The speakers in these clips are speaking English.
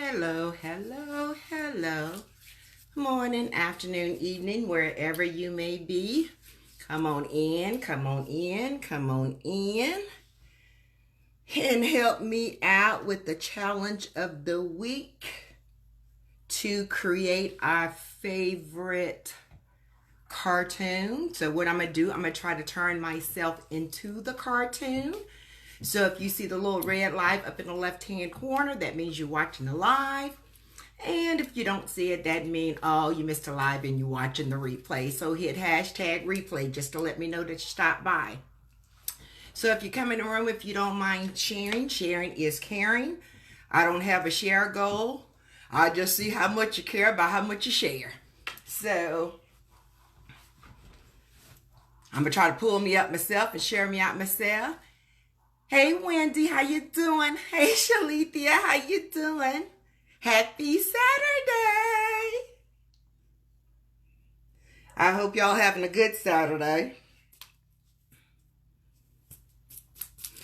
Hello, hello, hello. Morning, afternoon, evening, wherever you may be. Come on in, come on in, come on in. And help me out with the challenge of the week to create our favorite cartoon. So what I'm going to do, I'm going to try to turn myself into the cartoon. So if you see the little red light up in the left-hand corner, that means you're watching the live. And if you don't see it, that means, oh, you missed a live and you're watching the replay. So hit hashtag replay just to let me know that you stopped by. So if you come in the room, if you don't mind sharing is caring. I don't have a share goal. I just see how much you care about how much you share. So I'm going to try to pull me up myself and share me out myself. Hey, Wendy, how you doing? Hey, Shalithia, how you doing? Happy Saturday. I hope y'all having a good Saturday.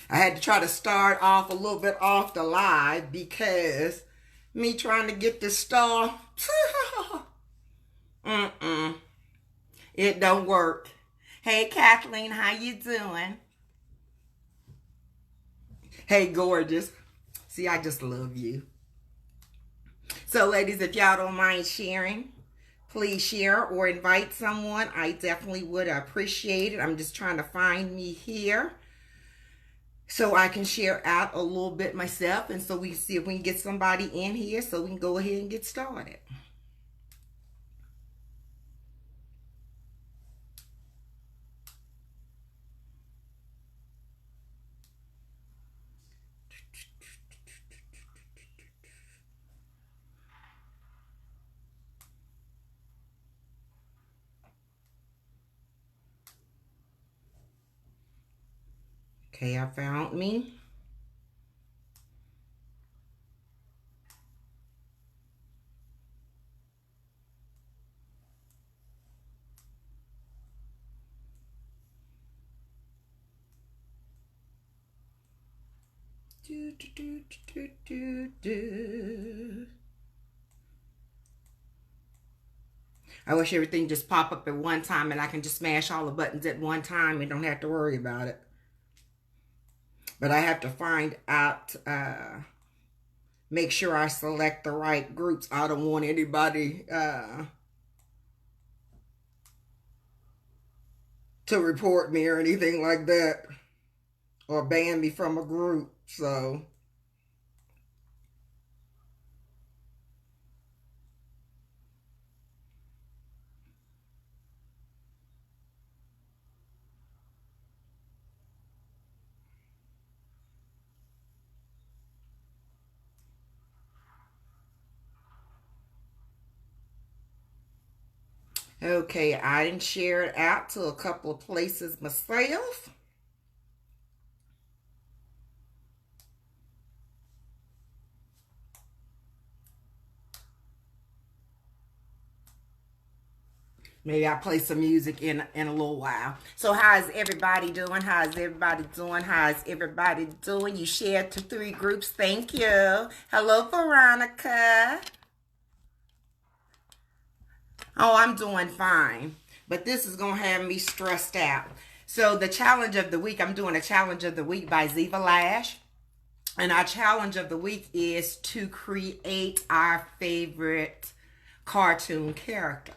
I had to try to start off a little bit off the live because me trying to get this star, it don't work. Hey, Kathleen, how you doing? Hey, gorgeous. See, I just love you. So, ladies, if y'all don't mind sharing, please share or invite someone. I definitely would appreciate it. I'm just trying to find me here so I can share out a little bit myself. And so we see if we can get somebody in here so we can go ahead and get started. Okay, I found me. I wish everything just pop up at one time and I can just smash all the buttons at one time and don't have to worry about it. But I have to find out, make sure I select the right groups. I don't want anybody to report me or anything like that or ban me from a group. So okay, I didn't share it out to a couple of places myself. Maybe I'll play some music in a little while. So how is everybody doing? How is everybody doing? How is everybody doing? You shared to 3 groups. Thank you. Hello, Veronica. Oh, I'm doing fine. But this is going to have me stressed out. So the challenge of the week, I'm doing a challenge of the week by Zivalash. And our challenge of the week is to create our favorite cartoon character.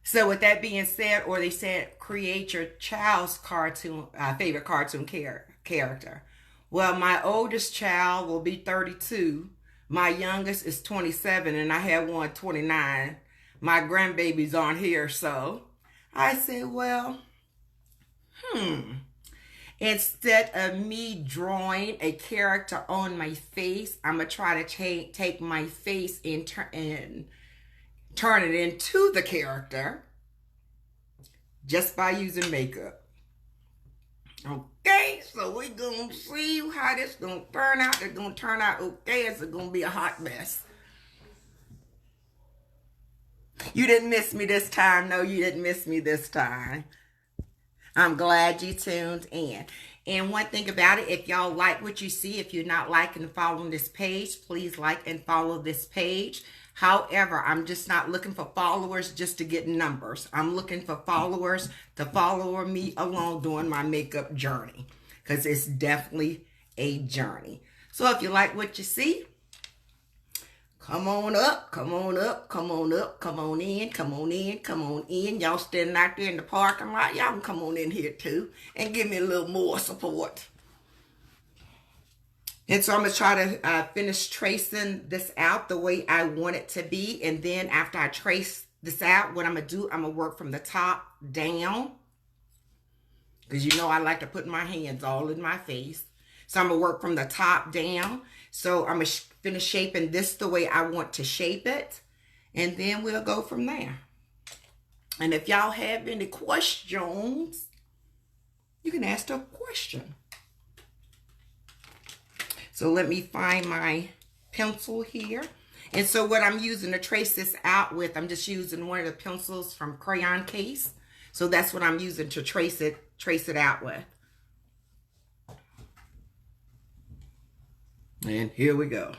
So with that being said, or they said, create your child's cartoon, favorite cartoon character. Well, my oldest child will be 32. My youngest is 27, and I have one 29. My grandbabies aren't here, so I said, well, instead of me drawing a character on my face, I'm going to try to take my face and turn it into the character just by using makeup. Okay, so we're going to see how this is going to turn out. It's going to turn out okay. It's going to be a hot mess. You didn't miss me this time. No, you didn't miss me this time. I'm glad you tuned in. And one thing about it, if y'all like what you see, if you're not liking and following this page, please like and follow this page. However, I'm just not looking for followers just to get numbers. I'm looking for followers to follow me along during my makeup journey, because it's definitely a journey. So if you like what you see, come on up, come on up, come on up, come on in, come on in, come on in. Y'all standing out there in the parking lot, y'all can come on in here too and give me a little more support. And so I'm going to try to finish tracing this out the way I want it to be. And then after I trace this out, what I'm going to do, I'm going to work from the top down. Because you know I like to put my hands all in my face. So I'm going to work from the top down. So I'm going to finish shaping this the way I want to shape it. And then we'll go from there. And if y'all have any questions, you can ask a question. So let me find my pencil here. And so what I'm using to trace this out with, I'm just using one of the pencils from Crayon Case. So that's what I'm using to trace it out with. And here we go.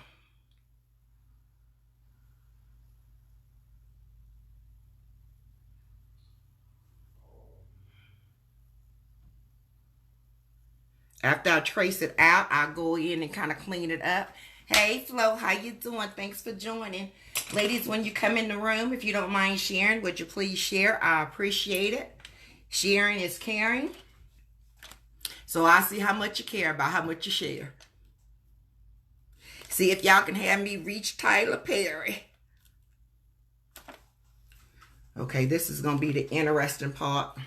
After I trace it out, I'll go in and kind of clean it up. Hey, Flo, how you doing? Thanks for joining. Ladies, when you come in the room, if you don't mind sharing, would you please share? I appreciate it. Sharing is caring. So I see how much you care about how much you share. See if y'all can have me reach Tyler Perry. Okay, this is going to be the interesting part.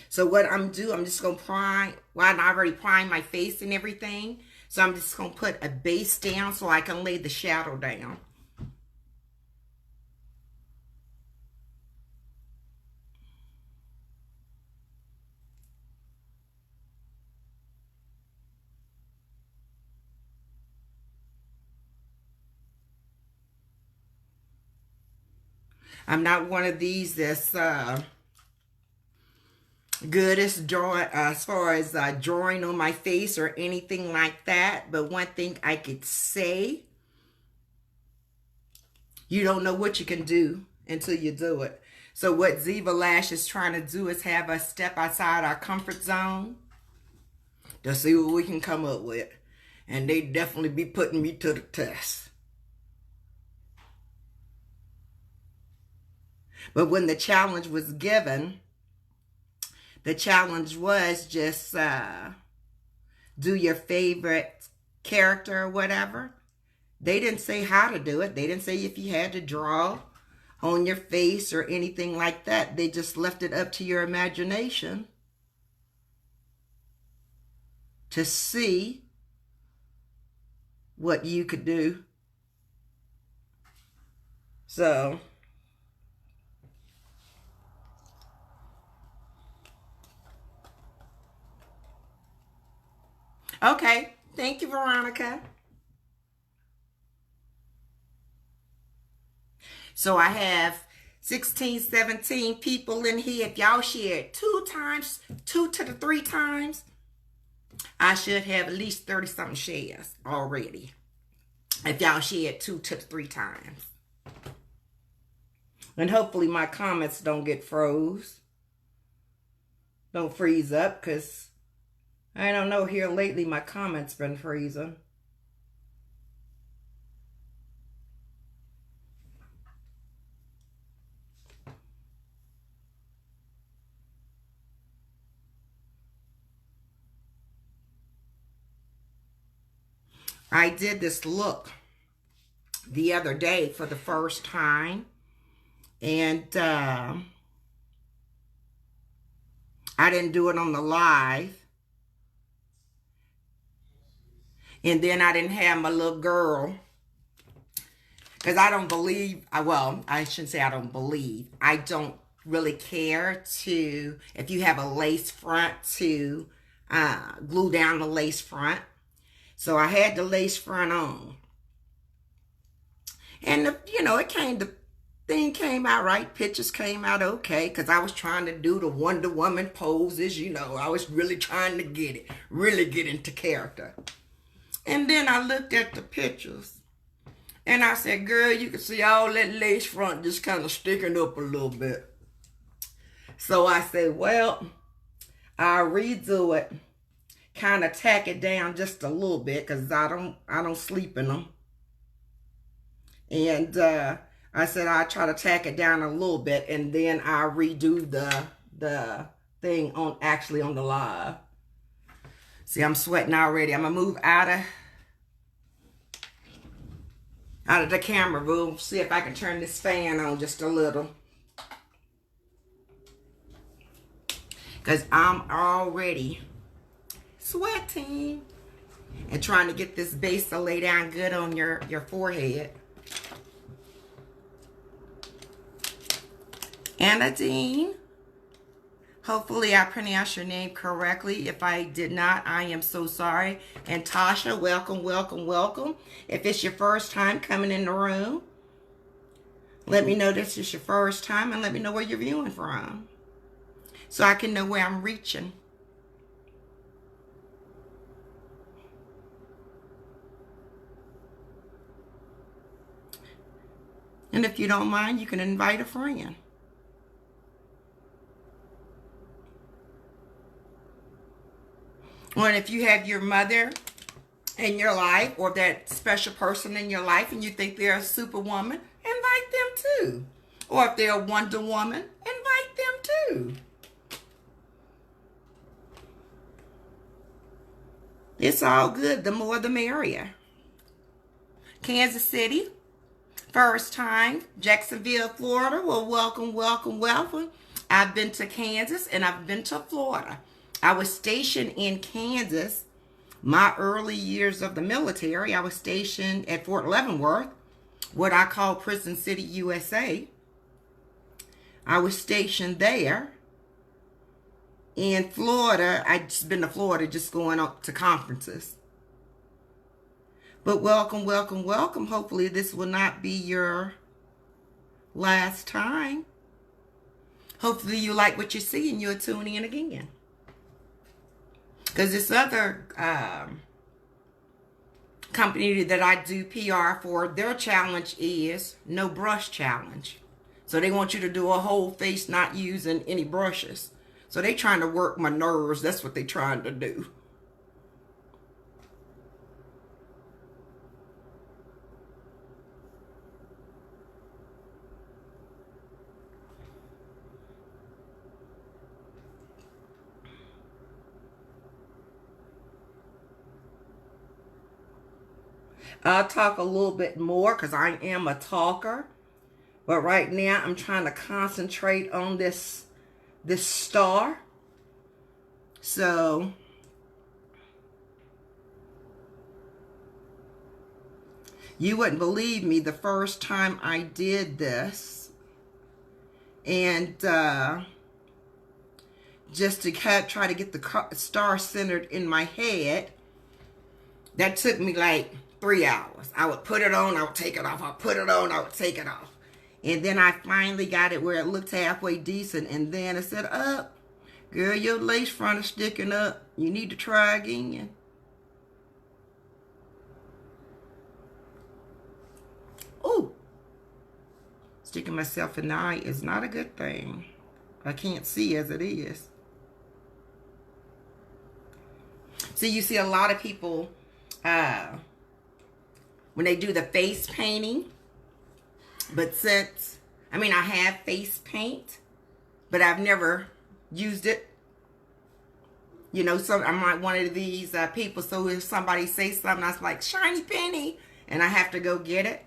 So what I'm doing, I'm just going to prime, well, I already primed my face and everything. So I'm just going to put a base down so I can lay the shadow down. I'm not one of these that's good as far as drawing on my face or anything like that. But one thing I could say, you don't know what you can do until you do it. So what Zivalash is trying to do is have us step outside our comfort zone to see what we can come up with. And they definitely be putting me to the test. But when the challenge was given, the challenge was just do your favorite character or whatever. They didn't say how to do it. They didn't say if you had to draw on your face or anything like that. They just left it up to your imagination to see what you could do. So okay, thank you, Veronica. So I have 16, 17 people in here. If y'all shared 2 to the 3 times, I should have at least 30-something shares already. If y'all shared 2 to the 3 times. And hopefully my comments don't get froze. Don't freeze up, because I don't know, here lately my comments been freezing. I did this look the other day for the first time. And I didn't do it on the live. And then I didn't have my little girl. Because I don't believe, well, I shouldn't say I don't believe. I don't really care to, if you have a lace front, to glue down the lace front. So I had the lace front on. And, you know, it came to thing came out right. Pictures came out okay. Because I was trying to do the Wonder Woman poses. You know, I was really trying to get it. Really get into character. And then I looked at the pictures. And I said, girl, you can see all that lace front just kind of sticking up a little bit. So I said, well, I'll redo it. Kind of tack it down just a little bit because I don't sleep in them. And I said I'll try to tack it down a little bit, and then I'll redo the thing actually on the live. See, I'm sweating already. I'm gonna move out of the camera room. See if I can turn this fan on just a little. Because I'm already sweating. And trying to get this base to lay down good on your forehead. Anadine. Hopefully I pronounced your name correctly. If I did not, I am so sorry. And Tasha, welcome, welcome, welcome. If it's your first time coming in the room, let me know this is your first time and let me know where you're viewing from, so I can know where I'm reaching. And if you don't mind, you can invite a friend. Or if you have your mother in your life or that special person in your life and you think they're a superwoman, invite them too. Or if they're a Wonder Woman, invite them too. It's all good. The more the merrier. Kansas City. First time. Jacksonville, Florida. Well, welcome, welcome, welcome. I've been to Kansas and I've been to Florida. I was stationed in Kansas my early years of the military. I was stationed at Fort Leavenworth, what I call Prison City, USA. I was stationed there. In Florida, I'd just been to Florida just going up to conferences. But welcome, welcome, welcome. Hopefully this will not be your last time. Hopefully you like what you see and you'll tune in again. Because this other company that I do PR for, their challenge is no brush challenge. So they want you to do a whole face not using any brushes. So they trying to work my nerves. That's what they trying to do. I'll talk a little bit more because I am a talker. But right now I'm trying to concentrate on this star. So you wouldn't believe me the first time I did this. And just to try to get the star centered in my head, that took me like 3 hours. I would put it on, I would take it off. I would put it on, I would take it off. And then I finally got it where it looked halfway decent. And then I said, up, girl, your lace front is sticking up. You need to try again. Ooh. Sticking myself in the eye is not a good thing. I can't see as it is. See, you see a lot of people, when they do the face painting, but since, I mean, I have face paint, but I've never used it. You know, so I'm like one of these people, so if somebody says something, I was like, shiny penny, and I have to go get it.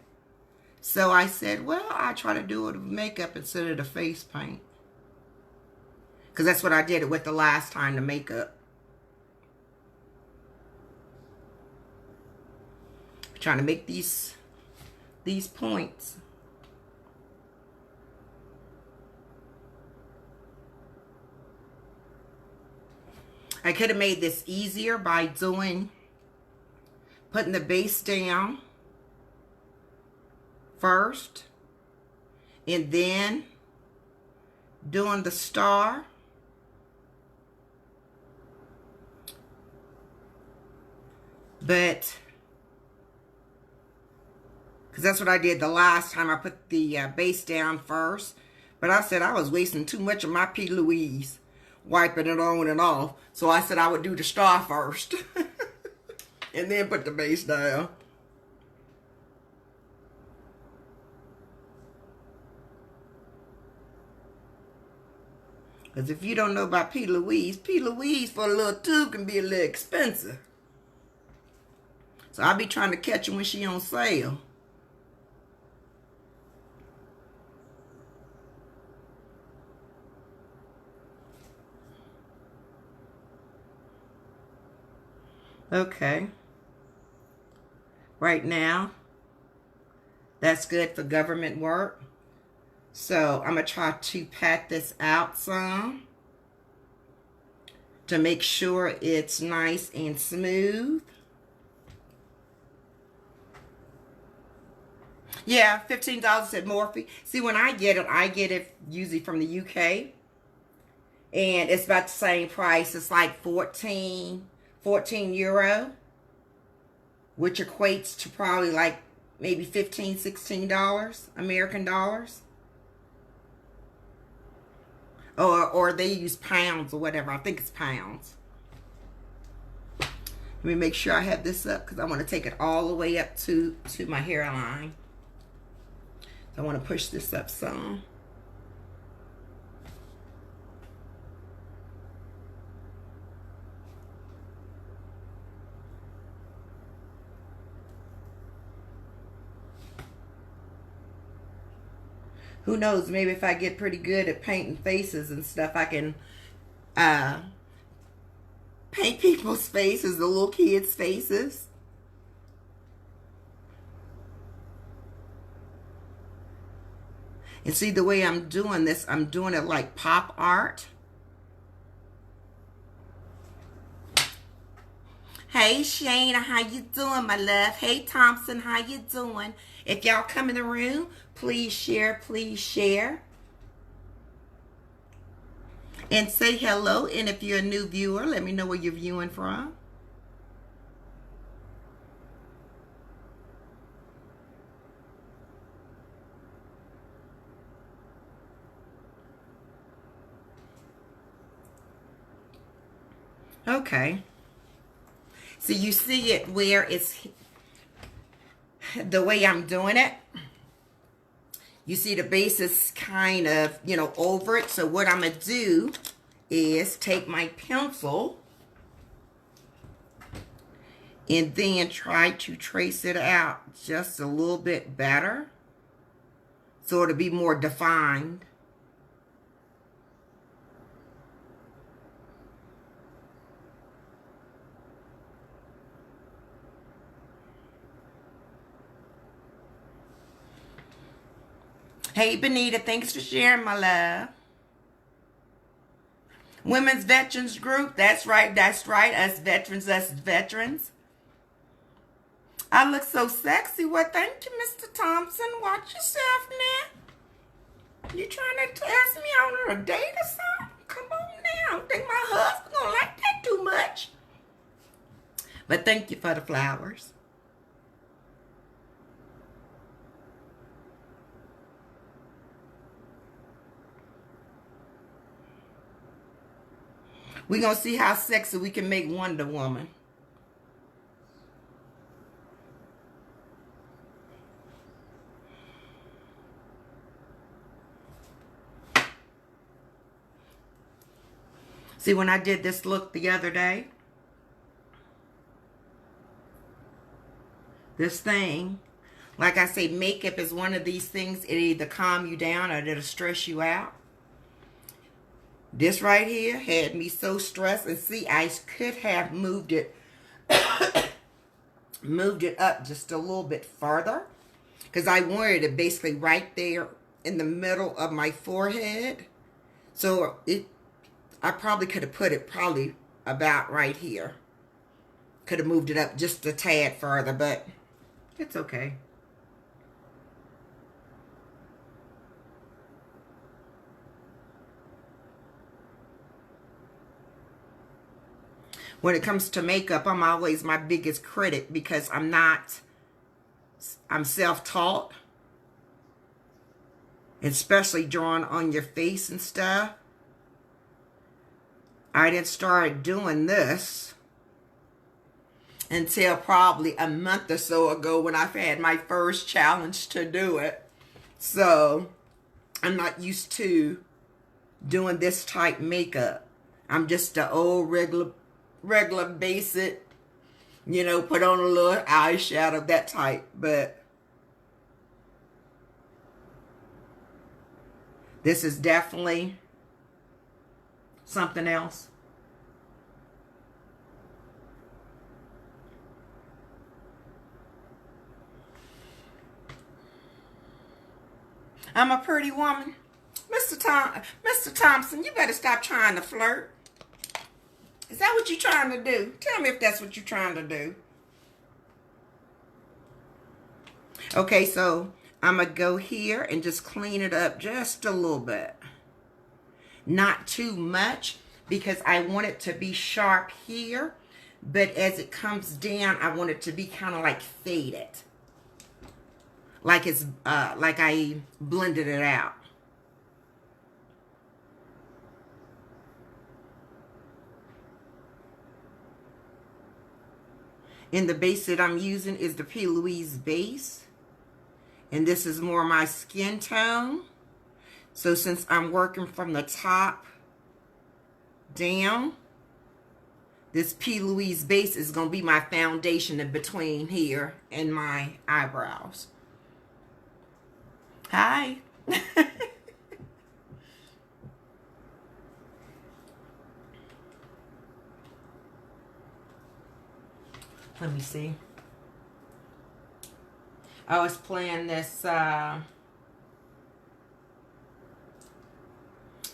So I said, well, I try to do it with makeup instead of the face paint. Because that's what I did it with the last time, the makeup. I'm trying to make these points. I could have made this easier by putting the base down first and then doing the star. But, because that's what I did the last time. I put the base down first. But I said I was wasting too much of my P. Louise, wiping it on and off. So I said I would do the star first. And then put the base down. Because if you don't know about P. Louise for a little tube can be a little expensive. So I'll be trying to catch her when she on sale. Okay. Right now, that's good for government work. So I'm going to try to pat this out some to make sure it's nice and smooth. Yeah, $15 at Morphe. See, when I get it usually from the UK. And it's about the same price. It's like 14 euro. Which equates to probably like maybe $15, $16 American dollars. Or they use pounds or whatever. I think it's pounds. Let me make sure I have this up because I want to take it all the way up to my hairline. I want to push this up some. Who knows, maybe if I get pretty good at painting faces and stuff, I can paint people's faces, the little kids' faces. And see the way I'm doing this, I'm doing it like pop art. Hey Shayna, how you doing, my love? Hey Thompson, how you doing? If y'all come in the room, please share, please share. And say hello. And if you're a new viewer, let me know where you're viewing from. Okay. So you see it where it's the way I'm doing it. You see the base is kind of, you know, over it. So what I'm going to do is take my pencil and then try to trace it out just a little bit better so it'll be more defined. Hey, Benita, thanks for sharing, my love. Women's Veterans Group, that's right, us veterans. I look so sexy. Well, thank you, Mr. Thompson. Watch yourself now. You trying to ask me out on a date or something? Come on now. I don't think my husband gonna like that too much. But thank you for the flowers. We're going to see how sexy we can make Wonder Woman. See, when I did this look the other day, this thing, like I say, makeup is one of these things. It either calm you down or it'll stress you out. This right here had me so stressed. And see, I could have moved it up just a little bit further. Because I wanted it basically right there in the middle of my forehead. So I probably could have put it probably about right here. Could have moved it up just a tad further, but it's okay. When it comes to makeup, I'm always my biggest critic because I'm self-taught. Especially drawing on your face and stuff. I didn't start doing this until probably a month or so ago when I've had my first challenge to do it. So I'm not used to doing this type makeup. I'm just the old regular basic, you know, put on a little eyeshadow, that type. But this is definitely something else. I'm a pretty woman. Mr. Thompson, you better stop trying to flirt. Is that what you're trying to do? Tell me if that's what you're trying to do. Okay, so I'm going to go here and just clean it up just a little bit. Not too much because I want it to be sharp here. But as it comes down, I want it to be kind of like faded. Like it's like I blended it out. And the base that I'm using is the P. Louise base. And this is more my skin tone. So since I'm working from the top down, this P. Louise base is going to be my foundation in between here and my eyebrows. Hi. Let me see. I was playing this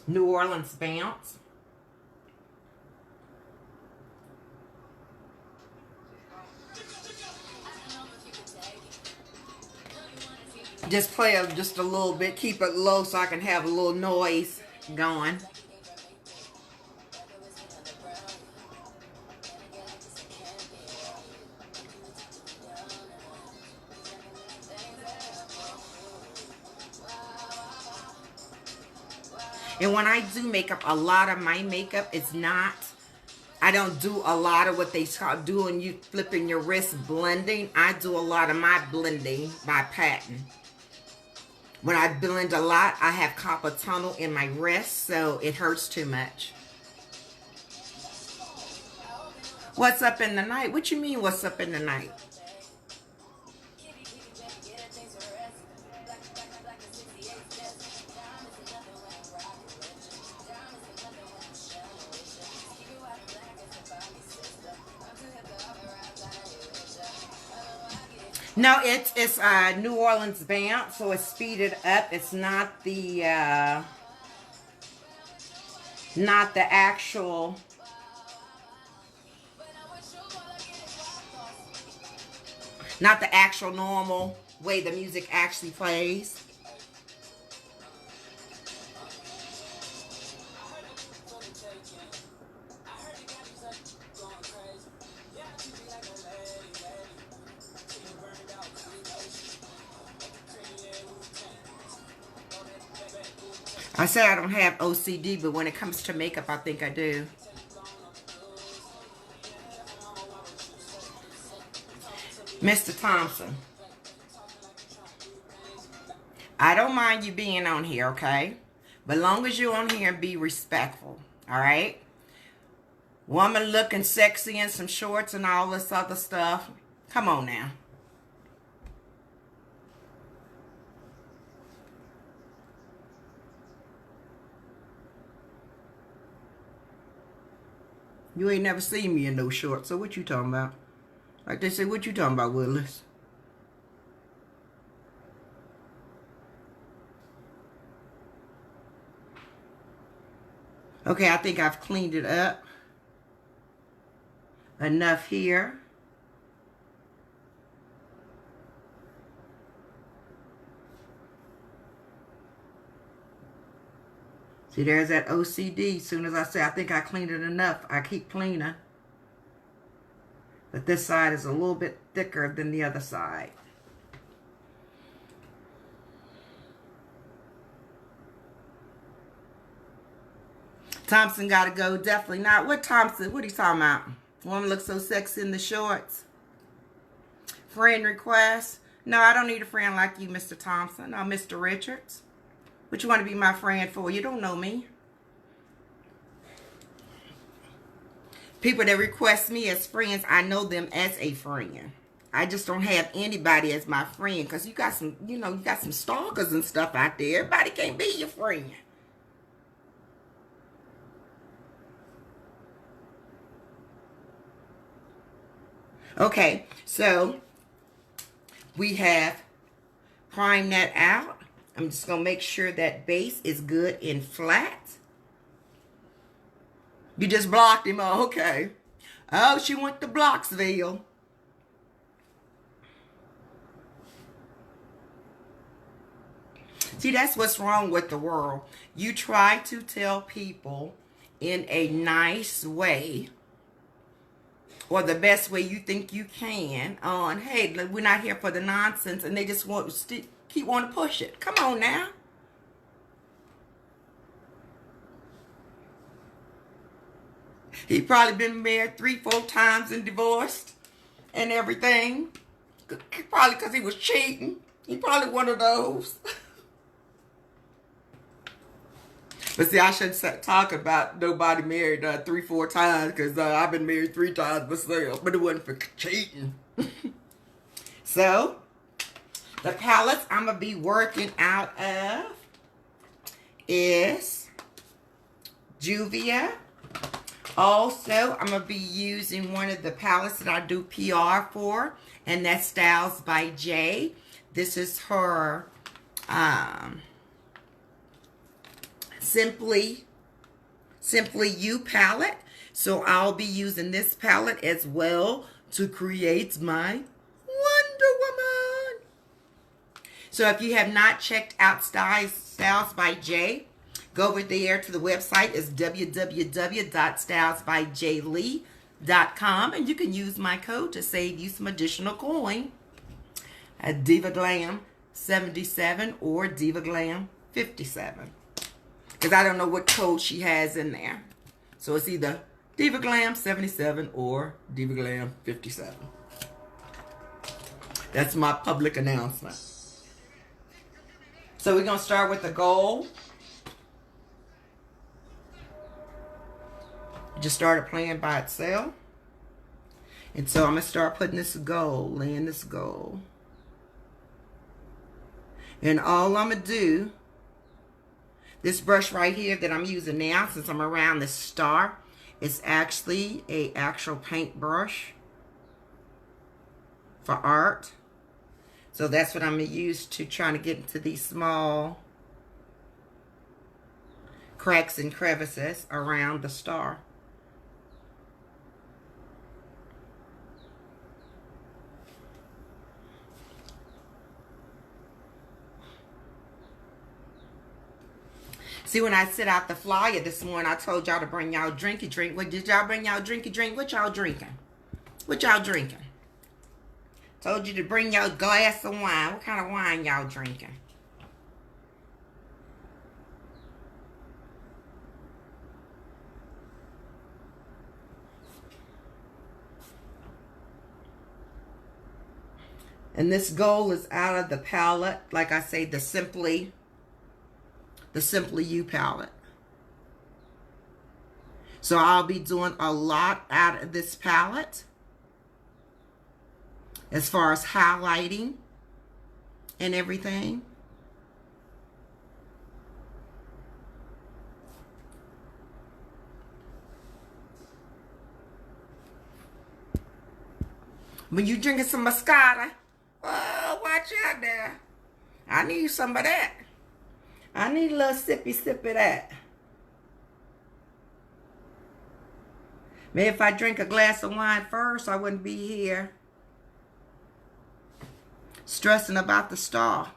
New Orleans bounce. Just play just a little bit, keep it low so I can have a little noise going. And when I do makeup, a lot of my makeup is not, I don't do a lot of what they call doing, you flipping your wrist blending. I do a lot of my blending by pattern. When I blend a lot, I have carpal tunnel in my wrist, so it hurts too much. What's up in the night? What you mean, what's up in the night? No, it's New Orleans bounce, so it's speeded up. It's not the actual. Not the actual normal way the music actually plays. I say I don't have OCD, but when it comes to makeup, I think I do. Mr. Thompson, I don't mind you being on here, okay? But long as you're on here and be respectful, all right? Woman looking sexy in some shorts and all this other stuff. Come on now. You ain't never seen me in no shorts, so what you talking about? Like they say, what you talking about, Willis? Okay, I think I've cleaned it up enough here. See, there's that OCD. As soon as I say I think I cleaned it enough, I keep cleaning. But this side is a little bit thicker than the other side. Thompson gotta go. Definitely not. What Thompson? What are you talking about? Woman looks so sexy in the shorts. Friend request. No, I don't need a friend like you, Mr. Thompson. No, Mr. Richards. What you want to be my friend for? You don't know me. People that request me as friends, I know them as a friend. I just don't have anybody as my friend because you got some, you know, you got some stalkers and stuff out there. Everybody can't be your friend. Okay, so we have primed that out. I'm just going to make sure that base is good and flat. You just blocked him. Oh, okay. Oh, she went to Blocksville. See, that's what's wrong with the world. You try to tell people in a nice way, or the best way you think you can, on, hey, we're not here for the nonsense, and they just want to keep wanting to push it. Come on now. He probably been married 3-4 times and divorced and everything. Probably because he was cheating. He probably one of those. But see, I shouldn't talk about nobody married 3-4 times because I've been married 3 times myself, but it wasn't for cheating. So, the palettes I'm going to be working out of is Juvia. Also, I'm going to be using one of the palettes that I do PR for, and that's Styles by Jay. This is her Simply You palette. So I'll be using this palette as well to create my Wonder Woman. So if you have not checked out Styles by Jay, go over there to the website. It's www.stylesbyjlee.com, and you can use my code to save you some additional coin at DivaGlam77 or DivaGlam57. Because I don't know what code she has in there. So it's either DivaGlam77 or DivaGlam57. That's my public announcement. So we're going to start with the gold. It just started playing by itself. And so I'm going to start putting this gold, laying this gold. And all I'm going to do, this brush right here that I'm using now, since I'm around this star, is actually a actual paint brush for art. So that's what I'm going to use to try to get into these small cracks and crevices around the star. See, when I set out the flyer this morning, I told y'all to bring y'all drinky drink. What did y'all bring y'all drinky drink? What y'all drinking? What y'all drinking? Told you to bring y'all glass of wine. What kind of wine y'all drinking? And this gold is out of the palette. Like I say, the Simply You palette. So I'll be doing a lot out of this palette as far as highlighting and everything. When you drinking some Moscato, oh, watch out there. I need some of that. I need a little sippy sip of that. Maybe if I drink a glass of wine first, I wouldn't be here stressing about the star.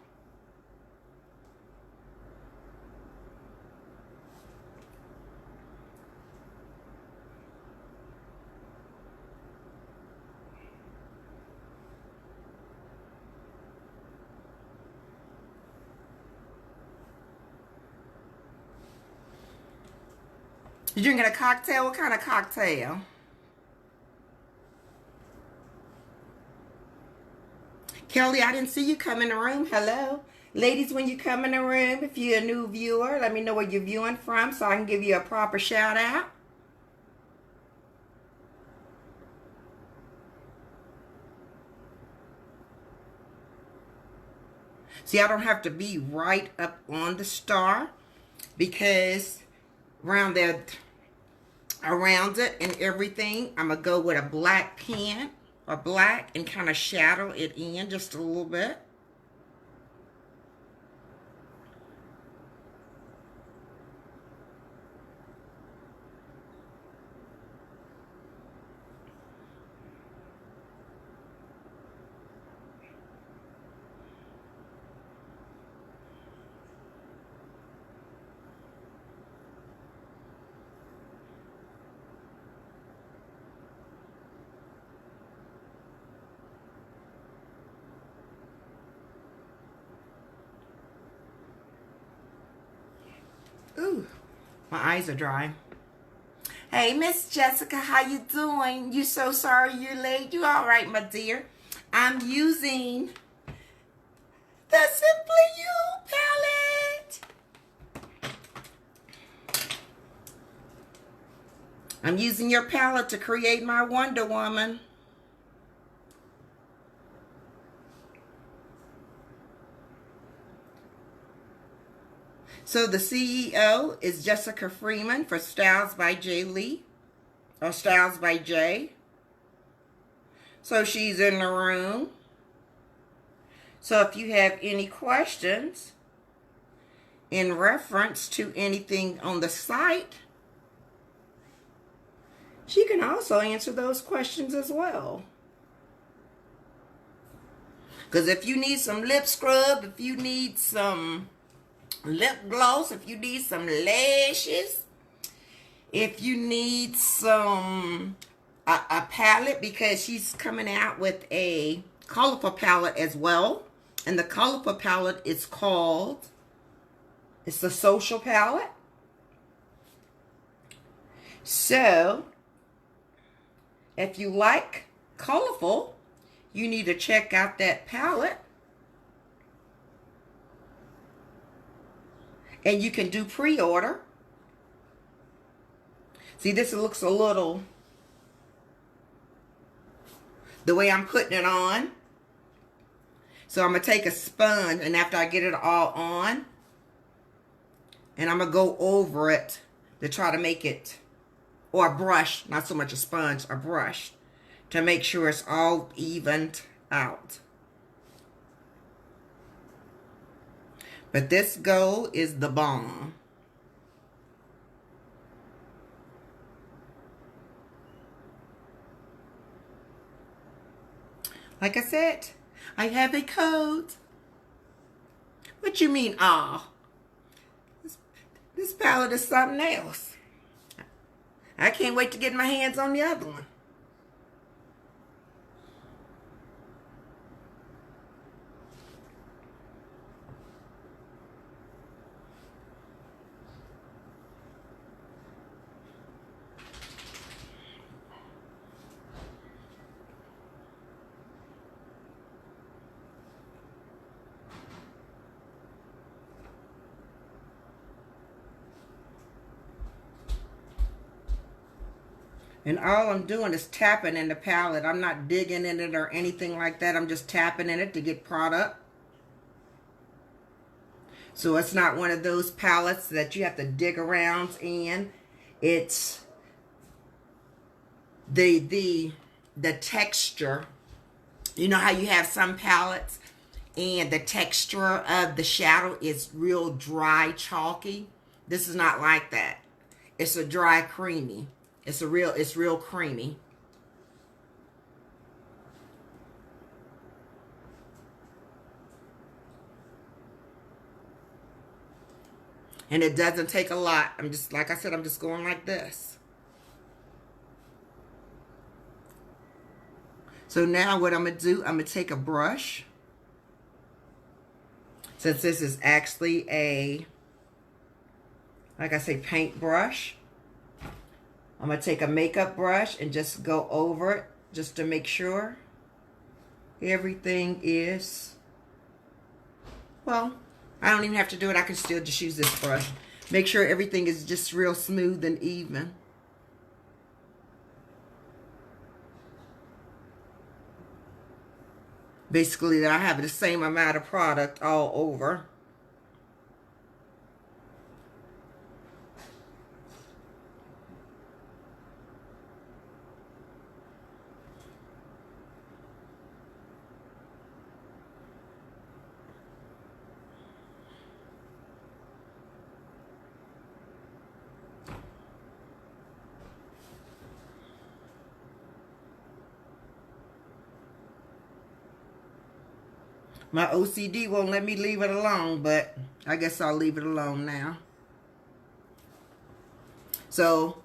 You drinking a cocktail? What kind of cocktail? Kelly, I didn't see you come in the room. Hello. Ladies, when you come in the room, if you're a new viewer, let me know where you're viewing from so I can give you a proper shout out. See, I don't have to be right up on the star because around it and everything, I'm going to go with a black pen or black and kind of shadow it in just a little bit. Ooh, my eyes are dry. Hey, Miss Jessica, how you doing? You so sorry you're late. You all right, my dear? I'm using the Simply You palette. I'm using your palette to create my Wonder Woman. So the CEO is Jessica Freeman for Styles by Jlee, or Styles by Jay. So she's in the room. So if you have any questions in reference to anything on the site, she can also answer those questions as well. Because if you need some lip scrub, if you need some lip gloss, if you need some lashes, if you need some a palette, because she's coming out with a colorful palette as well, and the colorful palette is called, it's the Social palette. So if you like colorful, you need to check out that palette. And you can do pre-order. See, this looks a little, the way I'm putting it on. So I'm going to take a sponge, and after I get it all on, and I'm going to go over it to try to make it, or a brush, not so much a sponge, a brush, to make sure it's all evened out. But this gold is the bomb. Like I said, I have a code. What you mean, ah? This palette is something else. I can't wait to get my hands on the other one. And all I'm doing is tapping in the palette. I'm not digging in it or anything like that. I'm just tapping in it to get product. So it's not one of those palettes that you have to dig around in. It's the texture. You know how you have some palettes and the texture of the shadow is real dry, chalky? This is not like that. It's a dry, creamy. It's real creamy. And it doesn't take a lot. I'm just, like I said, I'm just going like this. So now what I'm going to do, I'm going to take a brush. Since this is actually a, like I say, paint brush. I'm going to take a makeup brush and just go over it just to make sure everything is, well, I don't even have to do it. I can still just use this brush. Make sure everything is just real smooth and even. Basically, that I have the same amount of product all over. My OCD won't let me leave it alone, but I guess I'll leave it alone now. So,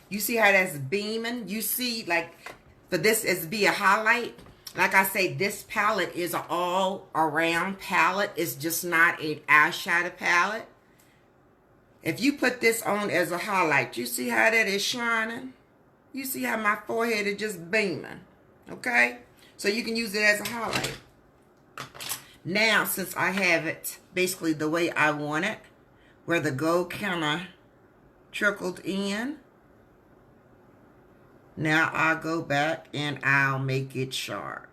you see how that's beaming? You see, like, for this is be a highlight. Like I say, this palette is an all-around palette. It's just not an eyeshadow palette. If you put this on as a highlight, you see how that is shining? You see how my forehead is just beaming, okay? So you can use it as a highlight. Now, since I have it basically the way I want it, where the gold kind of trickled in, now I'll go back and I'll make it sharp.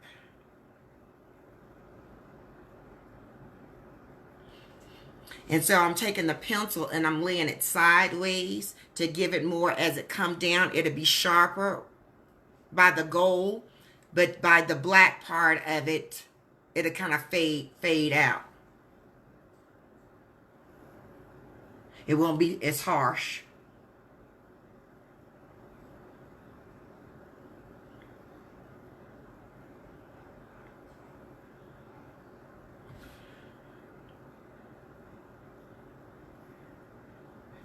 And so I'm taking the pencil and I'm laying it sideways to give it more as it comes down. It'll be sharper by the gold, but by the black part of it, it'll kind of fade out. It won't be as harsh.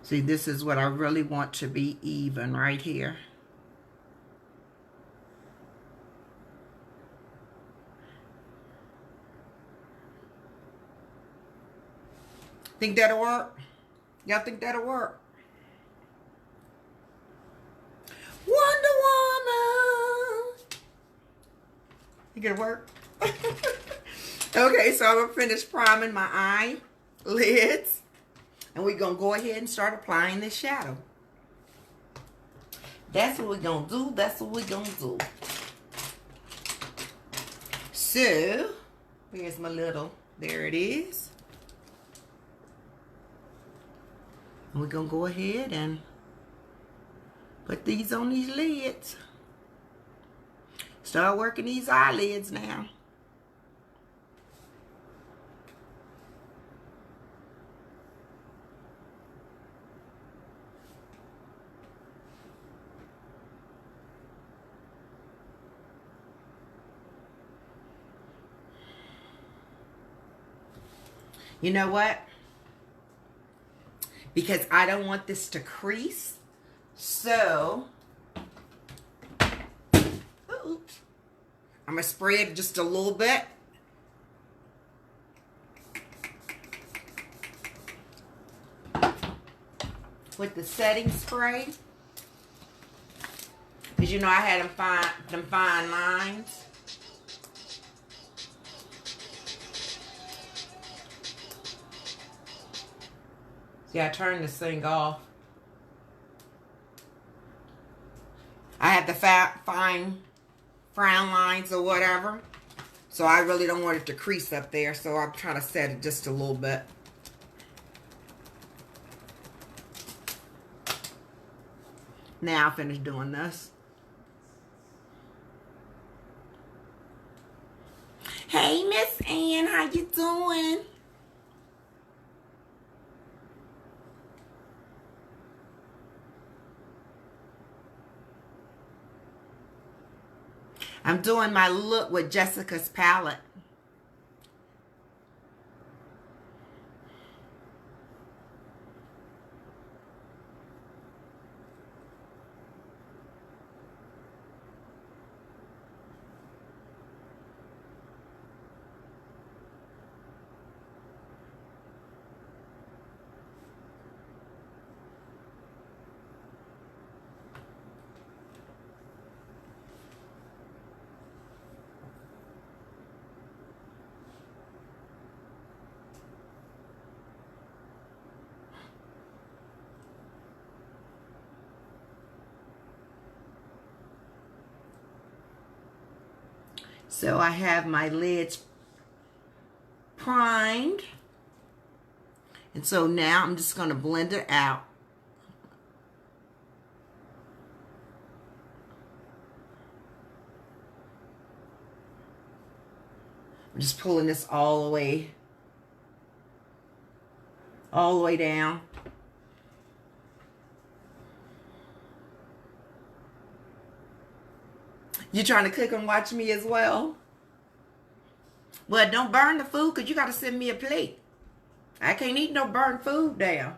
See, this is what I really want to be even right here. Think that'll work? Y'all think that'll work? Wonderwoman! Think it'll work? Okay, so I'm gonna finish priming my eyelids. And we're going to go ahead and start applying this shadow. That's what we're going to do. That's what we're going to do. So, here's my little, there it is. And we're going to go ahead and put these on these lids. Start working these eyelids now. You know what? Because I don't want this to crease. So, oops. I'm going to spray it just a little bit. With the setting spray. Because you know I had them fine lines. See, I turned this thing off. I have the fine frown lines or whatever. So I really don't want it to crease up there. So I'm trying to set it just a little bit. Now I'll finish doing this. Hey, Miss Ann, how you doing? I'm doing my look with Jessica's palette. So I have my lids primed. And so now I'm just going to blend it out. I'm just pulling this all the way down. You trying to cook and watch me as well? Well, don't burn the food because you got to send me a plate. I can't eat no burnt food down.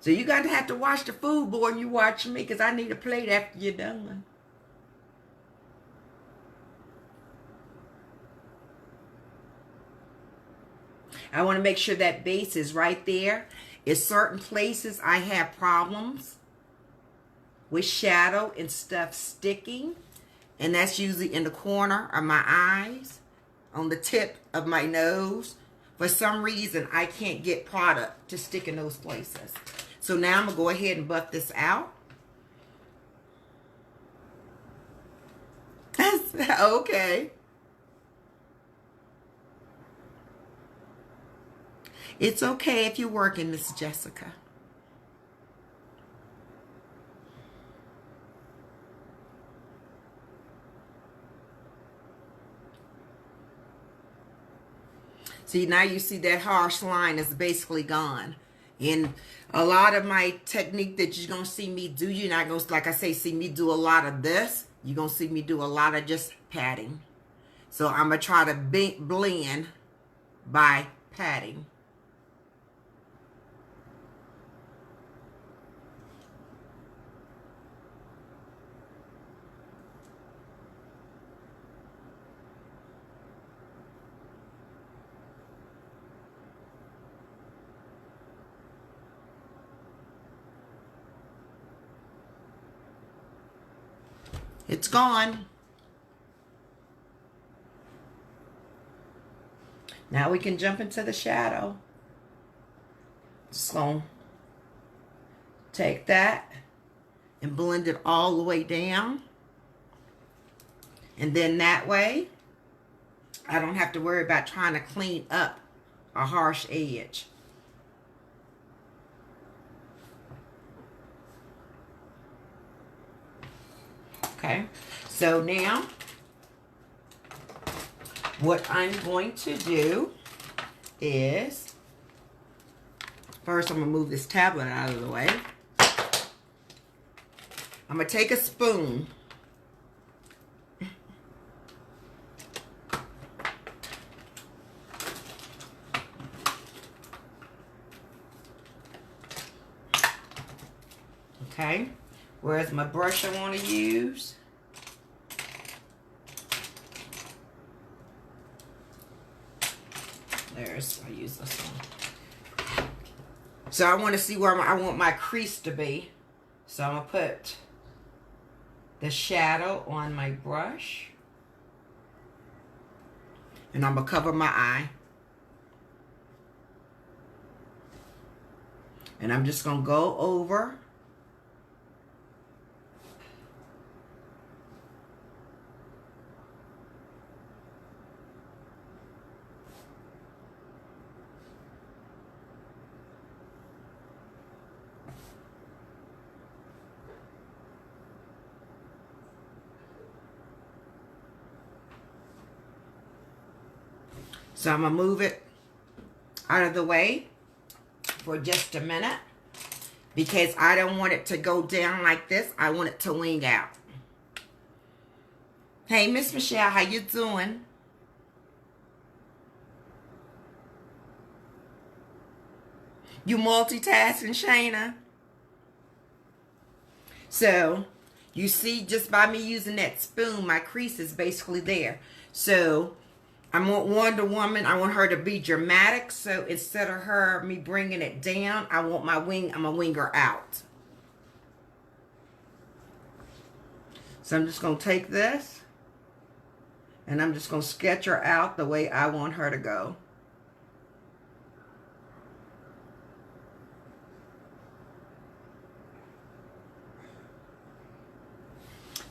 So you got to have to watch the food, boy, and you watch me because I need a plate after you're done. I want to make sure that base is right there. In certain places, I have problems with shadow and stuff sticking. And that's usually in the corner of my eyes, on the tip of my nose. For some reason, I can't get product to stick in those places. So now I'm going to go ahead and buff this out. Okay. It's okay if you're working, Miss Jessica. See, now you see that harsh line is basically gone. And a lot of my technique that you're going to see me do, you're not going to, like I say, see me do a lot of this. You're going to see me do a lot of just patting. So I'm going to try to blend by patting. It's gone. Now we can jump into the shadow. Just gonna take that and blend it all the way down. And then that way, I don't have to worry about trying to clean up a harsh edge. Okay, so now what I'm going to do is, first I'm going to move this tablet out of the way. I'm going to take a spoon. Okay, where's my brush I want to use? I use this one. So I want to see where I want my crease to be. So I'm going to put the shadow on my brush. And I'm going to cover my eye. And I'm just going to go over. So I'm going to move it out of the way for just a minute because I don't want it to go down like this. I want it to wing out. Hey, Miss Michelle, how you doing? You multitasking, Shayna? So, you see, just by me using that spoon, my crease is basically there. So, I want Wonder Woman, I want her to be dramatic. So instead of me bringing it down, I want I'm going to wing her out. So I'm just going to take this and I'm just going to sketch her out the way I want her to go.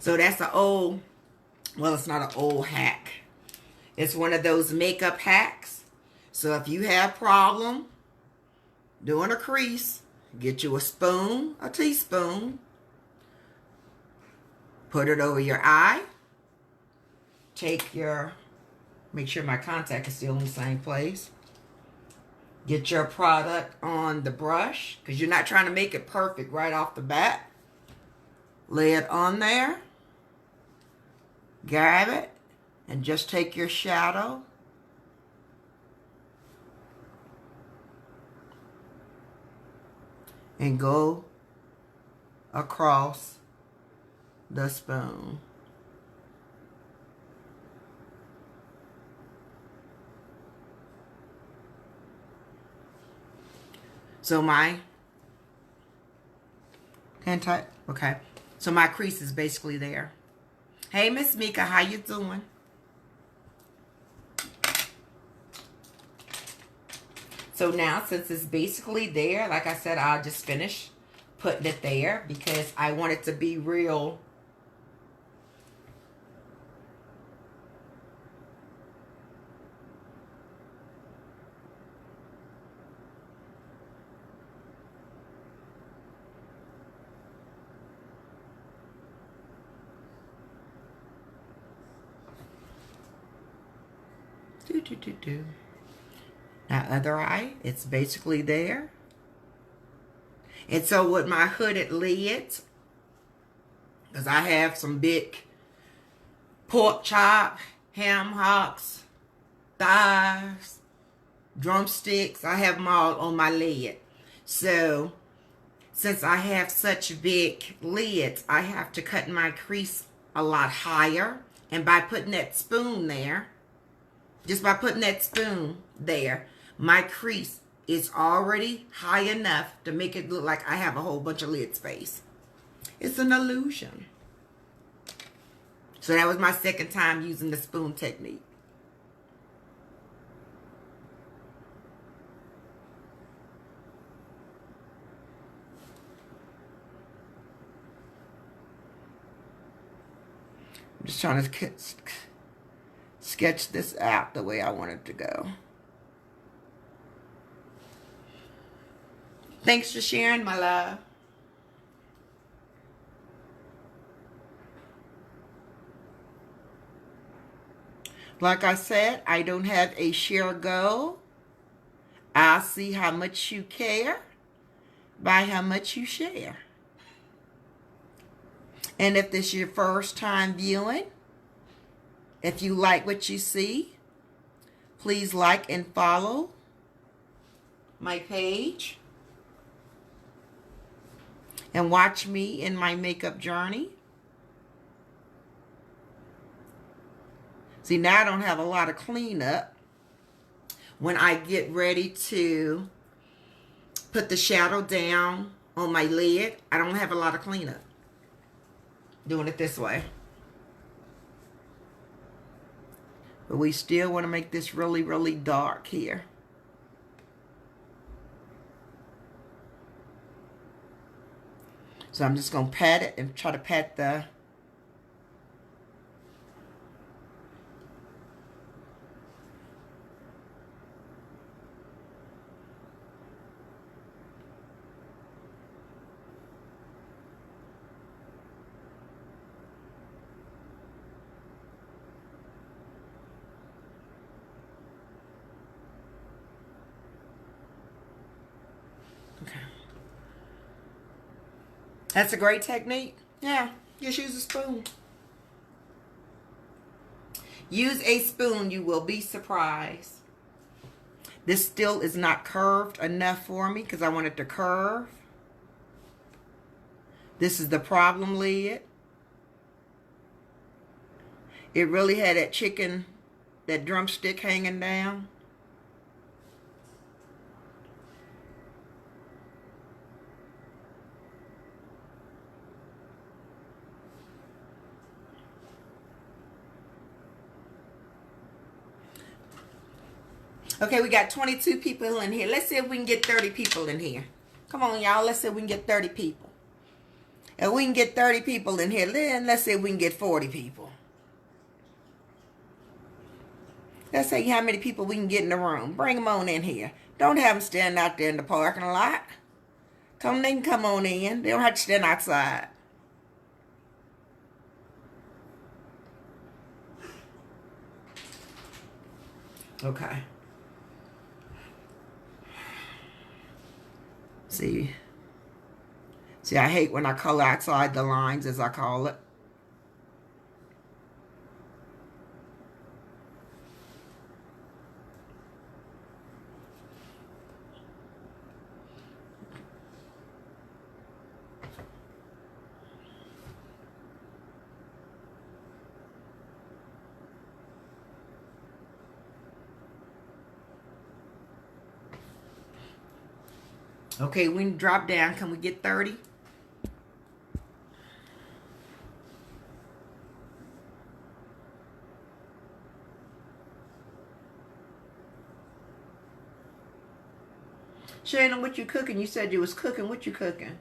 So that's an old Well, it's not an old hack. It's one of those makeup hacks. So if you have problem doing a crease, get you a spoon, a teaspoon, put it over your eye, make sure my contact is still in the same place. Get your product on the brush, because you're not trying to make it perfect right off the bat. Lay it on there. Grab it, and just take your shadow. And go across the spoon. So okay. So my crease is basically there. Hey, Miss Mika, how you doing? So now, since it's basically there, like I said, I'll just finish putting it there because I want it to be real. Now, other eye, it's basically there. And so with my hooded lids, because I have some big pork chop, ham hocks, thighs, drumsticks, I have them all on my lid. So since I have such big lids, I have to cut my crease a lot higher. And by putting that spoon there, just by putting that spoon there, my crease is already high enough to make it look like I have a whole bunch of lid space. It's an illusion. So that was my second time using the spoon technique. I'm just trying to sketch this out the way I want it to go. Thanks for sharing, my love. Like I said, I don't have a share goal. I'll see how much you care by how much you share. And if this is your first time viewing, if you like what you see, please like and follow my page. And watch me in my makeup journey. See, now I don't have a lot of cleanup. When I get ready to put the shadow down on my lid, I don't have a lot of cleanup. Doing it this way. But we still want to make this really, really dark here. So I'm just going to pat it and try to pat the That's a great technique. Yeah, just use a spoon. Use a spoon. You will be surprised. This still is not curved enough for me because I want it to curve. This is the problem lid. It really had that chicken, that drumstick hanging down. Okay, we got 22 people in here. Let's see if we can get 30 people in here. Come on, y'all. Let's see if we can get 30 people. If we can get 30 people in here, then let's see if we can get 40 people. Let's see how many people we can get in the room. Bring them on in here. Don't have them standing out there in the parking lot. Tell them they can come on in. They don't have to stand outside. Okay. See, I hate when I color outside the lines, as I call it. Okay, we can drop down. Can we get 30? Shannon, what you cooking? You said you was cooking. What you cooking?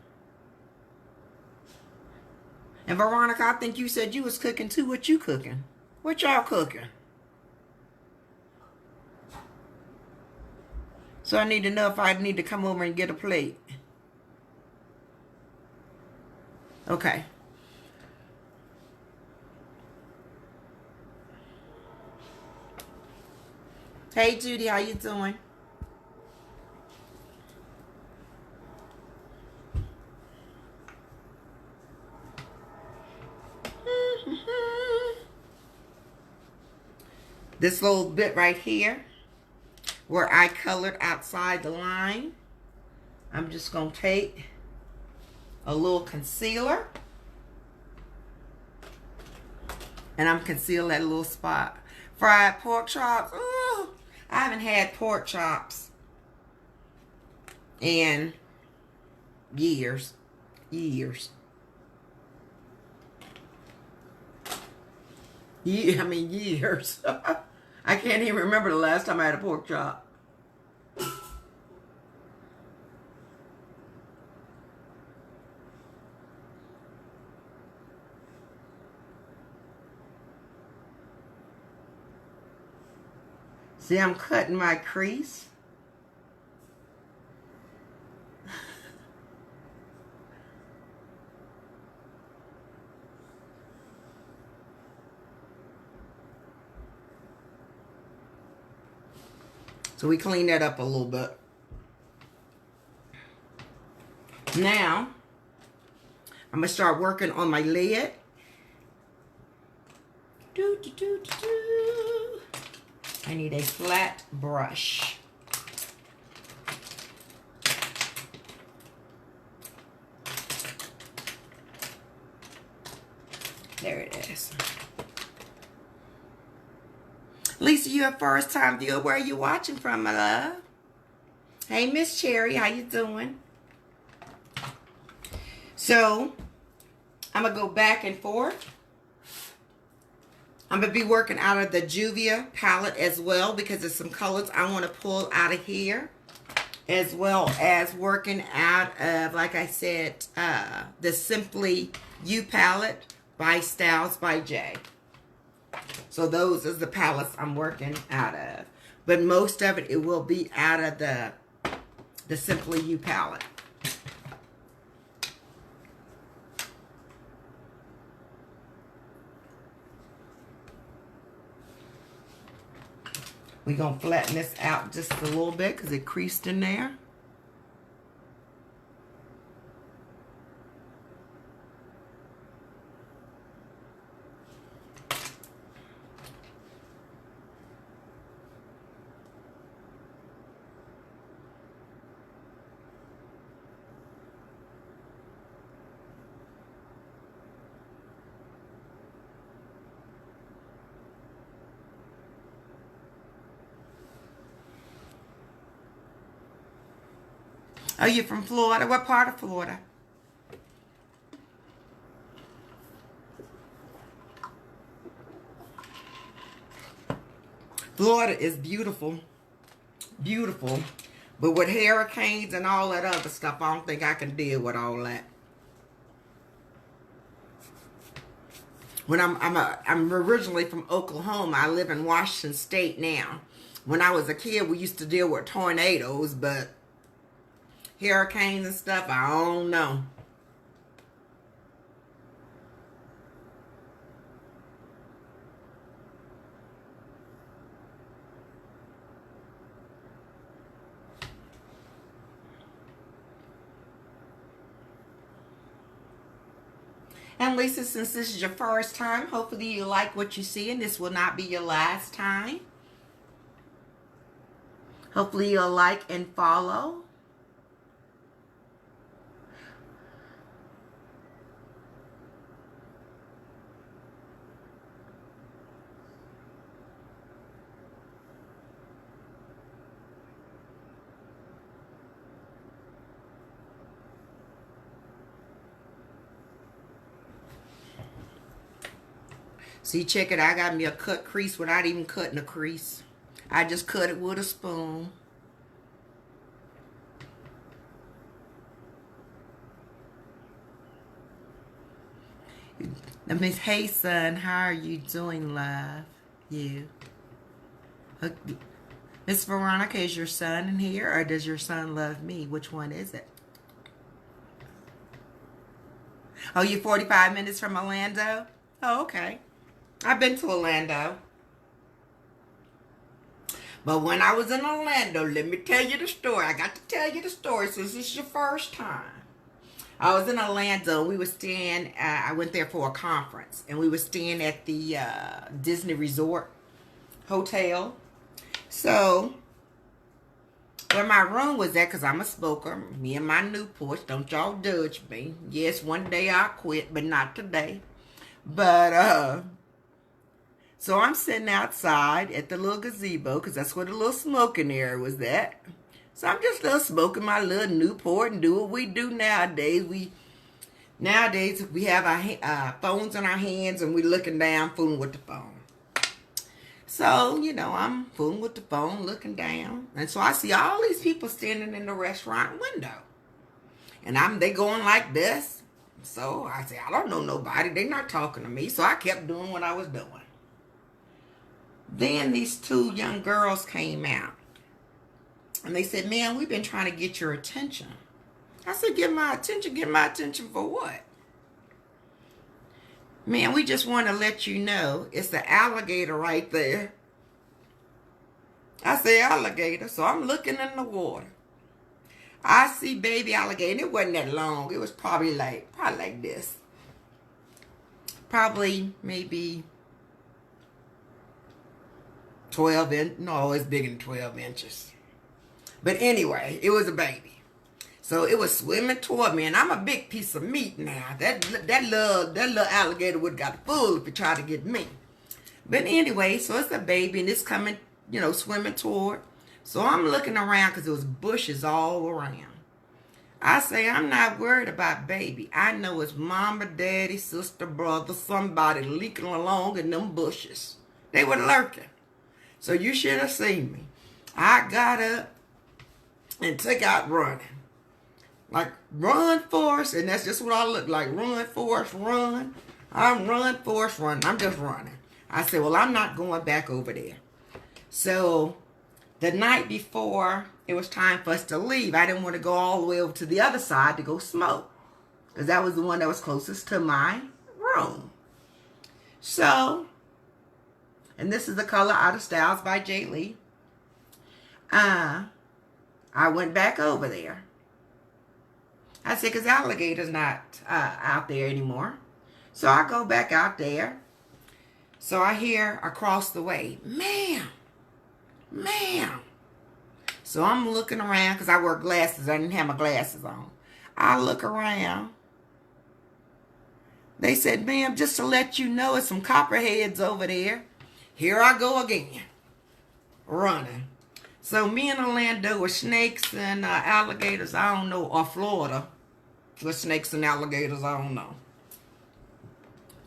And Veronica, I think you said you was cooking too. What you cooking? What y'all cooking? So I need to know if I need to come over and get a plate. Okay. Hey Judy, how you doing? This little bit right here, where I colored outside the line, I'm just going to take a little concealer and I'm conceal that little spot. Fried pork chops. Ooh, I haven't had pork chops in years. Years. Yeah, I mean years. I can't even remember the last time I had a pork chop. See, I'm cutting my crease. So we clean that up a little bit. Now, I'm going to start working on my lid. I need a flat brush. There it is. Lisa, you a first time viewer. Where are you watching from, my love? Hey, Miss Cherry, how you doing? So, I'm going to go back and forth. I'm going to be working out of the Juvia palette as well because there's some colors I want to pull out of here. As well as working out of, like I said, the Simply You palette by Styles by Jay. So those are the palettes I'm working out of. But most of it will be out of the Simply You palette. We're going to flatten this out just a little bit because it creased in there. Oh, you're from Florida? What part of Florida? Florida is beautiful. Beautiful. But with hurricanes and all that other stuff, I don't think I can deal with all that. When I'm originally from Oklahoma. I live in Washington State now. When I was a kid, we used to deal with tornadoes, but hurricanes and stuff, I don't know. And Lisa, since this is your first time, hopefully you like what you see, and this will not be your last time. Hopefully you'll like and follow. See, check it. I got me a cut crease without even cutting a crease. I just cut it with a spoon. Miss, hey son, how are you doing, love? You. Miss Veronica, is your son in here, or does your son love me? Which one is it? Oh, you're 45 minutes from Orlando? Oh, okay. I've been to Orlando. But when I was in Orlando, let me tell you the story. I got to tell you the story since this is your first time. I was in Orlando. We were staying, I went there for a conference. And we were staying at the Disney Resort Hotel. So, where my room was at, because I'm a smoker, me and my Newports, don't y'all judge me. Yes, one day I'll quit, but not today. But, so I'm sitting outside at the little gazebo, because that's where the little smoking area was at. So I'm just little smoking my little Newport and do what we do nowadays. Nowadays, we have our phones in our hands and we're looking down, fooling with the phone. So, you know, I'm fooling with the phone, looking down. And so I see all these people standing in the restaurant window. And they going like this. So I say, I don't know nobody. They're not talking to me. So I kept doing what I was doing. Then these two young girls came out. And they said, man, we've been trying to get your attention. I said, get my attention? Get my attention for what? Man, we just want to let you know it's the alligator right there. I say alligator, so I'm looking in the water. I see baby alligator. It wasn't that long. It was probably like this. Probably maybe 12 inches. No, it's bigger than 12 inches. But anyway, it was a baby. So it was swimming toward me, and I'm a big piece of meat now. That little alligator would have got full if it tried to get me. But anyway, so it's a baby, and it's coming, you know, swimming toward. So I'm looking around because there was bushes all around. I say, I'm not worried about baby. I know it's mama, daddy, sister, brother, somebody leaking along in them bushes. They were lurking. So you should have seen me. I got up and took out running. Like, run, Forrest, and that's just what I look like. Run, Forrest, run. I'm run, Forrest, run. I'm just running. I said, well, I'm not going back over there. So, the night before it was time for us to leave, I didn't want to go all the way over to the other side to go smoke. Because that was the one that was closest to my room. So, and this is the color Out of Styles by Jlee. I went back over there. I said, because alligator's not out there anymore. So I go back out there. So I hear across the way, ma'am, ma'am. So I'm looking around because I wear glasses. I didn't have my glasses on. I look around. They said, ma'am, just to let you know, it's some copperheads over there. Here I go again, running. So me and Orlando were snakes and alligators, I don't know, or Florida with snakes and alligators, I don't know.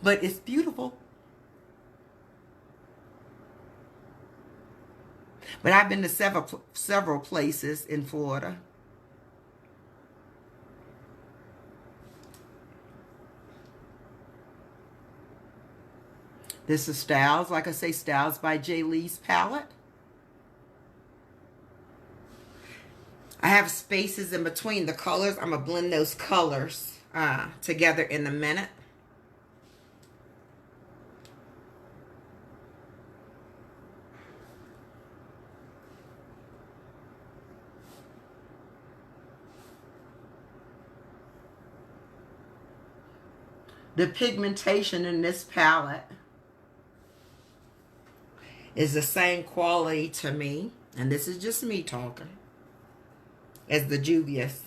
But it's beautiful. But I've been to several places in Florida. This is Styles, like I say, Styles by Jlee's palette. I have spaces in between the colors. I'm going to blend those colors together in a minute. The pigmentation in this palette is the same quality to me, and this is just me talking, as the Juvia's.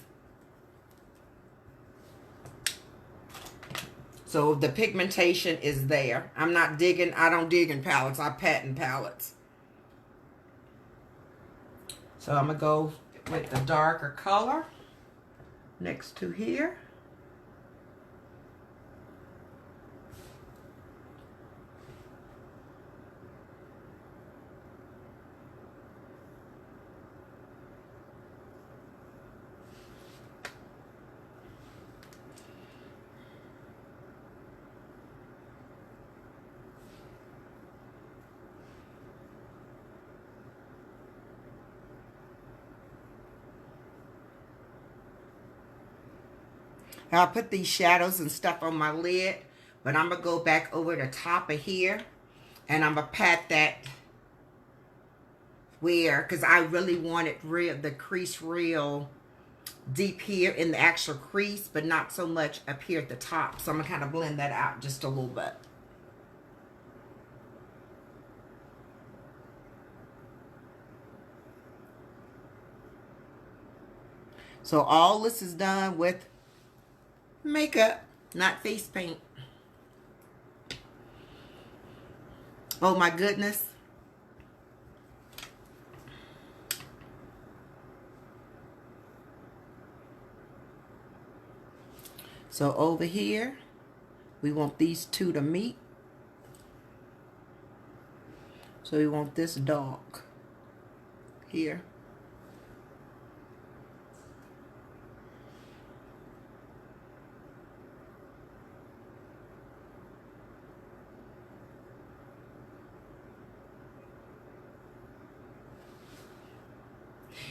So the pigmentation is there. I'm not digging, I don't dig in palettes, I patent palettes. So I'm going to go with the darker color next to here. I'll put these shadows and stuff on my lid, but I'm going to go back over the top of here, and I'm going to pat that where, because I really want it real, the crease real deep here in the actual crease, but not so much up here at the top. So I'm going to kind of blend that out just a little bit. So all this is done with makeup, not face paint. Oh my goodness. So over here, we want these two to meet. So we want this dark here.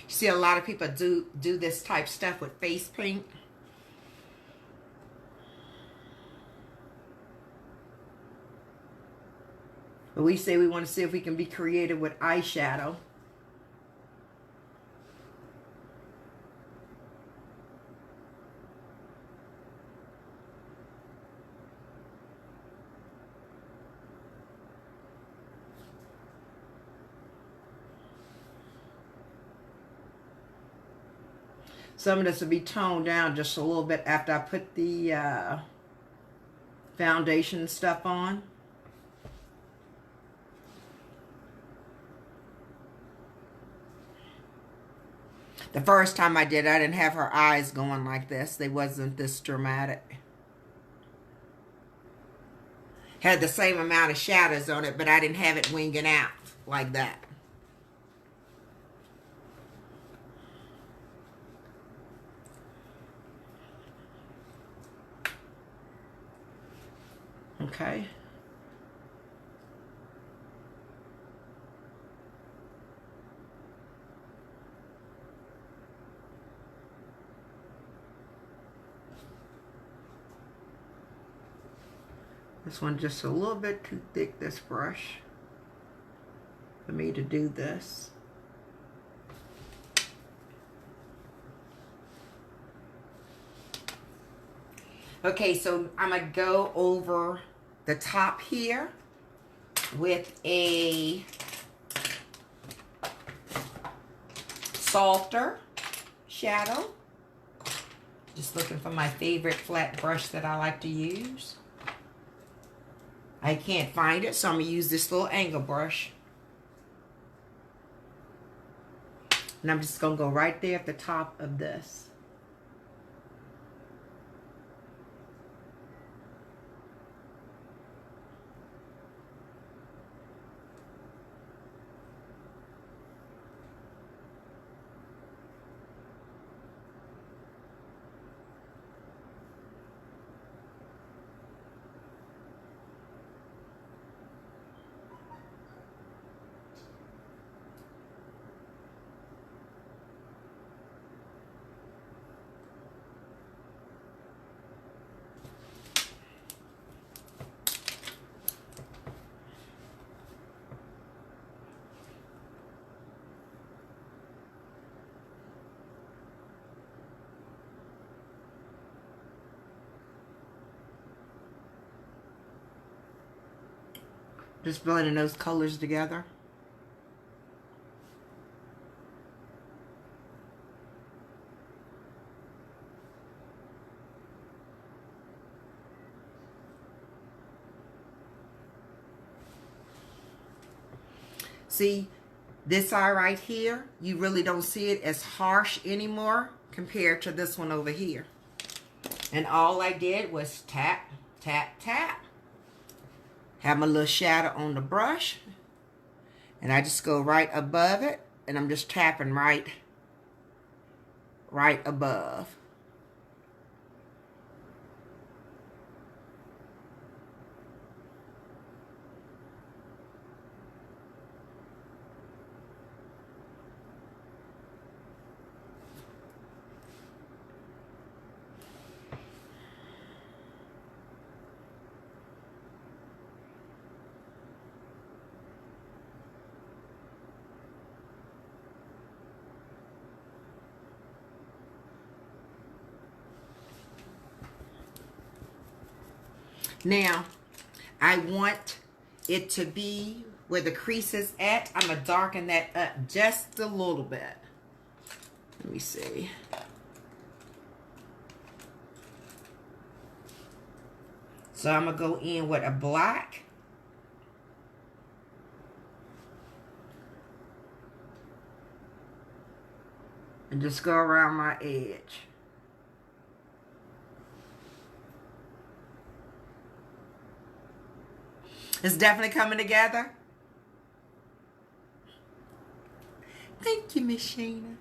You see a lot of people do this type stuff with face paint. But we say we want to see if we can be creative with eyeshadow. Some of this will be toned down just a little bit after I put the foundation stuff on. The first time I did, I didn't have her eyes going like this. They wasn't this dramatic. Had the same amount of shadows on it, but I didn't have it winging out like that. Okay. This one just a little bit too thick, this brush, for me to do this. Okay, so I'm going to go over the top here with a softer shadow. Just looking for my favorite flat brush that I like to use. I can't find it, so I'm going to use this little angle brush. And I'm just going to go right there at the top of this. Just blending those colors together. See, this eye right here, you really don't see it as harsh anymore compared to this one over here. And all I did was tap, tap, tap. Have my little shadow on the brush. And I just go right above it. And I'm just tapping right above. Now, I want it to be where the crease is at. I'm going to darken that up just a little bit. Let me see. So I'm going to go in with a black. And just go around my edge. It's definitely coming together. Thank you, Miss Shayna.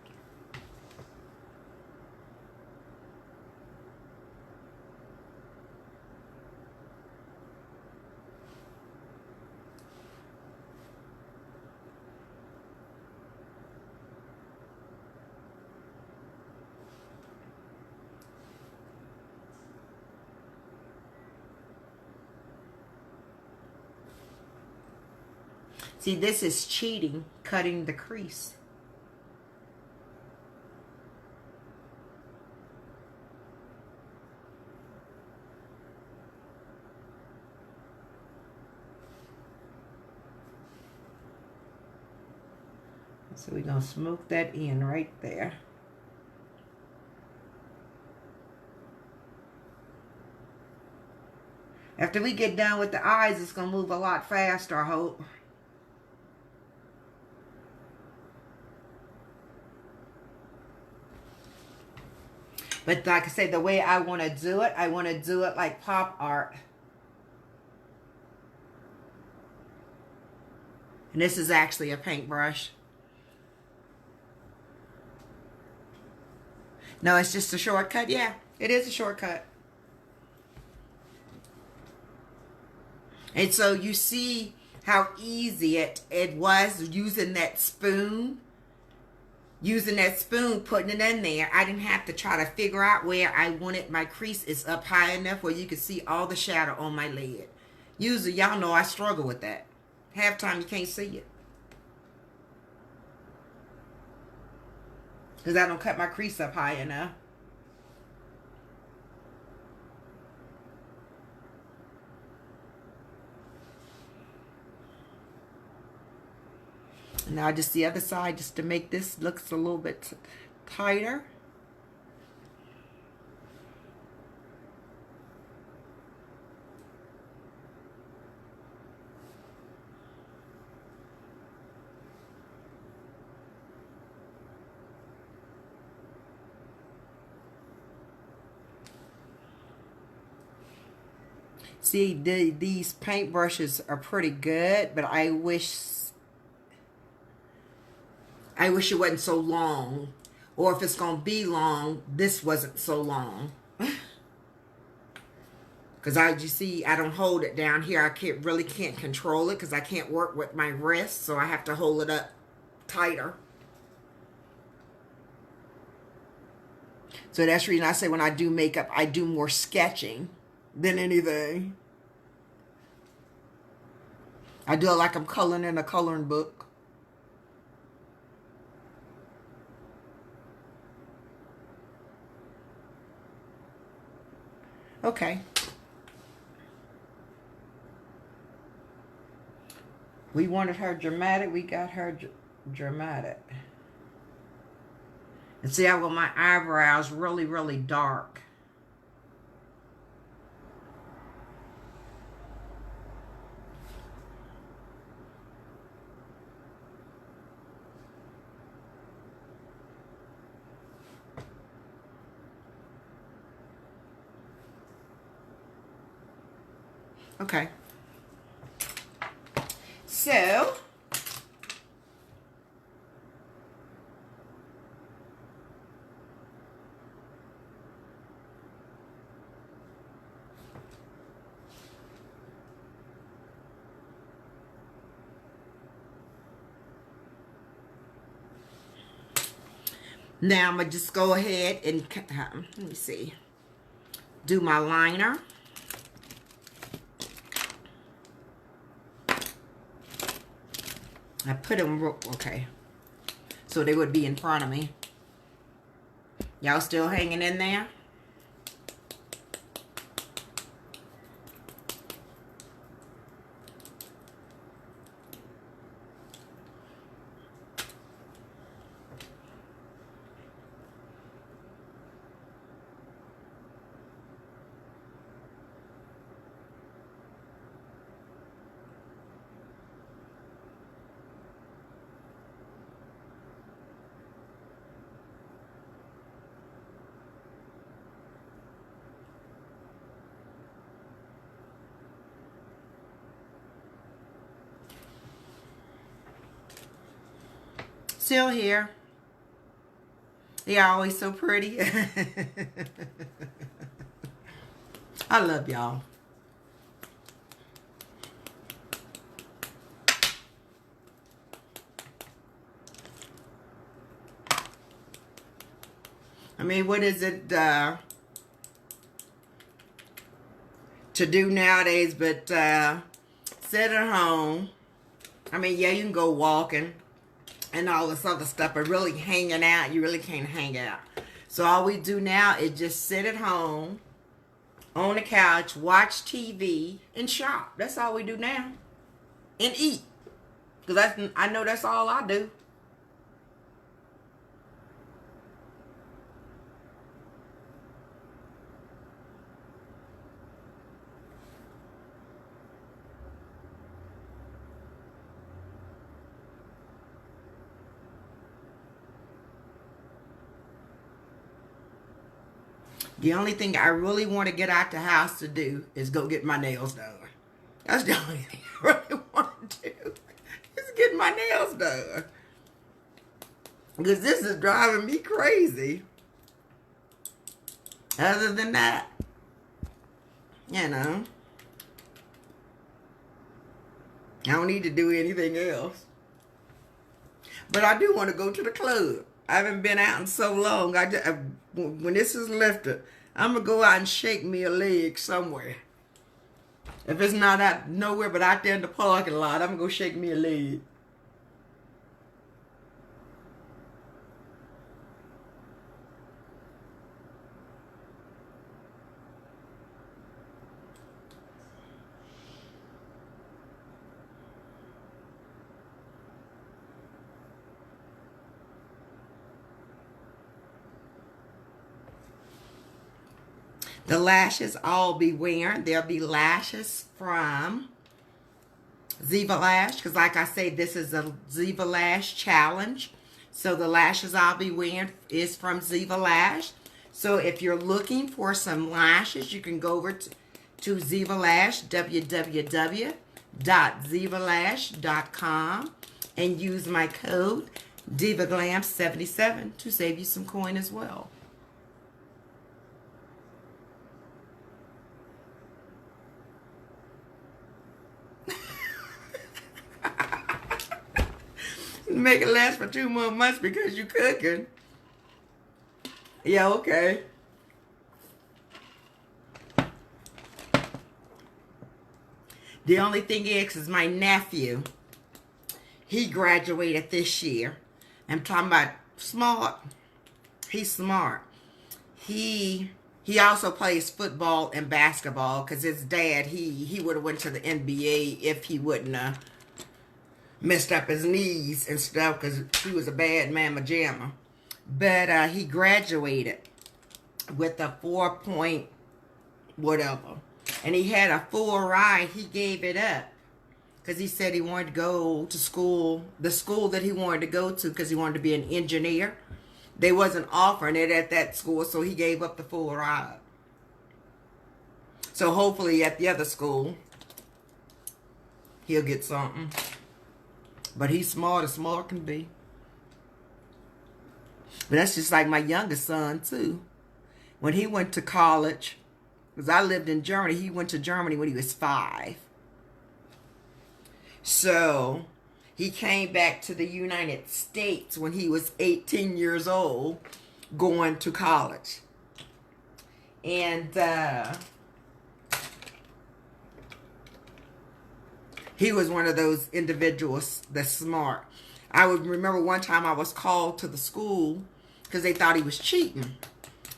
See, this is cheating, cutting the crease. So we're going to smoke that in right there. After we get done with the eyes, it's going to move a lot faster, I hope. But like I say, the way I want to do it like pop art. And this is actually a paintbrush. No, it's just a shortcut. Yeah, it is a shortcut. And so you see how easy it was using that spoon. Using that spoon, putting it in there. I didn't have to try to figure out where I wanted my crease. It's up high enough where you can see all the shadow on my lid. Usually, y'all know I struggle with that. Half time you can't see it. Because I don't cut my crease up high enough. Now just the other side, just to make this looks a little bit tighter. See, these paintbrushes are pretty good, but I wish it wasn't so long. Or if it's going to be long, this wasn't so long. Because you see, I don't hold it down here. I really can't control it because I can't work with my wrist. So I have to hold it up tighter. So that's the reason I say when I do makeup, I do more sketching than anything. I do it like I'm coloring in a coloring book. Okay. We wanted her dramatic. We got her dramatic. And see, I want my eyebrows really, really dark. Okay. So, now I'm going to just go ahead and, let me see, do my liner. I put them, okay, so they would be in front of me. Y'all still hanging in there? Still here. They're always so pretty. I love y'all. I mean, what is it to do nowadays but sit at home? I mean, yeah, you can go walking and all this other stuff, but really hanging out, you really can't hang out. So all we do now is just sit at home on the couch, watch TV, and shop. That's all we do now. And eat. Because I know that's all I do. The only thing I really want to get out the house to do is go get my nails done. That's the only thing I really want to do. Is get my nails done. Because this is driving me crazy. Other than that, you know, I don't need to do anything else. But I do want to go to the club. I haven't been out in so long. When this is lifted, I'm going to go out and shake me a leg somewhere. If it's not out nowhere but out there in the parking lot, I'm going to go shake me a leg. The lashes I'll be wearing, there'll be lashes from Zivalash, because like I say, this is a Zivalash challenge. So the lashes I'll be wearing is from Zivalash. So if you're looking for some lashes, you can go over to Zivalash, www.zivalash.com, and use my code DivaGlam77 to save you some coin as well. Make it last for 2 more months because you cooking. Yeah, okay. The only thing is my nephew. He graduated this year. I'm talking about smart. He's smart. He also plays football and basketball because his dad, he would have went to the NBA if he wouldn't have messed up his knees and stuff because he was a bad mamma jamma. But he graduated with a 4 point whatever. And he had a full ride. He gave it up because he said he wanted to go to school, the school that he wanted to go to, because he wanted to be an engineer. They wasn't offering it at that school, so he gave up the full ride. So hopefully at the other school, he'll get something. But he's smart as smart can be. But that's just like my youngest son, too. When he went to college, because I lived in Germany, he went to Germany when he was 5. So he came back to the United States when he was 18 years old, going to college. And he was one of those individuals that's smart. I would remember one time I was called to the school because they thought he was cheating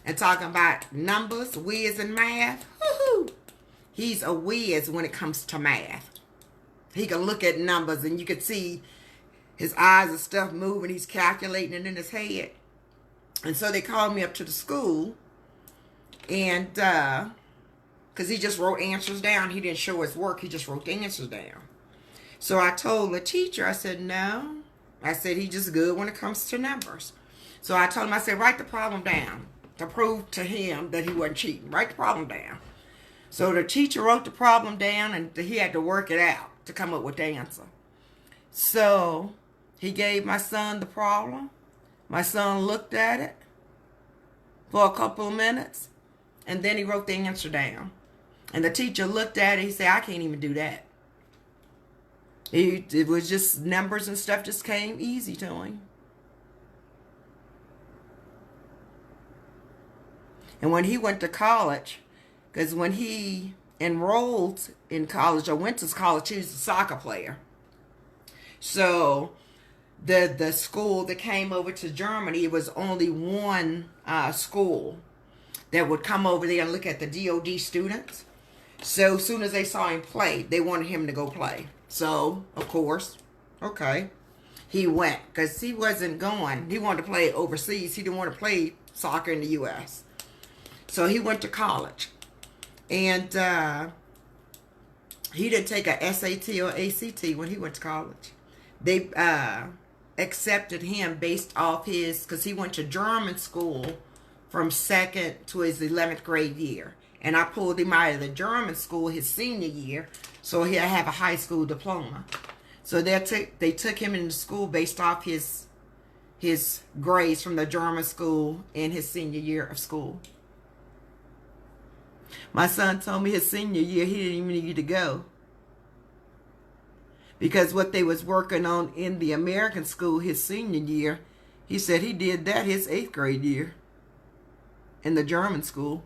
and talking about numbers, whiz, and math. Woo-hoo. He's a whiz when it comes to math. He can look at numbers and you can see his eyes and stuff moving. He's calculating it in his head. And so they called me up to the school, and because he just wrote answers down. He didn't show his work. He just wrote the answers down. So I told the teacher, I said, no. I said, he's just good when it comes to numbers. So I told him, I said, write the problem down to prove to him that he wasn't cheating. Write the problem down. So the teacher wrote the problem down, and he had to work it out to come up with the answer. So he gave my son the problem. My son looked at it for a couple of minutes, and then he wrote the answer down. And the teacher looked at it. He said, I can't even do that. It was just numbers and stuff just came easy to him. And when he went to college, because when he enrolled in college or went to college, he was a soccer player. So the school that came over to Germany, it was only one school that would come over there and look at the DOD students. So as soon as they saw him play, they wanted him to go play. So, of course, okay, he went because he wasn't going. He wanted to play overseas. He didn't want to play soccer in the U.S. So he went to college. And he didn't take a SAT or ACT when he went to college. They accepted him based off his, because he went to German school from 2nd to his 11th grade year. And I pulled him out of the German school his senior year, so he'll have a high school diploma. So they took him into school based off his grades from the German school in his senior year of school. My son told me his senior year he didn't even need to go, because what they was working on in the American school his senior year, he said he did that his 8th grade year in the German school.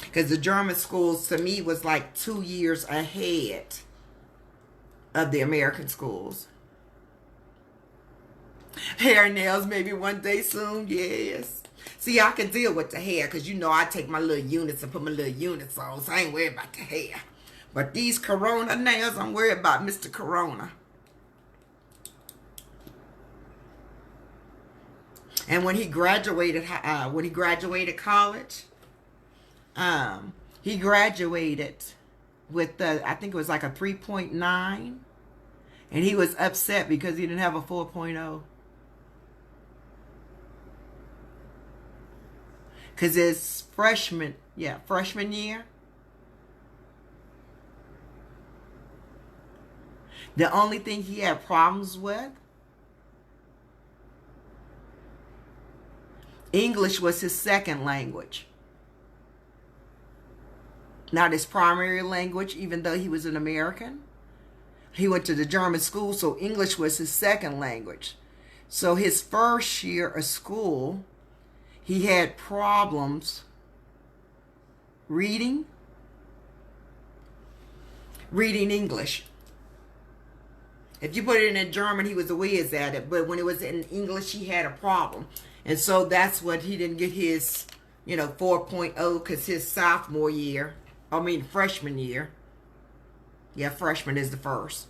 Because the German schools, to me, was like 2 years ahead of the American schools. Hair and nails, maybe one day soon, yes. See, I can deal with the hair because, you know, I take my little units and put my little units on, so I ain't worried about the hair. But these Corona nails, I'm worried about Mr. Corona. And when he graduated college, he graduated with I think it was like a 3.9, and he was upset because he didn't have a 4.0. Because it's freshman year. The only thing he had problems with, English was his second language. Not his primary language, even though he was an American. He went to the German school, so English was his second language. So his first year of school, he had problems reading English. If you put it in German, he was a whiz at it. But when it was in English, he had a problem. And so that's what he didn't get his, 4.0, because his sophomore year, I mean, freshman year. Yeah, freshman is the first.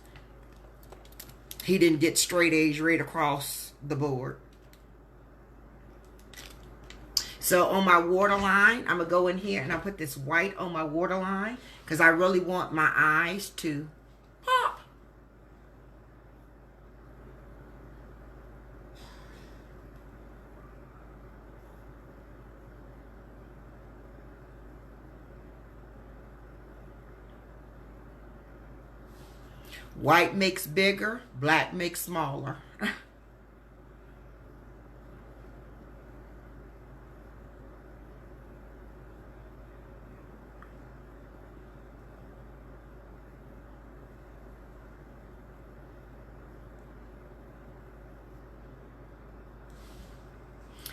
He didn't get straight A's right across the board. So on my waterline, I'm going to go in here and I put this white on my waterline because I really want my eyes to pop. White makes bigger, black makes smaller.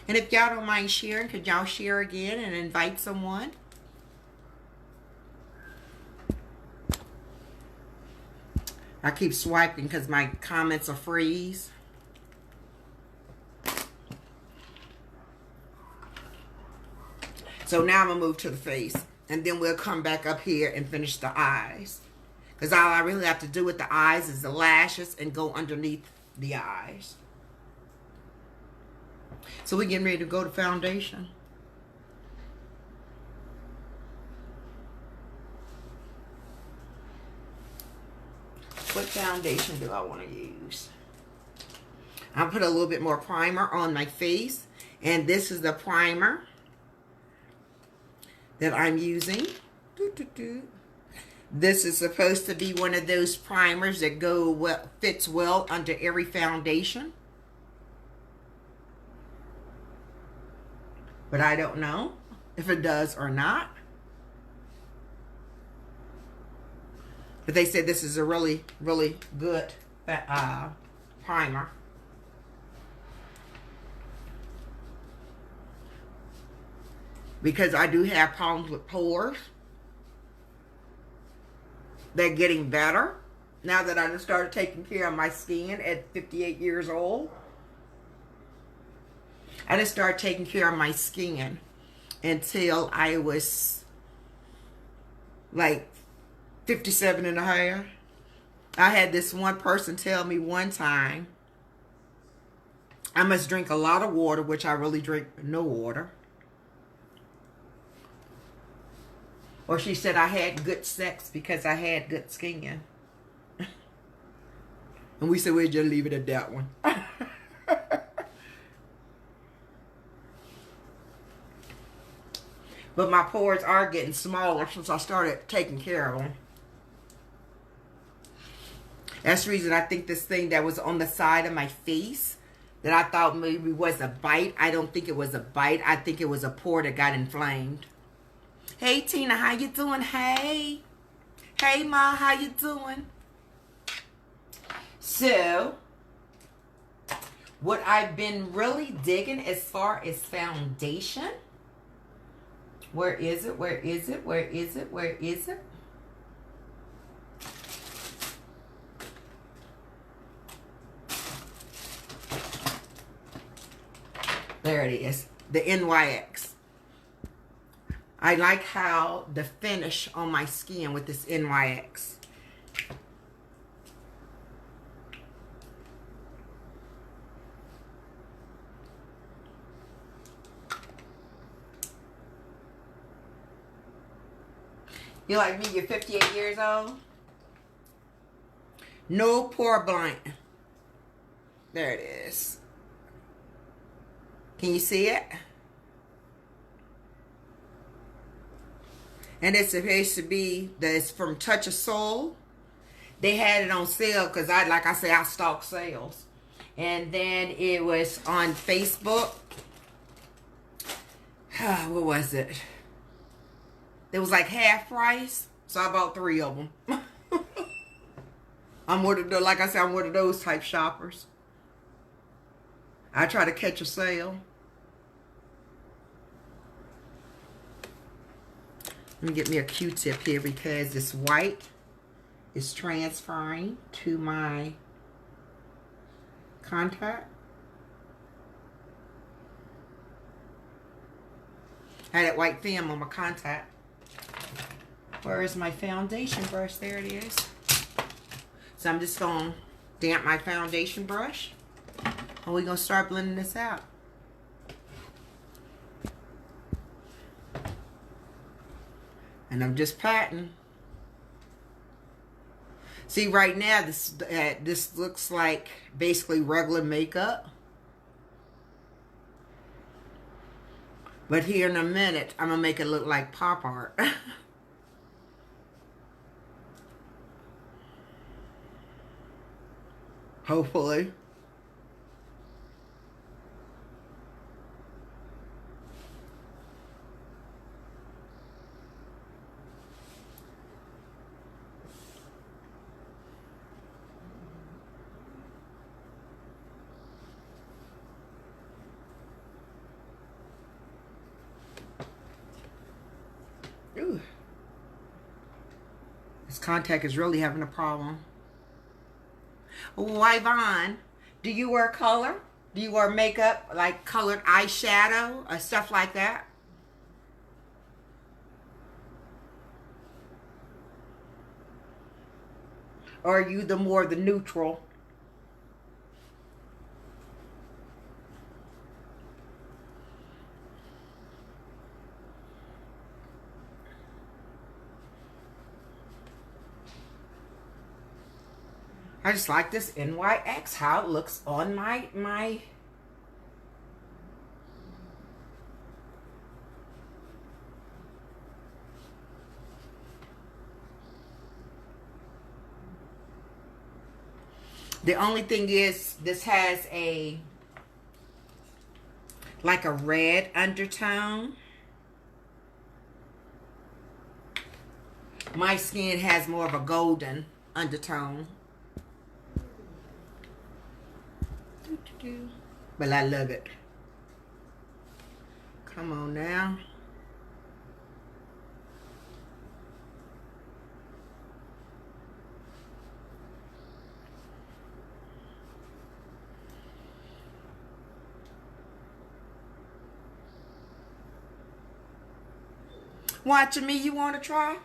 And if y'all don't mind sharing, could y'all share again and invite someone? I keep swiping because my comments are freeze. So now I'm going to move to the face. And then we'll come back up here and finish the eyes. Because all I really have to do with the eyes is the lashes and go underneath the eyes. So we're getting ready to go to foundation. What foundation do I want to use? I'll put a little bit more primer on my face. And this is the primer that I'm using. This is supposed to be one of those primers that fits well under every foundation. But I don't know if it does or not. But they said this is a really, really good primer. Because I do have problems with pores. They're getting better now that I just started taking care of my skin at 58 years old. I just started taking care of my skin until I was like 57 and a half. I had this one person tell me one time I must drink a lot of water, which I really drink no water. Or she said I had good sex because I had good skin. And we said we'll just leave it at that one. But my pores are getting smaller since I started taking care of them. That's the reason I think this thing that was on the side of my face that I thought maybe was a bite. I don't think it was a bite. I think it was a pore that got inflamed. Hey, Tina, how you doing? Hey. Hey, Ma, how you doing? So, what I've been really digging as far as foundation. Where is it? Where is it? Where is it? Where is it? There it is. The NYX. I like how the finish on my skin with this NYX. You like me, you're 58 years old? No pore blank. There it is. Can you see it? And it's supposed to be, it's from Touch of Soul. They had it on sale because like I say, I stalk sales. And then it was on Facebook. What was it? It was like half price, so I bought 3 of them. I'm one of the, like I said, I'm one of those type shoppers. I try to catch a sale. Let me get me a Q-tip here because this white is transferring to my contact. I had that white film on my contact. Where is my foundation brush? There it is. So I'm just going to damp my foundation brush. And we're going to start blending this out. And I'm just patting. See, right now, this looks like basically regular makeup. But here in a minute, I'm going to make it look like pop art. Hopefully. Ooh. This contact is really having a problem. Why, Vaughn, do you wear color? Do you wear makeup, like colored eyeshadow or stuff like that? Or are you the more the neutral? I just like this NYX, how it looks on my The only thing is this has a like a red undertone. My skin has more of a golden undertone. But I love it. Come on now. Watching me, you want to try?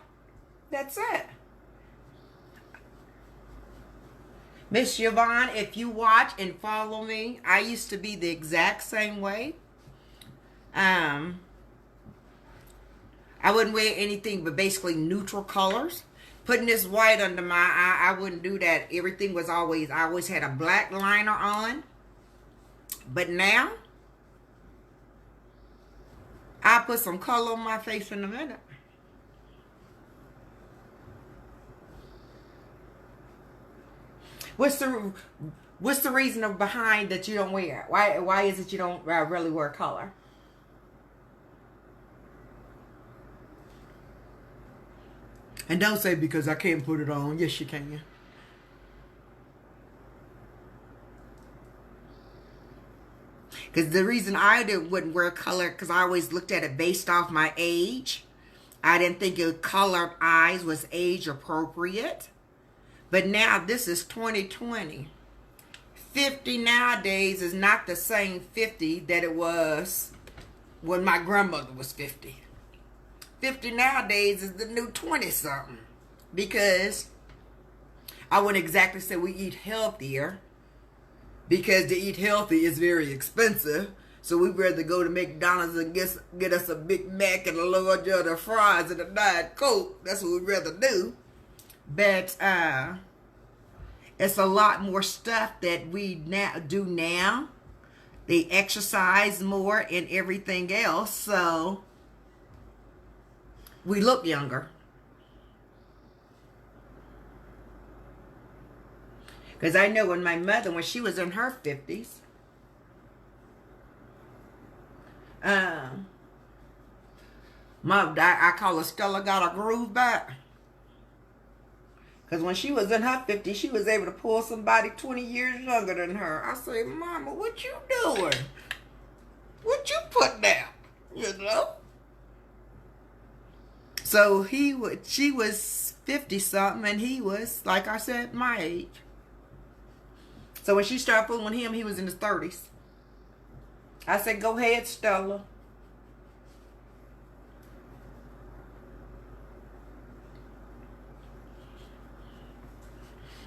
That's it. Miss Yvonne, if you watch and follow me, I used to be the exact same way. I wouldn't wear anything but basically neutral colors. Putting this white under my eye, I wouldn't do that. Everything was always, I always had a black liner on. But now, I put some color on my face in a minute. What's the reason behind that you don't wear it? Why is it you don't really wear color? And don't say because I can't put it on. Yes, you can. Because the reason I wouldn't wear color, because I always looked at it based off my age. I didn't think colored eyes was age appropriate. But now this is 2020. 50 nowadays is not the same 50 that it was when my grandmother was 50. 50 nowadays is the new 20-something. Because I wouldn't exactly say we eat healthier. Because to eat healthy is very expensive. So we'd rather go to McDonald's and get us a Big Mac and a large order of fries and a Diet Coke. That's what we'd rather do. But it's a lot more stuff that we do now. They exercise more and everything else. So we look younger. Because I know when my mother, when she was in her 50s, I call her Stella got a groove back. Because when she was in her 50s, she was able to pull somebody 20 years younger than her. I say, Mama, what you doing? What you putting out? You know? So she was 50-something, and he was, like I said, my age. So when she started fooling him, he was in his 30s. I said, go ahead, Stella.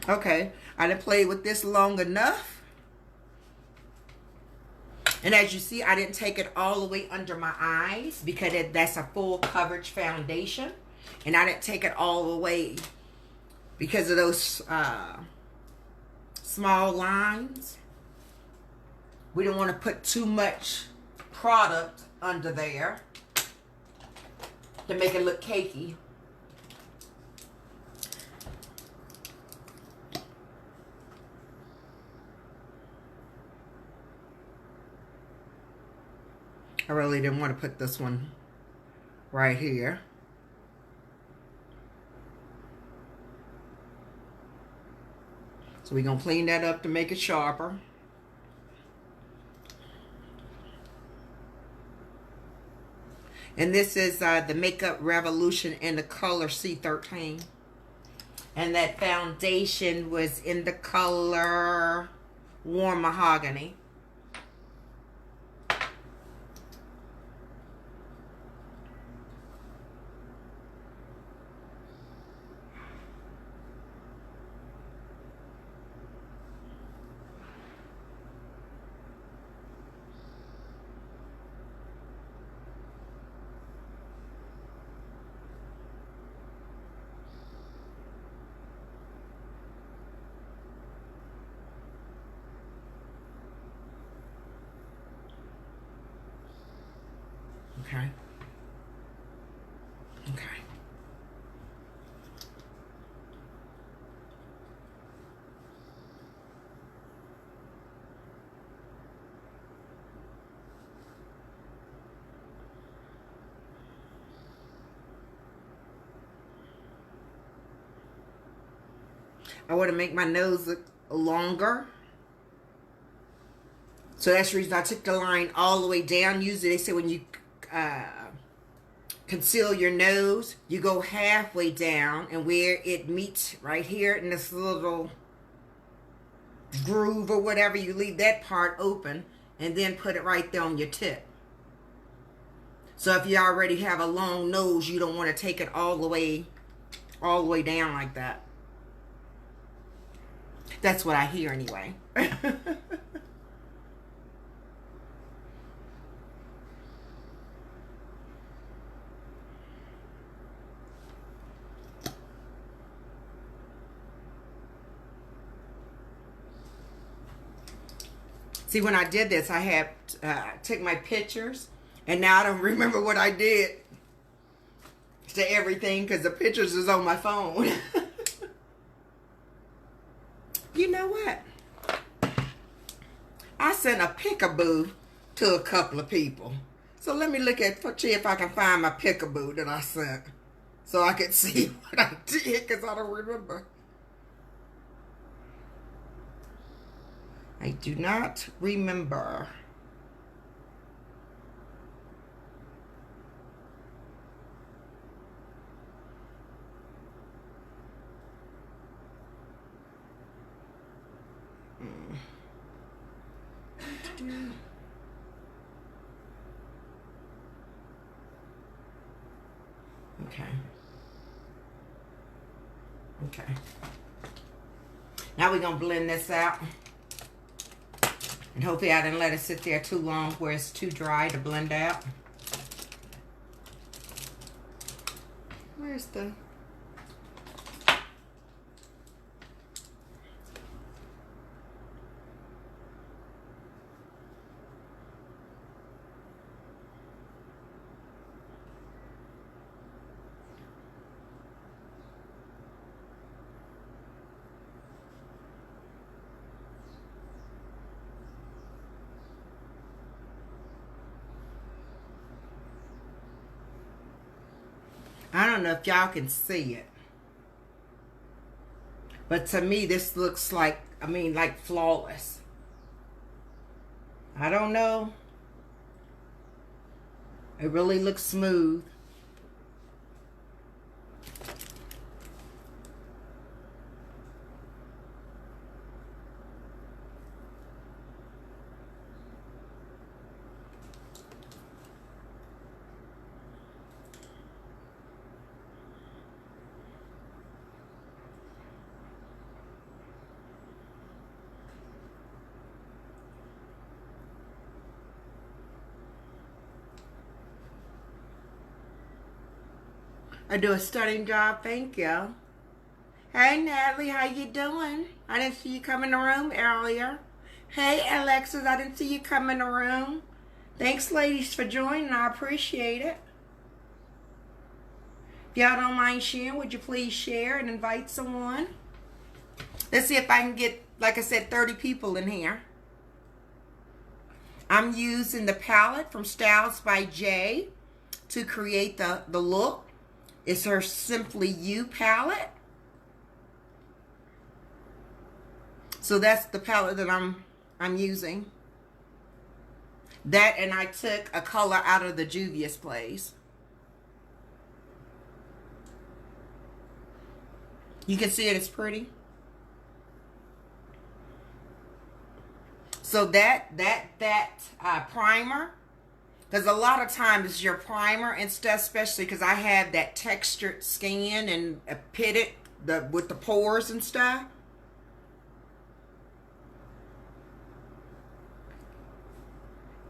Okay, I done played with this long enough. And as you see, I didn't take it all the way under my eyes because that's a full coverage foundation. And I didn't take it all the way because of those small lines. We don't want to put too much product under there to make it look cakey. I really didn't want to put this one right here. So we're going to clean that up to make it sharper. And this is the Makeup Revolution in the color C13. And that foundation was in the color Warm Mahogany. Okay. Okay. I want to make my nose look longer. So that's the reason I took the line all the way down. Usually they say when you conceal your nose, you go halfway down, and where it meets right here in this little groove or whatever, you leave that part open and then put it right there on your tip. So if you already have a long nose, you don't want to take it all the way down like that. That's what I hear anyway. See, when I did this, I had took my pictures, and now I don't remember what I did to everything because the pictures is on my phone. You know what? I sent a peekaboo to a couple of people. So let me look at, see if I can find my peekaboo that I sent, so I could see what I did because I don't remember. I do not remember. Okay. Okay. Now we're going to blend this out. And hopefully I didn't let it sit there too long where it's too dry to blend out. Where's the... I don't know if y'all can see it, but to me this looks like, I mean, like flawless. I don't know. It really looks smooth. I do a stunning job, thank you. Hey Natalie, how you doing? I didn't see you come in the room earlier. Hey Alexis, I didn't see you come in the room. Thanks ladies for joining, I appreciate it. If y'all don't mind sharing, would you please share and invite someone? Let's see if I can get, like I said, 30 people in here. I'm using the palette from Styles by Jay to create the look. It's her Simply You palette. So that's the palette that I'm using. That, and I took a color out of the Juvia's Place. You can see it, it's pretty. So that primer, because a lot of times your primer and stuff, especially because I have that textured skin and pitted with the pores and stuff.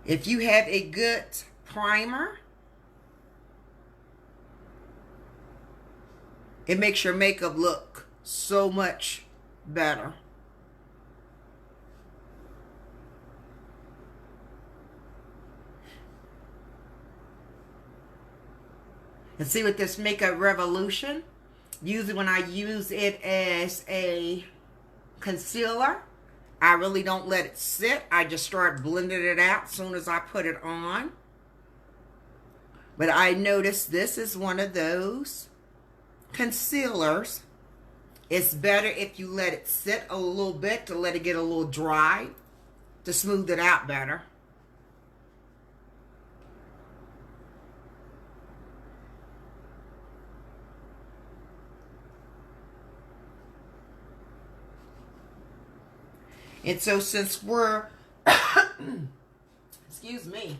If you have a good primer, it makes your makeup look so much better. And see with this Makeup Revolution, usually when I use it as a concealer, I really don't let it sit. I just start blending it out as soon as I put it on. But I noticed this is one of those concealers. It's better if you let it sit a little bit to let it get a little dry to smooth it out better. And so since we're, excuse me,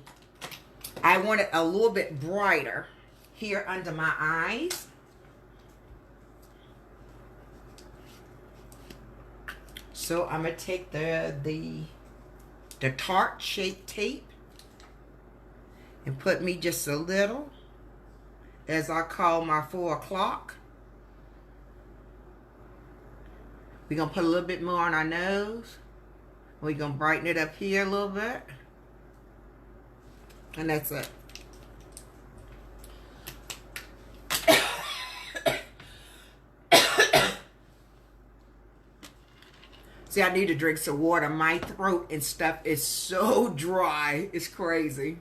I want it a little bit brighter here under my eyes. So I'm going to take the Tarte Shape Tape and put me just a little, as I call my 4 o'clock. We're going to put a little bit more on our nose. We're going to brighten it up here a little bit. And that's it. See, I need to drink some water. My throat and stuff is so dry. It's crazy.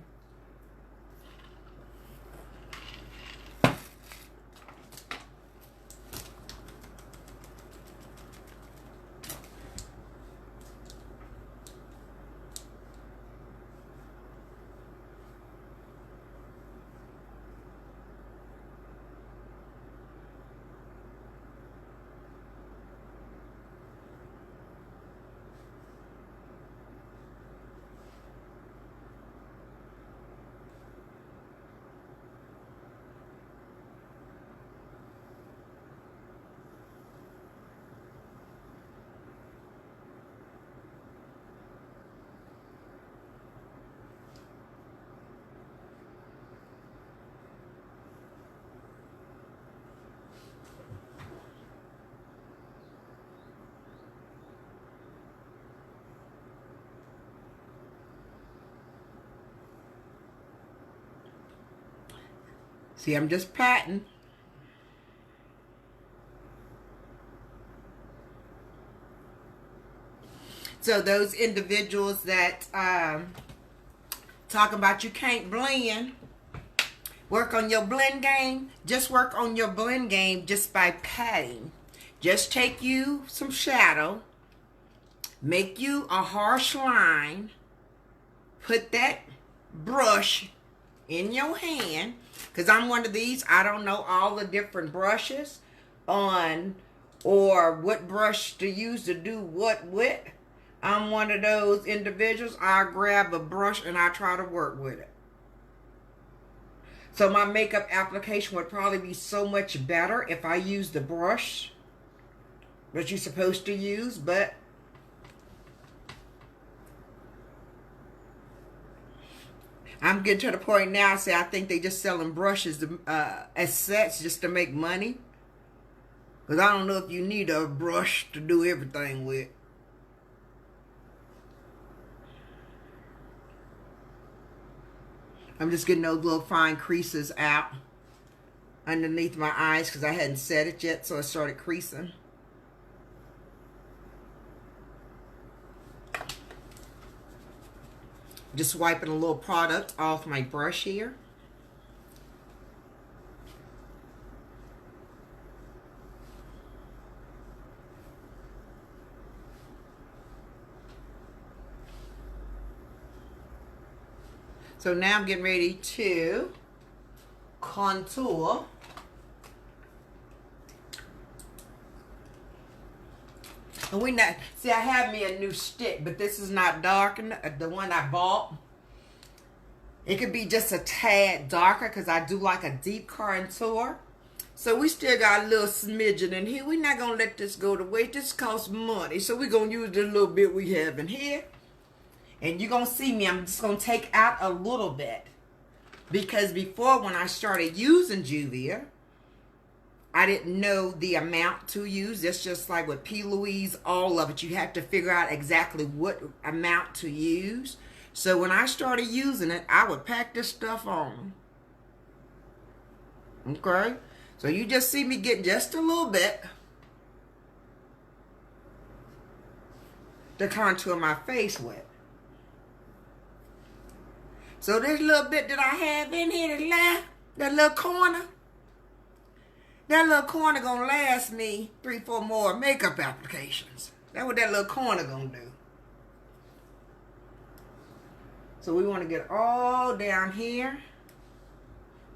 See, I'm just patting. So those individuals that talking about you can't blend, work on your blend game. Just work on your blend game just by patting. Just take you some shadow, make you a harsh line, put that brush in your hand. Because I'm one of these, I don't know all the different brushes on or what brush to use to do what with. I'm one of those individuals, I grab a brush and I try to work with it. So my makeup application would probably be so much better if I use the brush that you're supposed to use, but I'm getting to the point now, say I think they just selling brushes to, as sets just to make money. Because I don't know if you need a brush to do everything with. I'm just getting those little fine creases out underneath my eyes because I hadn't set it yet, so it started creasing. Just wiping a little product off my brush here. So now I'm getting ready to contour. And see, I have me a new stick, but this is not dark, the one I bought. It could be just a tad darker because I do like a deep contour. So we still got a little smidgen in here. We're not going to let this go to waste. This costs money. So we're going to use the little bit we have in here. And you're going to see me, I'm just going to take out a little bit. Because before, when I started using Juvia, I didn't know the amount to use. It's just like with P. Louise, all of it. You have to figure out exactly what amount to use. So when I started using it, I would pack this stuff on. Okay? So you just see me getting just a little bit to contour my face with. So this little bit that I have in here that's left, that little corner gonna last me 3-4 more makeup applications. That's what that little corner gonna do. So we want to get all down here.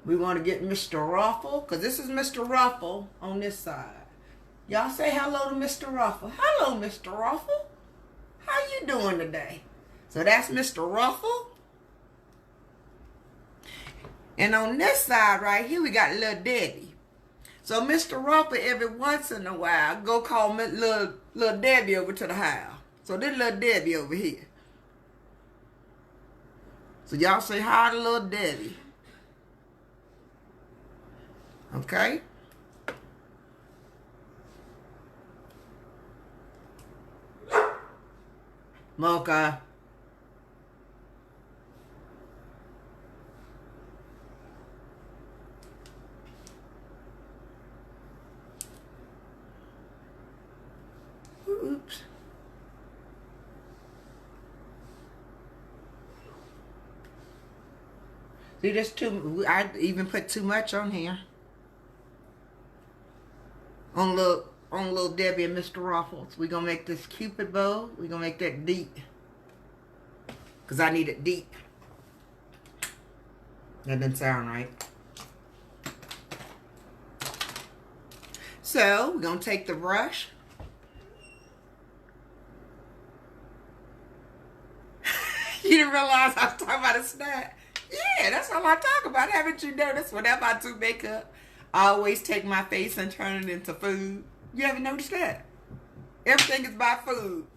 We want to get Mr. Ruffle, because this is Mr. Ruffle on this side. Y'all say hello to Mr. Ruffle. Hello, Mr. Ruffle. How you doing today? So that's Mr. Ruffle. And on this side right here, we got Little Debbie. So Mr. Ruffle, every once in a while, go call little Debbie over to the house. So this Little Debbie over here. So y'all say hi to Little Debbie. Okay? Mocha. Oops. See, there's I even put too much on here. On little Debbie and Mr. Ruffles. We're gonna make this Cupid bow. We're gonna make that deep. Because I need it deep. That didn't sound right. So, we're gonna take the brush. You didn't realize I was talking about a snack? Yeah, that's all I talk about. Haven't you noticed? Whenever I do makeup, I always take my face and turn it into food. You ever noticed that? Everything is about food.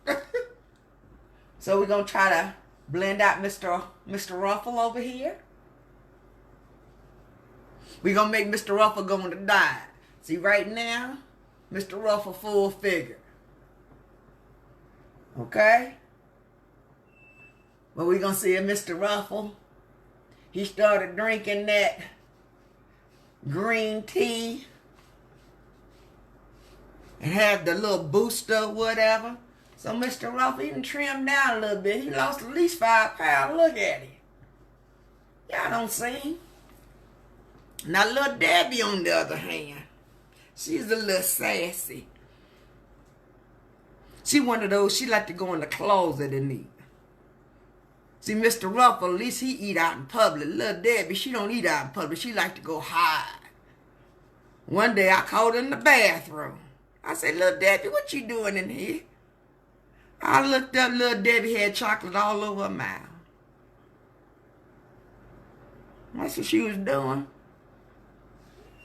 So we're going to try to blend out Mr. Ruffle over here. We're going to make Mr. Ruffle go on the diet. See, right now, Mr. Ruffle full figure. Okay? But we're going to see if Mr. Ruffle, he started drinking that green tea and had the little booster whatever. So Mr. Ruffle even trimmed down a little bit. He lost at least 5 pounds. Look at him. Y'all don't see him. Now little Debbie on the other hand, she's a little sassy. She one of those, she like to go in the closet and eat. See, Mr. Ruffle, at least he eat out in public. Little Debbie, she don't eat out in public. She like to go hide. One day I caught her in the bathroom. I said, little Debbie, what you doing in here? I looked up, little Debbie had chocolate all over her mouth. That's what she was doing.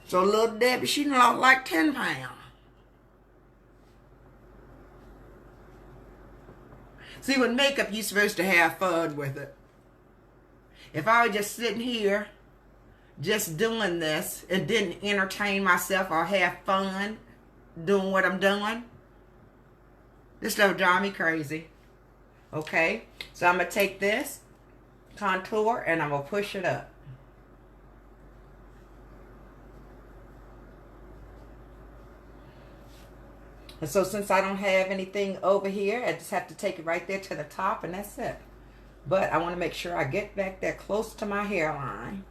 So little Debbie, she lost like 10 pounds. See, with makeup, you're supposed to have fun with it. If I was just sitting here just doing this and didn't entertain myself or have fun doing what I'm doing, this stuff would drive me crazy. Okay, so I'm going to take this contour and I'm going to push it up. And so since I don't have anything over here, I just have to take it right there to the top and that's it. But I want to make sure I get back there close to my hairline.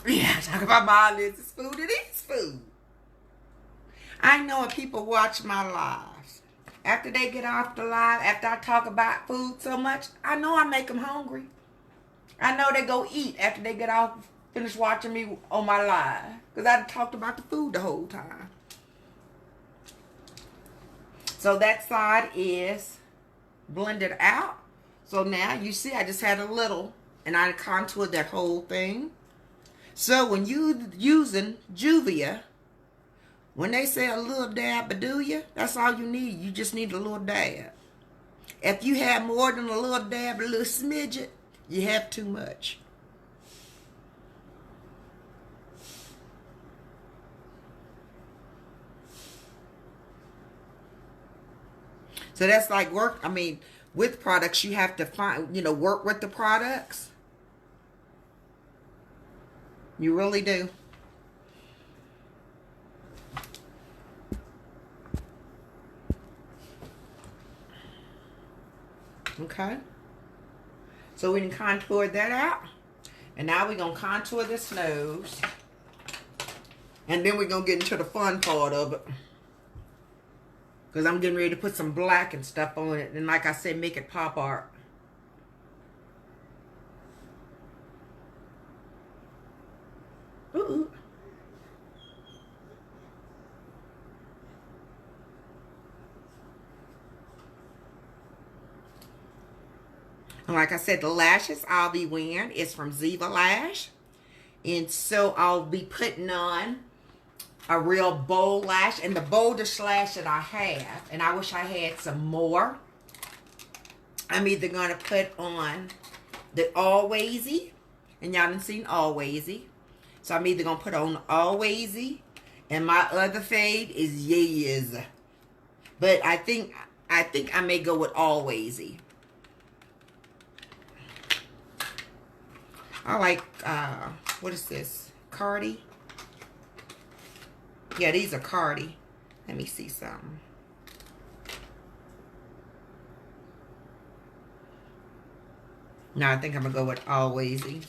Yeah, talk about my eyelids. It's food. It is food. I know when people watch my lives, after they get off the live, after I talk about food so much, I know I make them hungry. I know they go eat after they get off, finish watching me on my live. Because I talked about the food the whole time. So that side is blended out. So now you see I just had a little and I contoured that whole thing. So when you using Juvia, when they say a little dab will do you, that's all you need. You just need a little dab. If you have more than a little dab, a little smidget, you have too much. So that's like work. I mean, with products, you have to find, work with the products. You really do. Okay. So we can contour that out. And now we're going to contour this nose. And then we're going to get into the fun part of it. Because I'm getting ready to put some black and stuff on it. And like I said, make it pop art. Ooh. And like I said, the lashes I'll be wearing is from Zivalash. And so I'll be putting on a real bold lash. And the boldest lash that I have, and I wish I had some more, I'm either going to put on the Allwayz. And y'all done seen Allwayz. So I'm either going to put on Allwayz. And my other fave is Yes. But I think I may go with Allwayz. I like, what is this? Cardi? Yeah, these are Cardi. Let me see something. No, I think I'm going to go with Allwayz.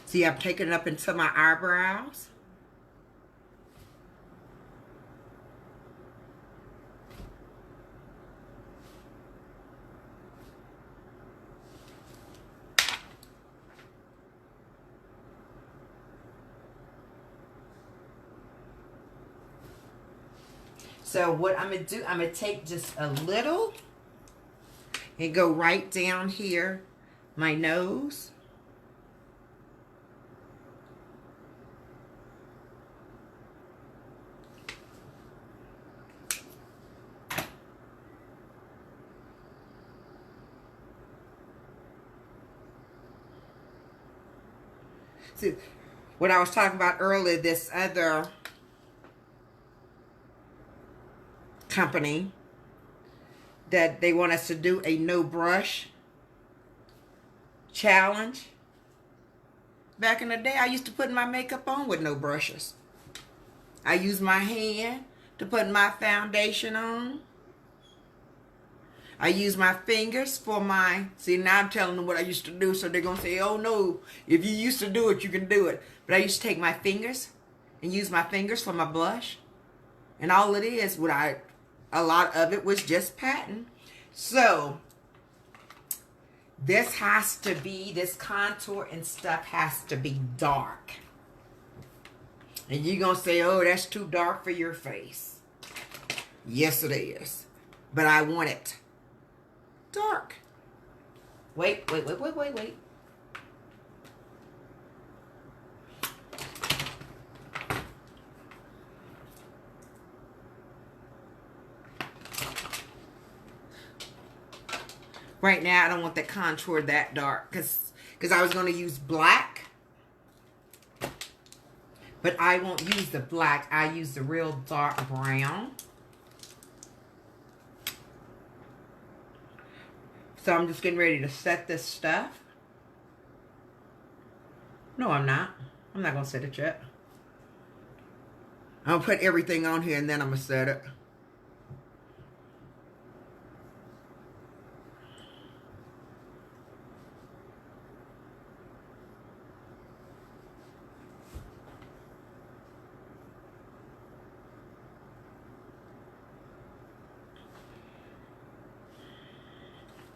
See, I'm taking it up into my eyebrows. So what I'm going to do, I'm going to take just a little and go right down here, my nose. See, what I was talking about earlier, this other company that they want us to do a no brush challenge. Back in the day, I used to put my makeup on with no brushes. I used my hand to put my foundation on. I use my fingers for my, see now I'm telling them what I used to do, so they're going to say, oh no, if you used to do it, you can do it. But I used to take my fingers and use my fingers for my blush. And all it is, a lot of it was just pattern. So, this has to be, this contour and stuff has to be dark. And you're going to say, oh, that's too dark for your face. Yes, it is. But I want it dark. Wait. Right now, I don't want the contour that dark because I was going to use black. But I won't use the black. I use the real dark brown. So I'm just getting ready to set this stuff. No, I'm not. I'm not going to set it yet. I'm going to put everything on here and then I'm going to set it.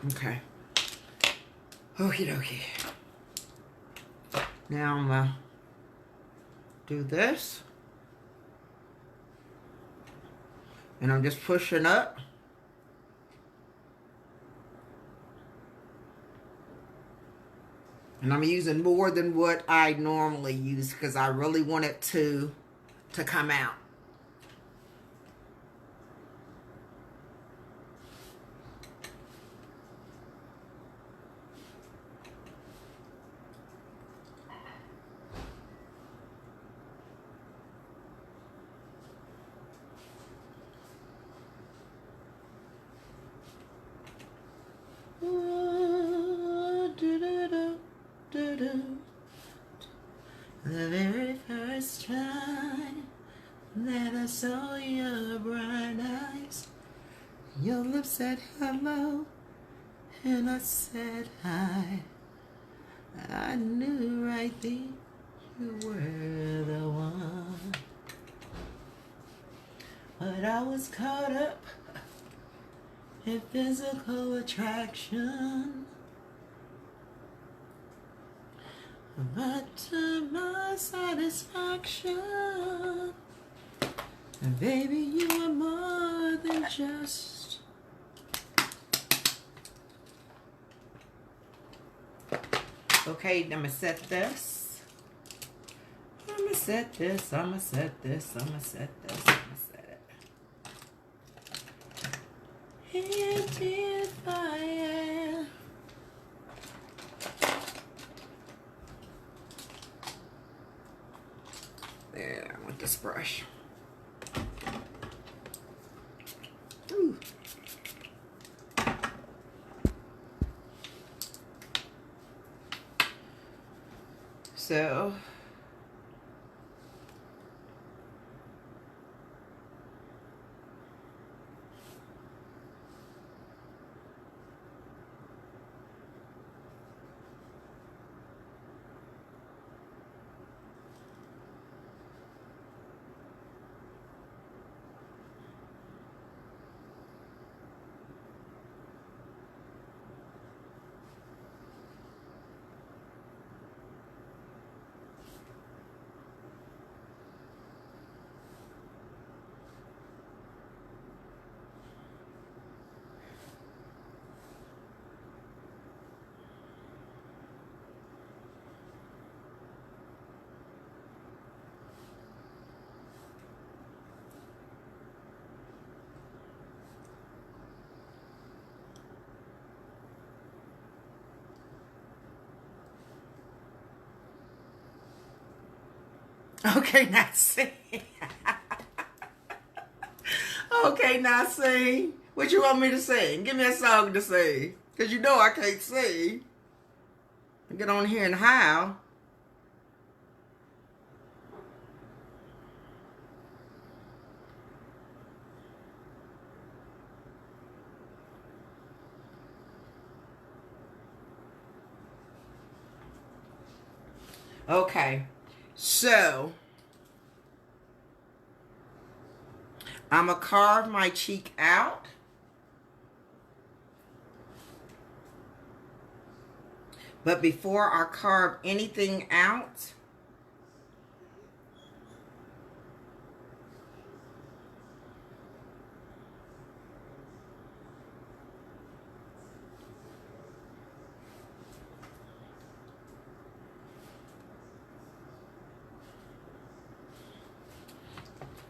Okay. Okie dokie. Now I'm going to do this. And I'm just pushing up. And I'm using more than what I normally use because I really want it to come out. The very first time that I saw your bright eyes, your lips said hello, and I said hi. I knew right then you were the one. But I was caught up in physical attraction. But to my satisfaction, and baby, you are more than just. Okay, I'm gonna set this. I'm gonna set this. I'm gonna set this. I'm gonna set this. I'm gonna set it. And if I am. There, I want this brush. Ooh. So, okay, now sing. Okay, now sing. What you want me to sing? Give me a song to sing. Because you know I can't sing. Get on here and howl. Okay, so I'm going to carve my cheek out. But before I carve anything out,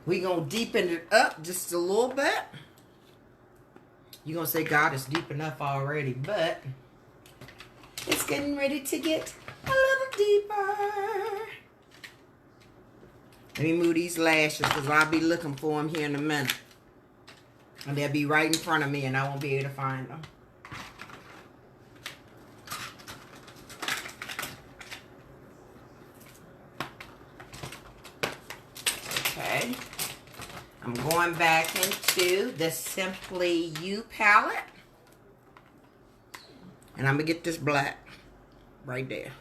We're going to deepen it up just a little bit. You're going to say, God, it's deep enough already, but it's getting ready to get a little deeper. Let me move these lashes because I'll be looking for them here in a minute. And they'll be right in front of me and I won't be able to find them. Okay. I'm going back into the Simply You palette. And I'm going to get this black right there.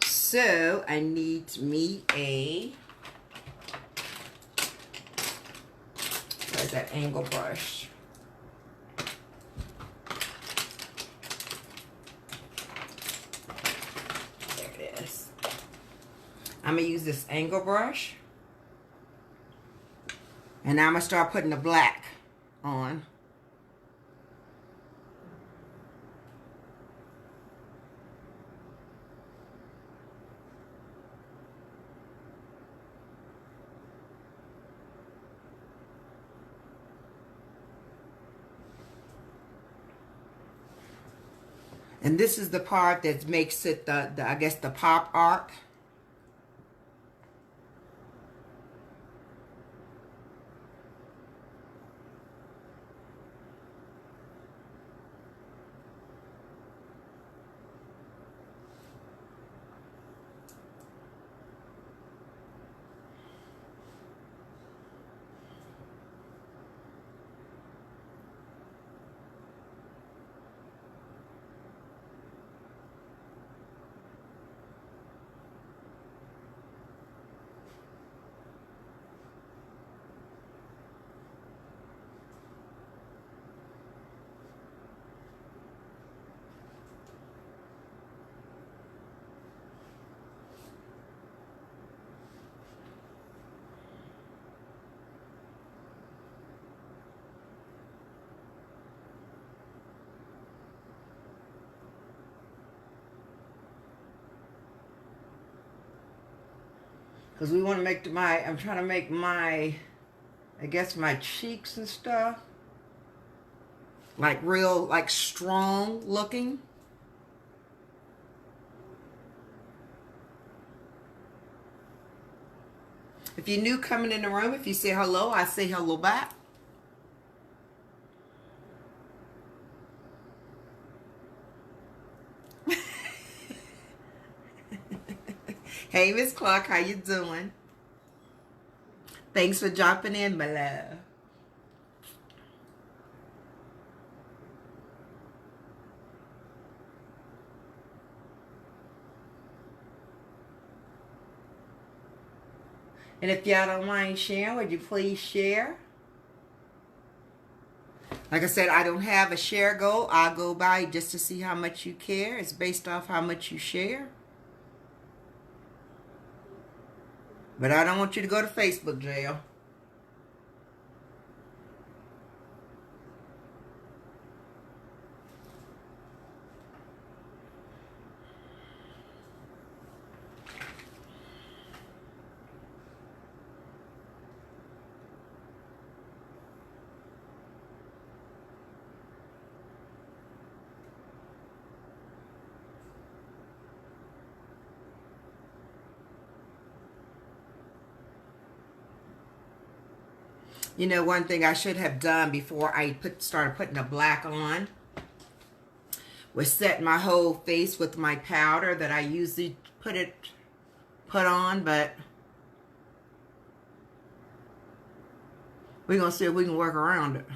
So, I need me a... Where's that angle brush? There it is. I'm going to use this angle brush. And now I'm going to start putting the black on. And this is the part that makes it I guess the pop art. Because we want to make I'm trying to make my, I guess my cheeks and stuff, like real, like strong looking. If you're new coming in the room, if you say hello, I say hello back. Hey, Miss Clark, how you doing? Thanks for dropping in, my love. And if y'all don't mind sharing, would you please share? Like I said, I don't have a share goal. I'll go by just to see how much you care. It's based off how much you share. But I don't want you to go to Facebook jail. You know, one thing I should have done before I started putting the black on was set my whole face with my powder that I usually put on, but we're going to see if we can work around it.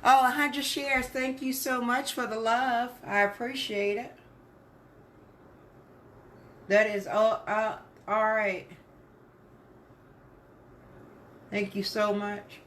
Oh, 100 shares. Thank you so much for the love. I appreciate it. That is all right. Thank you so much.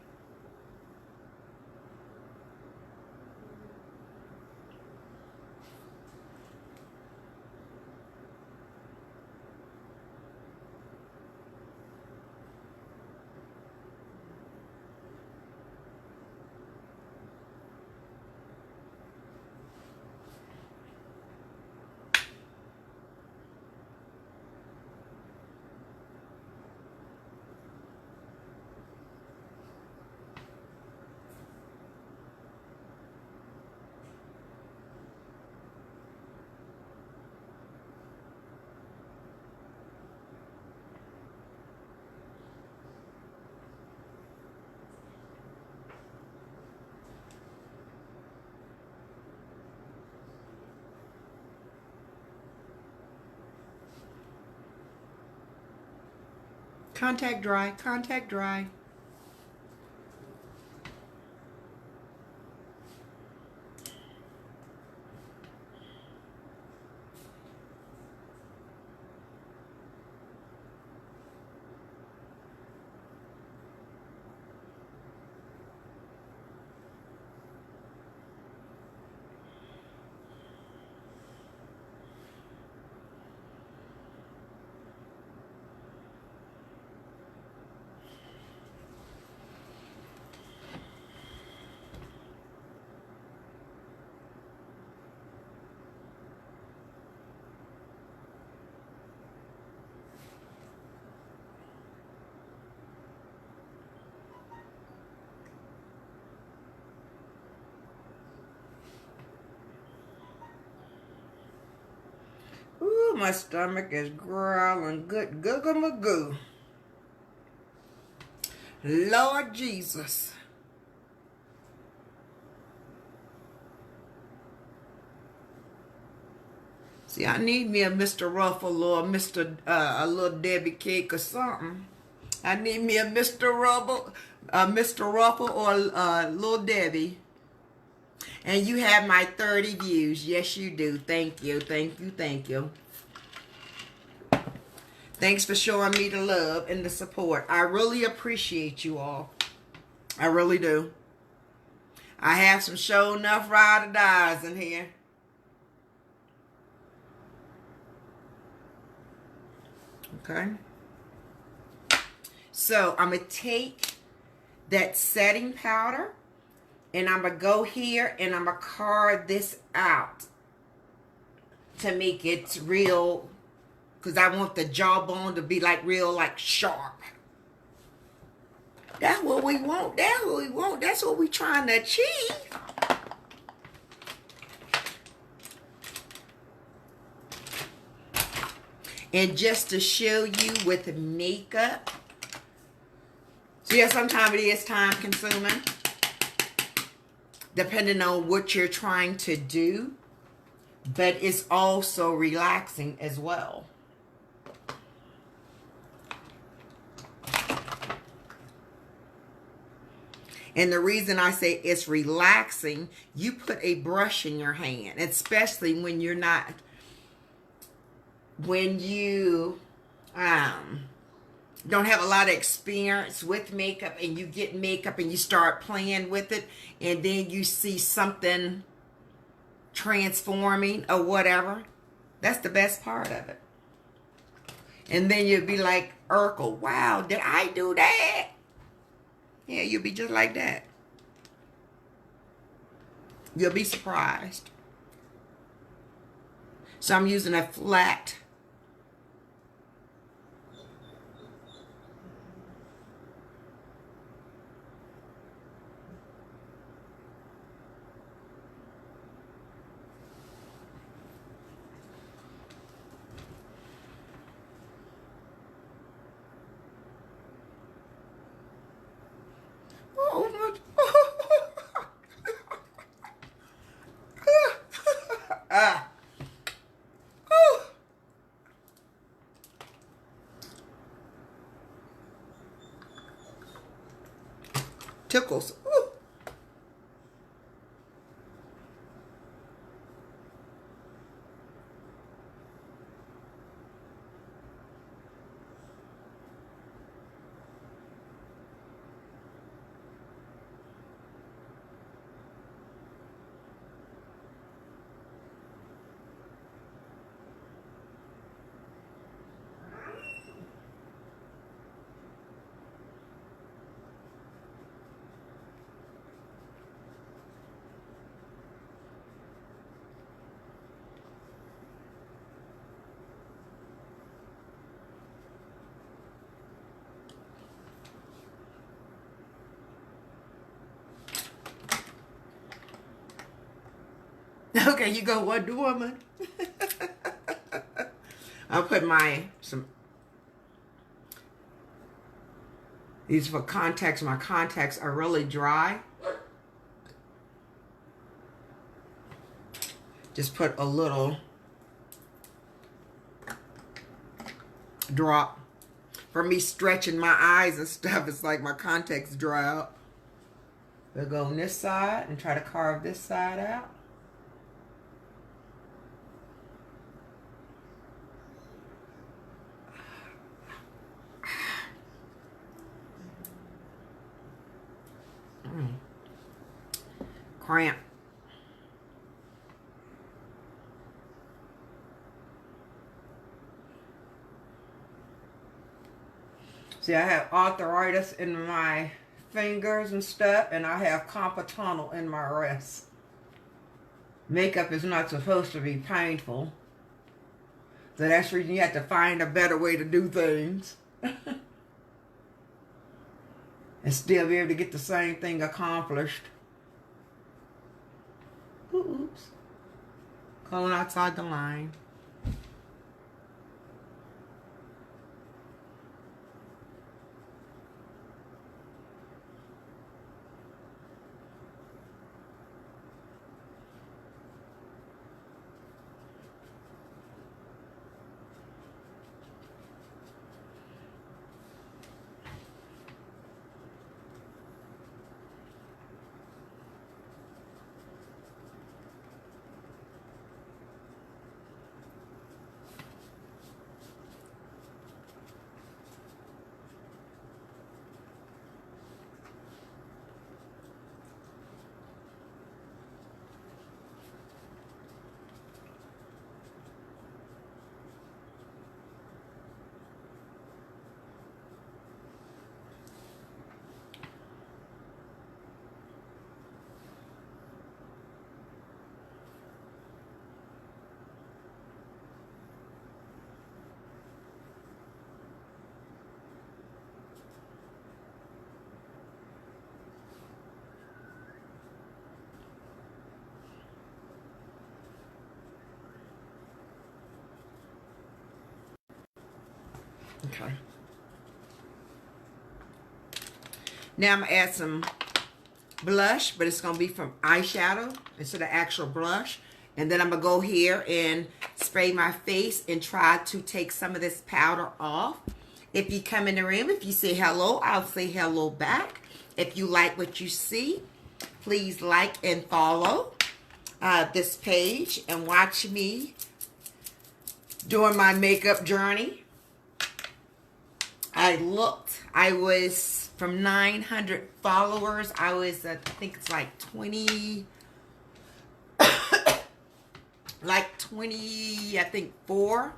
Contact dry. Contact dry. Ooh, my stomach is growling. Good magoo. Lord Jesus. See, I need me a Mr. Ruffle or a little Debbie cake or something. I need me a Mr. Ruffle or a little Debbie. And you have my 30 views. Yes, you do. Thank you. Thank you. Thank you. Thanks for showing me the love and the support. I really appreciate you all. I really do. I have some show enough ride or dies in here. Okay. So I'm going to take that setting powder and I'm going to go here and I'm going to carve this out to make it real, because I want the jawbone to be like real, like sharp. That's what we want. That's what we want. That's what we're trying to achieve. And just to show you with makeup. So yeah, sometimes it is time consuming, depending on what you're trying to do. But it's also relaxing as well. And the reason I say it's relaxing, you put a brush in your hand, especially when you're not, when you don't have a lot of experience with makeup and you get makeup and you start playing with it and then you see something transforming or whatever. That's the best part of it. And then you'll be like, Urkel, wow, did I do that? Yeah, you'll be just like that. You'll be surprised. So I'm using a flat. Oh my. Tickles. Ooh. Okay, you go Wonder Woman. I'll put these for contacts. My contacts are really dry. Just put a little drop. For me stretching my eyes and stuff, it's like my contacts dry out. We'll go on this side and try to carve this side out. Cramp. See, I have arthritis in my fingers and stuff, and I have carpal tunnel in my wrists. Makeup is not supposed to be painful. So that's the reason you have to find a better way to do things. And still be able to get the same thing accomplished. Oops. Going outside the line. Okay. Now I'm going to add some blush, but it's going to be from eyeshadow instead of actual blush. And then I'm going to go here and spray my face and try to take some of this powder off. If you come in the room, if you say hello, I'll say hello back. If you like what you see, please like and follow this page and watch me during my makeup journey. I was from 900 followers, I was, I think it's like 20, like 20, I think 4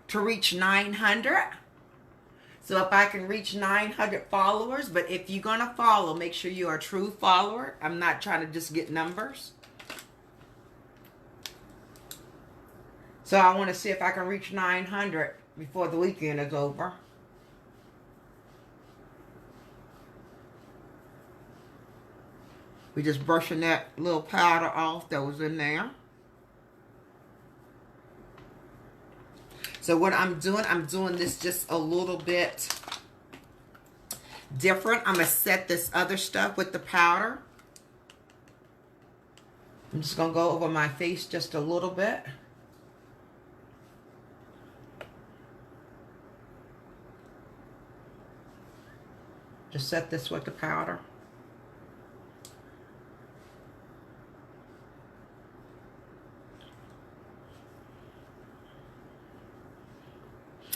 to reach 900. So if I can reach 900 followers, but if you're going to follow, make sure you're a true follower. I'm not trying to just get numbers. So I want to see if I can reach 900 before the weekend is over. We're just brushing that little powder off that was in there. So what I'm doing this just a little bit different. I'm going to set this other stuff with the powder. I'm just going to go over my face just a little bit. Just set this with the powder.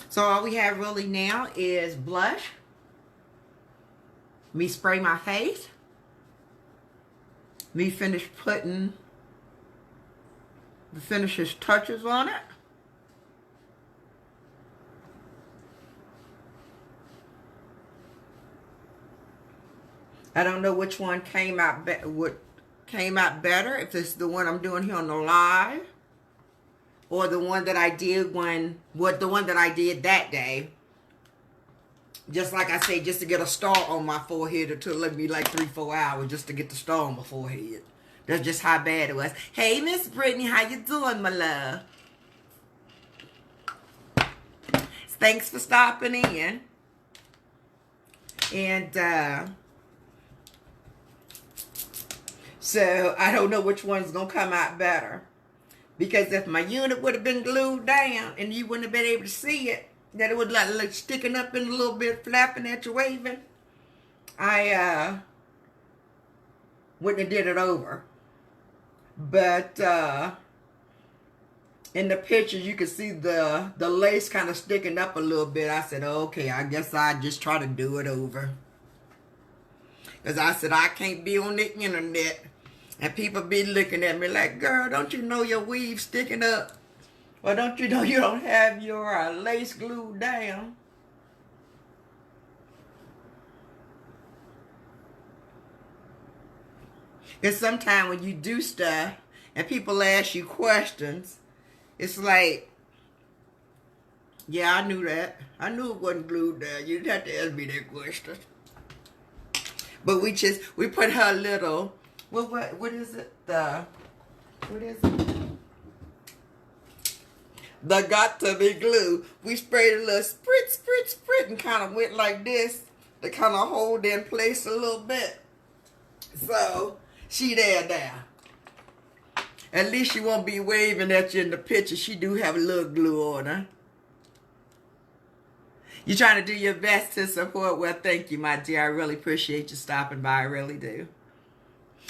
So all we have really now is blush. Me spray my face. Me finish putting the finisher's touches on it. I don't know which one came out better, if it's the one I'm doing here on the live, or the one that I did that day. Just like I say, just to get a star on my forehead, it took me like 3-4 hours just to get the star on my forehead. That's just how bad it was. Hey, Miss Brittany, how you doing, my love? Thanks for stopping in. And so I don't know which one's gonna come out better. Because if my unit would have been glued down and you wouldn't have been able to see it, that it would like sticking up in a little bit, flapping at you, waving, I wouldn't have did it over. But in the pictures, you can see the lace kind of sticking up a little bit. I said, okay, I guess I'll just try to do it over. Because I said, I can't be on the internet. And people be looking at me like, girl, don't you know your weave sticking up? Or don't you know you don't have your lace glued down? Because sometimes when you do stuff and people ask you questions, it's like, yeah, I knew that. I knew it wasn't glued down. You didn't have to ask me that question. But we put her little, what is it? What is it? The got to be glue. We sprayed a little sprit, sprit, sprit, and kind of went like this to kind of hold in place a little bit. So she there now. At least she won't be waving at you in the picture. She do have a little glue on her. You're trying to do your best to support. Well, thank you, my dear. I really appreciate you stopping by. I really do.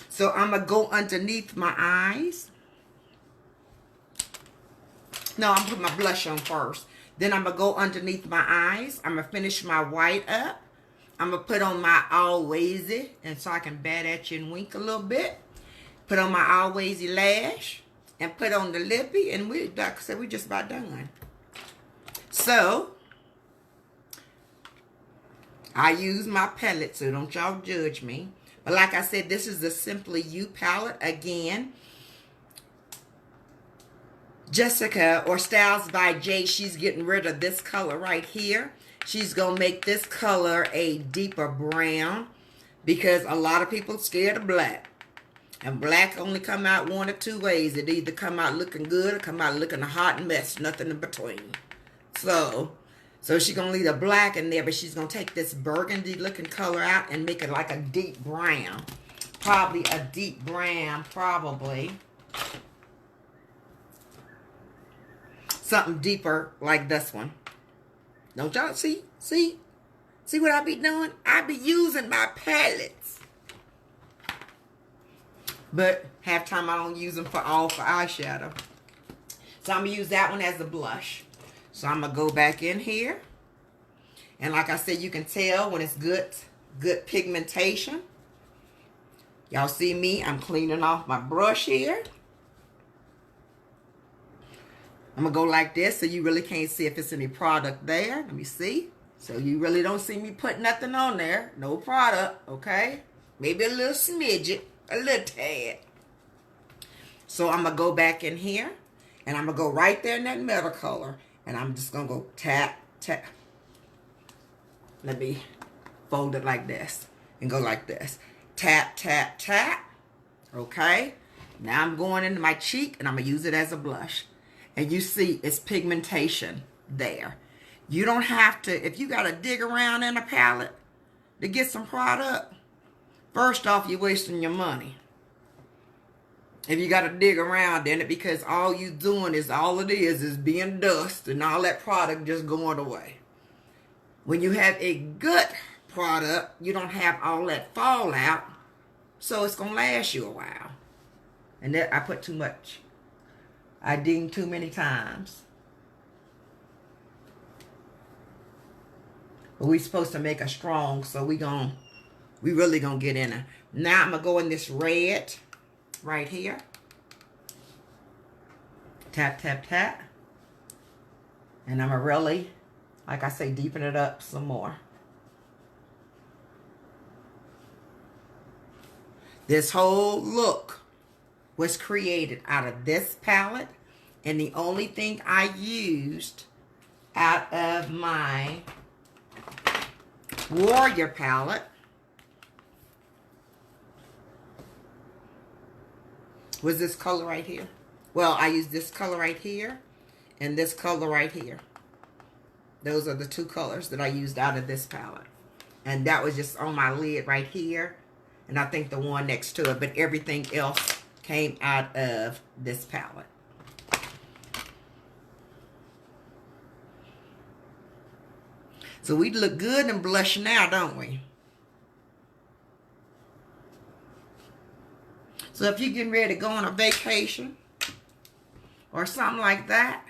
So I'm going to go underneath my eyes. No, I'm putting my blush on first. Then I'm going to go underneath my eyes. I'm going to finish my white up. I'm going to put on my Allwayz, and so I can bat at you and wink a little bit. Put on my Allwayz lash. And put on the lippy. And we, like I said, we're just about done. So I use my palette, so don't y'all judge me. But like I said, this is the Simply You palette. Again, Jessica or Styles by Jay, she's getting rid of this color right here. She's going to make this color a deeper brown because a lot of people scared of black. And black only come out one or two ways. It either come out looking good or come out looking a hot mess, nothing in between. So she's going to leave the black in there, but she's going to take this burgundy looking color out and make it like a deep brown. Probably a deep brown, probably. Something deeper like this one. Don't y'all see? See what I be doing? I be using my palettes. But half time I don't use them for eyeshadow. So I'm going to use that one as a blush. So I'm going to go back in here. And like I said, you can tell when it's good pigmentation. Y'all see me? I'm cleaning off my brush here. I'm going to go like this so you really can't see if it's any product there. Let me see. So you really don't see me put nothing on there. No product, okay? Maybe a little smidget, a little tad. So I'm going to go back in here. And I'm going to go right there in that metal color. And I'm just going to go tap, tap. Let me fold it like this. And go like this. Tap, tap, tap. Okay? Now I'm going into my cheek. And I'm going to use it as a blush. And you see it's pigmentation there. You don't have to, if you got to dig around in a palette to get some product, first off, you're wasting your money. If you got to dig around in it, because all you doing is, all it is being dust and all that product just going away. When you have a good product, you don't have all that fallout, so it's going to last you a while. And that I put too much. I dinged too many times. But we supposed to make a strong, so we really gonna get in it. Now I'm gonna go in this red right here. Tap, tap, tap. And I'm gonna really, like I say, deepen it up some more. This whole look was created out of this palette, and the only thing I used out of my Warrior palette was this color right here. Well, I used this color right here and this color right here. Those are the two colors that I used out of this palette. And that was just on my lid right here. And I think the one next to it. But everything else came out of this palette. So we look good and blush now, don't we? So if you're getting ready to go on a vacation or something like that,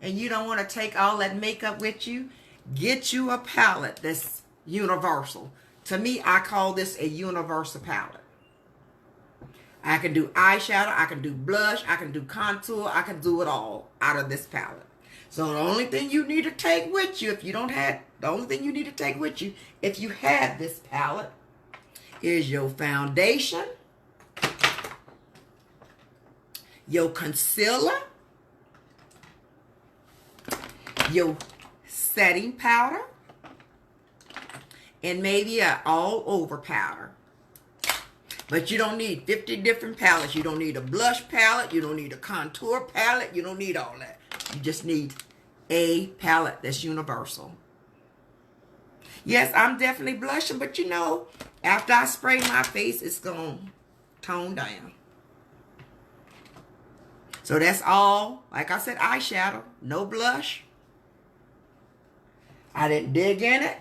and you don't want to take all that makeup with you, get you a palette that's universal. To me, I call this a universal palette. I can do eyeshadow, I can do blush, I can do contour, I can do it all out of this palette. So the only thing you need to take with you, if you don't have, the only thing you need to take with you, if you have this palette, is your foundation, your concealer, your setting powder, and maybe an all-over powder. But you don't need 50 different palettes. You don't need a blush palette. You don't need a contour palette. You don't need all that. You just need a palette that's universal. Yes, I'm definitely blushing, but you know, after I spray my face, it's going to tone down. So that's all, like I said, eyeshadow, no blush. I didn't dig in it.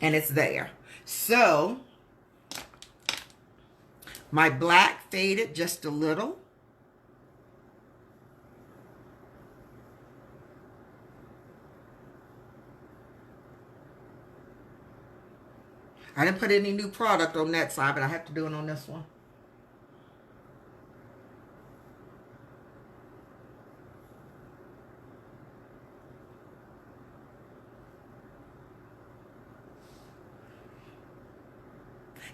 And it's there. So, my black faded just a little. I didn't put any new product on that side, but I have to do it on this one.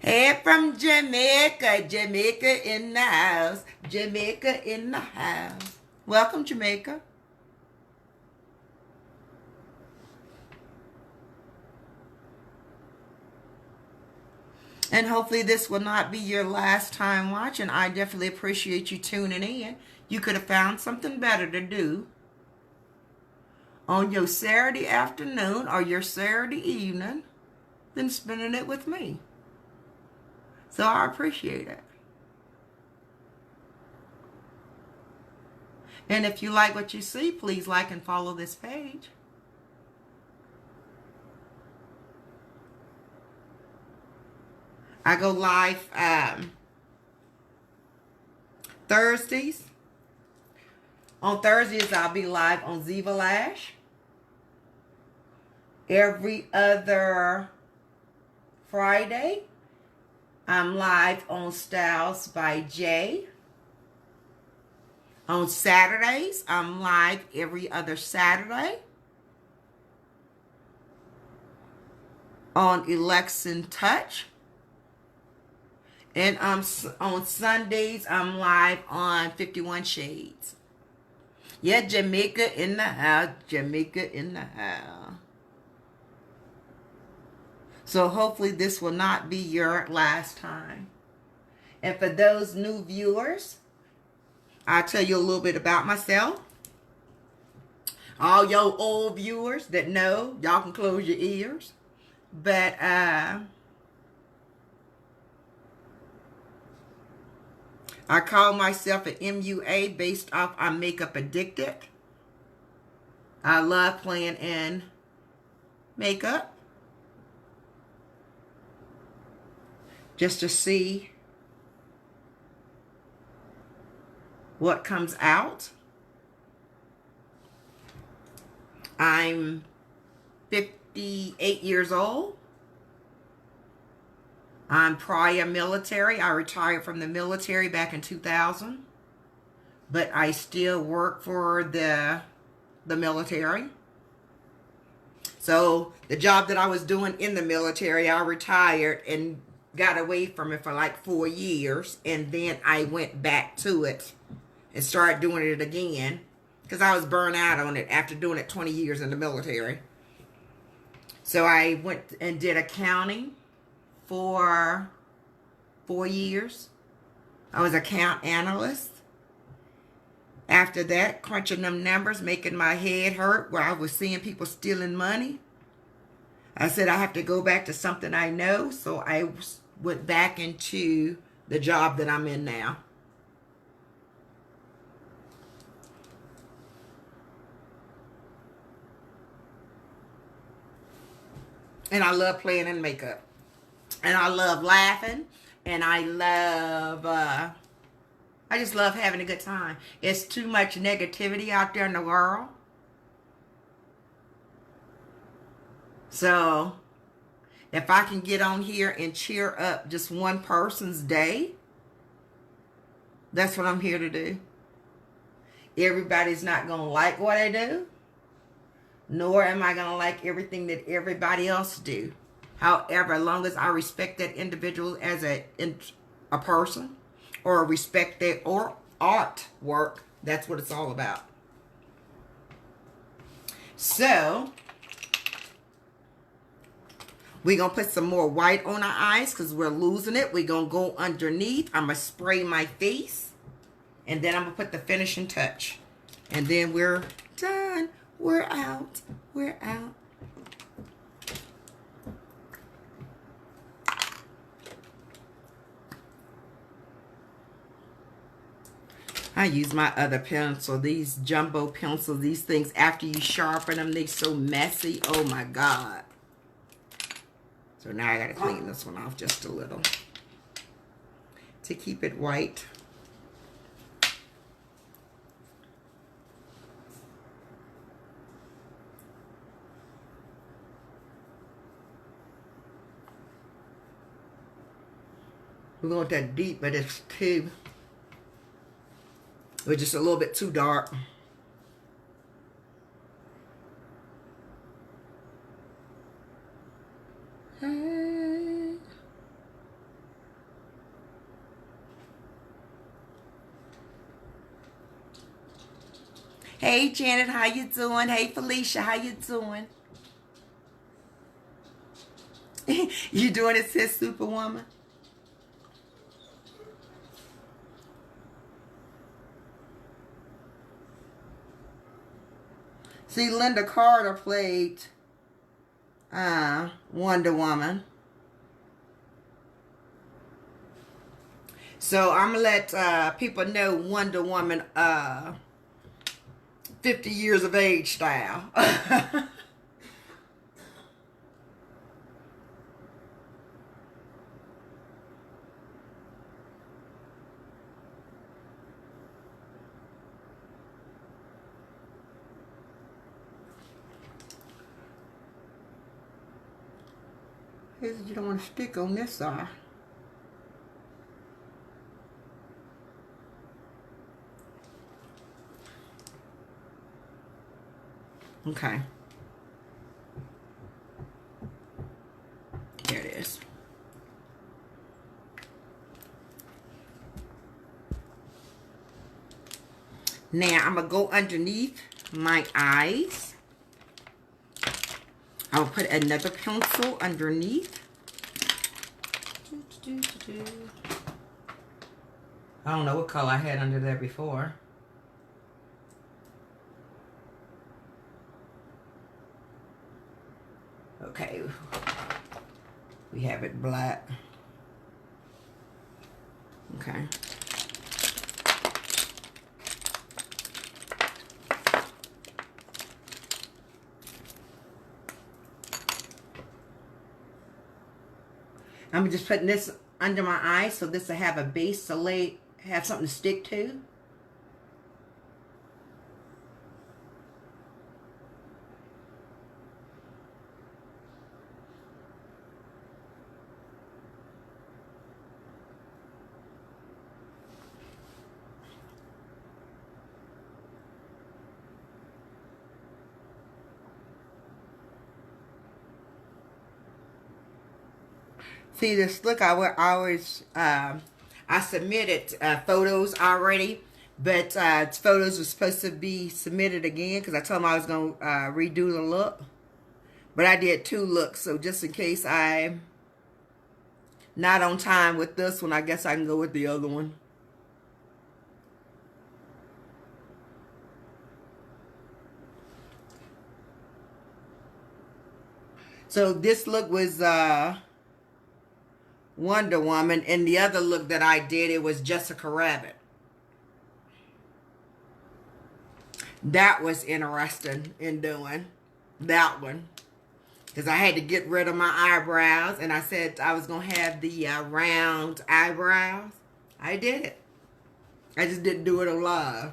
Hey, from Jamaica, Jamaica in the house, Jamaica in the house. Welcome, Jamaica. And hopefully this will not be your last time watching. I definitely appreciate you tuning in. You could have found something better to do on your Saturday afternoon or your Saturday evening than spending it with me. So I appreciate it. And if you like what you see, please like and follow this page. I go live Thursdays. On Thursdays, I'll be live on Zivalash. Every other Friday, I'm live on Styles by Jay. On Saturdays, I'm live every other Saturday. On Election Touch. And on Sundays, I'm live on 51 Shades. Yeah, Jamaica in the house. Jamaica in the house. So hopefully this will not be your last time. And for those new viewers, I'll tell you a little bit about myself. All your old viewers that know, y'all can close your ears. But I call myself an MUA based off I'm makeup addicted. I love playing in makeup. Just to see what comes out. I'm 58 years old. I'm prior military. I retired from the military back in 2000. But I still work for the military. So the job that I was doing in the military, I retired and got away from it for like 4 years. And then I went back to it and started doing it again. Because I was burned out on it after doing it 20 years in the military. So I went and did accounting for 4 years. I was account analyst. After that, crunching them numbers, making my head hurt where I was seeing people stealing money. I said I have to go back to something I know, so I went back into the job that I'm in now. And I love playing in makeup. And I love laughing. And I just love having a good time. It's too much negativity out there in the world. So, if I can get on here and cheer up just one person's day, that's what I'm here to do. Everybody's not going to like what I do. Nor am I going to like everything that everybody else do. However, as long as I respect that individual as a person, or respect their artwork, that's what it's all about. So, we're going to put some more white on our eyes because we're losing it. We're going to go underneath. I'm going to spray my face. And then I'm going to put the finishing touch. And then we're done. We're out. We're out. I use my other pencil. These jumbo pencils, these things, after you sharpen them, they're so messy. Oh my God. So now I got to clean this one off just a little to keep it white. We want that deep, but it's just a little bit too dark. Hey Janet, how you doing? Hey Felicia, how you doing? You doing it, sis, Superwoman? See, Linda Carter played Wonder Woman. So I'm going to let people know Wonder Woman 50 years of age style. You don't want to stick on this side. Okay. There it is. Now I'm going to go underneath my eyes. I'll put another pencil underneath. I don't know what color I had under there before. Okay. We have it black. Okay. I'm just putting this under my eyes so this will have a base to have something to stick to. See this? Look, I submitted photos already, but photos were supposed to be submitted again because I told them I was going to redo the look. But I did 2 looks, so just in case I'm not on time with this one. I guess I can go with the other one. So this look was Wonder Woman, and the other look that I did, it was Jessica Rabbit. That was interesting in doing that one, because I had to get rid of my eyebrows, and I said I was going to have the round eyebrows. I did it. I just didn't do it live.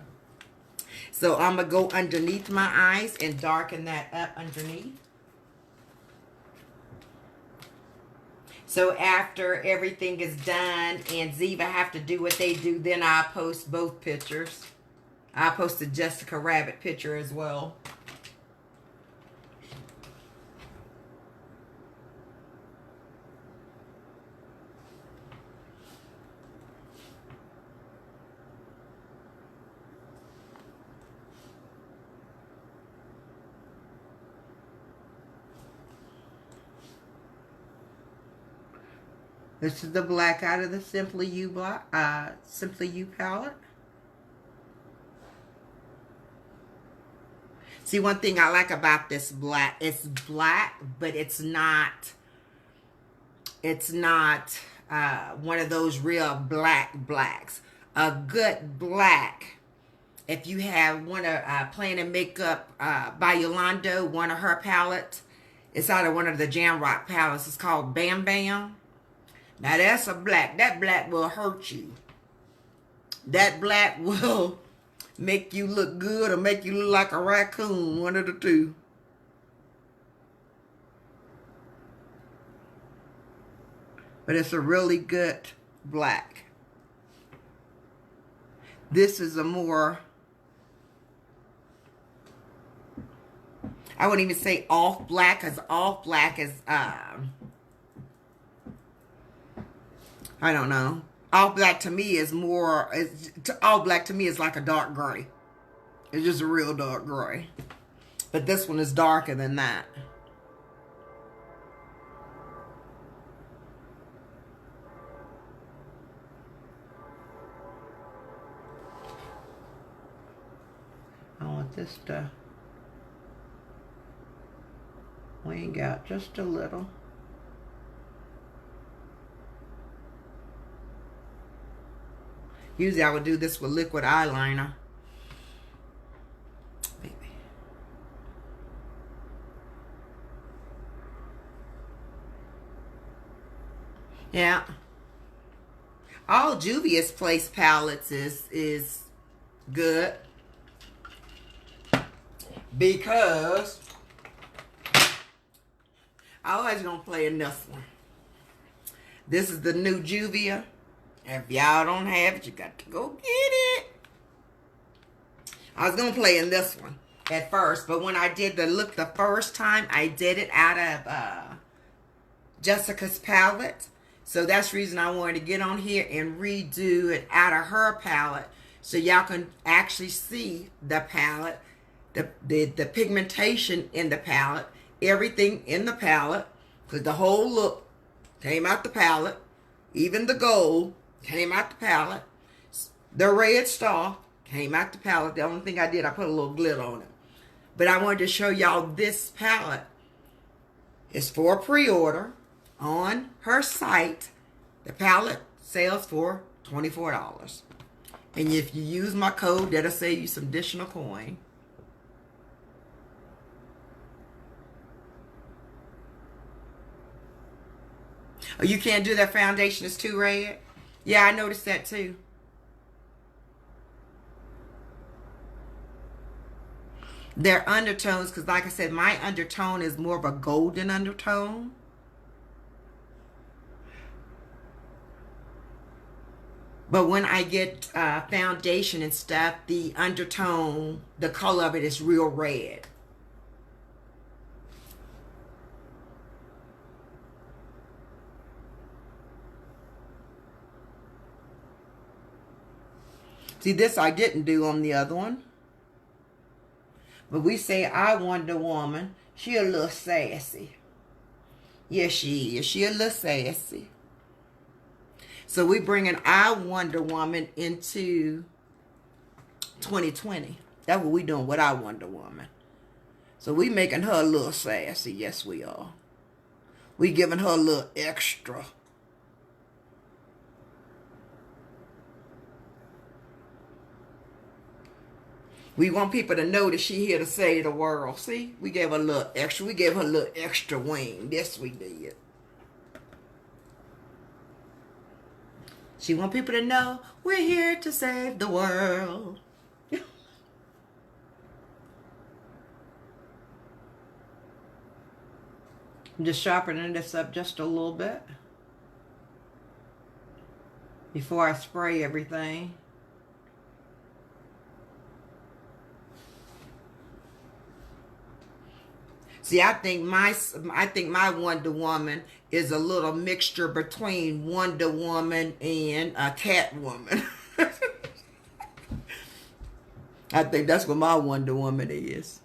So I'm going to go underneath my eyes and darken that up underneath. So after everything is done and Ziva have to do what they do, then I'll post both pictures. I'll post the Jessica Rabbit picture as well. This is the black out of the Simply You palette. See, one thing I like about this black, it's black, but it's not one of those real blacks. A good black, if you have one of Playinginmakeupbyyolondo, one of her palettes, it's out of one of the Jam Rock palettes. It's called Bam Bam. Now that's a black. That black will hurt you. That black will make you look good or make you look like a raccoon. One of the two. But it's a really good black. This is a more, I wouldn't even say off black, because off black is I don't know. All black to me is more, all black to me is like a dark gray. It's just a real dark gray. But this one is darker than that. I want this to wing out just a little. Usually I would do this with liquid eyeliner. Baby. Yeah. All Juvia's Place palettes is good. Because I always gonna play in this one. This is the new Juvia. If y'all don't have it, you got to go get it. I was going to play in this one at first, but when I did the look the first time, I did it out of Jessica's palette. So that's the reason I wanted to get on here and redo it out of her palette, so y'all can actually see the palette, the pigmentation in the palette, everything in the palette, because the whole look came out the palette, even the gold came out the palette. The red star came out the palette. The only thing I did, I put a little glitter on it. But I wanted to show y'all this palette. It's for pre-order on her site. The palette sells for $24. And if you use my code, that'll save you some additional coin. Oh, you can't do that foundation, it's too red? Yeah, I noticed that too. They're undertones, because like I said, my undertone is more of a golden undertone. But when I get foundation and stuff, the undertone, the color of it is real red. See, this I didn't do on the other one. But we say I Wonder Woman. She a little sassy. Yes, she is. She a little sassy. So we bringing our Wonder Woman into 2020. That's what we doing with our Wonder Woman. So we making her a little sassy. Yes, we are. We giving her a little extra. We want people to know that she here to save the world. See? We gave her a little extra. We gave her a little extra wing. Yes, we did. She want people to know we're here to save the world. I'm just sharpening this up just a little bit before I spray everything. See, I think my Wonder Woman is a little mixture between Wonder Woman and a Catwoman. I think that's what my Wonder Woman is.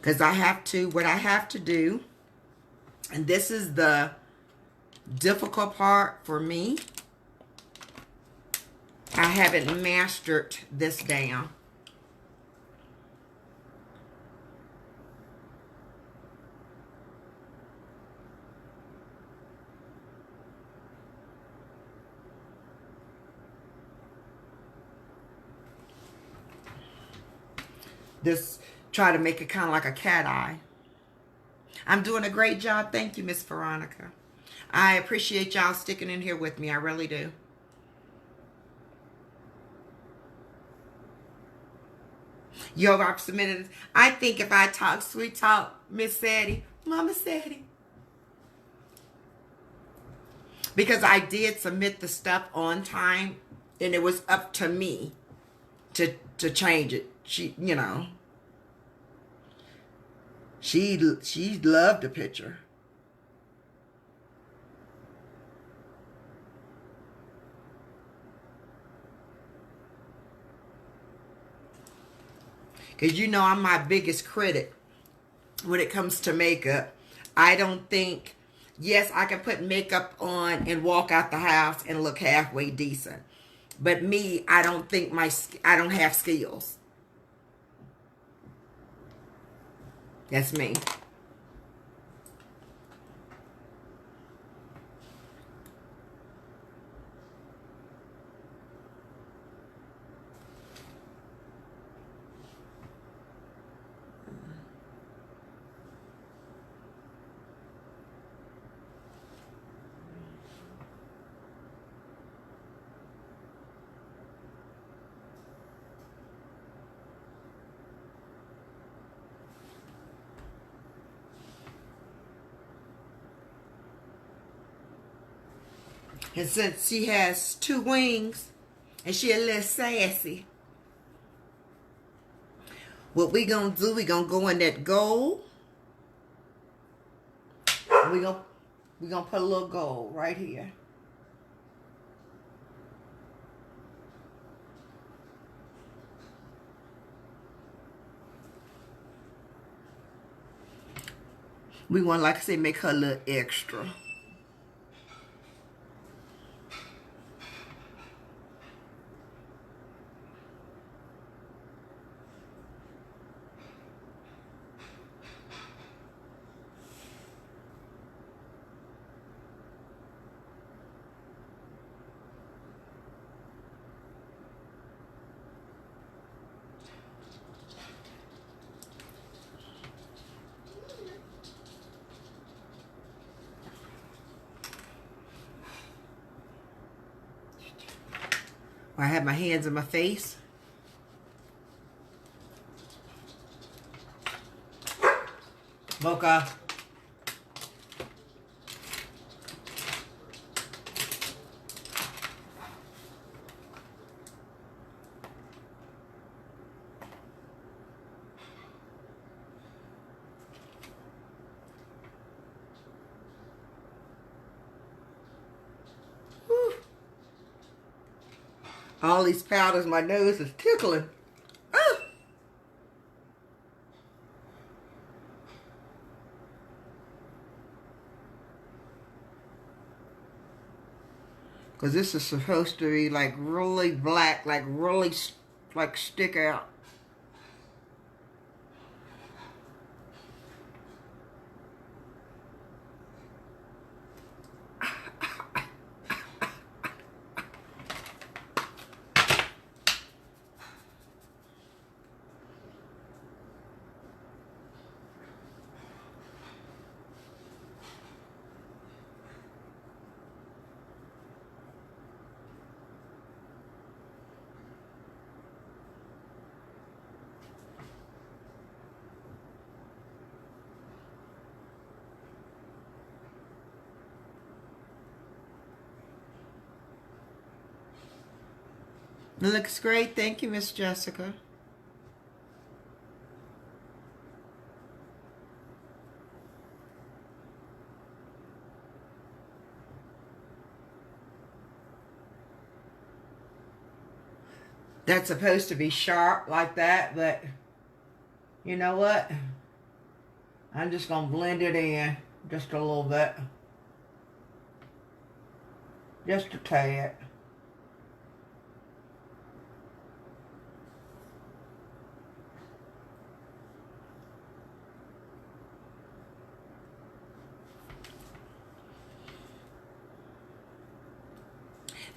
Because what I have to do, and this is the difficult part for me, I haven't mastered this down. This, try to make it kind of like a cat eye. I'm doing a great job. Thank you, Miss Veronica. I appreciate y'all sticking in here with me. I really do. Yo, I've submitted. I think if I talk sweet talk, Miss Sadie, Mama Sadie. Because I did submit the stuff on time, and it was up to me to change it. She, you know, she loved the picture. Because you know I'm my biggest critic when it comes to makeup. I don't think, yes, I can put makeup on and walk out the house and look halfway decent. But me, I don't think I don't have skills. That's me. And since she has two wings and she a little sassy, what we gonna do, we gonna go in that gold. We gonna put a little gold right here. We want, like I say, make her a little extra. I have my hands in my face. Mocha. All these powders, my nose is tickling. Ah. Because this is supposed to be like really black, like really like stick out. It looks great. Thank you, Miss Jessica. That's supposed to be sharp like that, but you know what? I'm just going to blend it in just a little bit. Just a tad.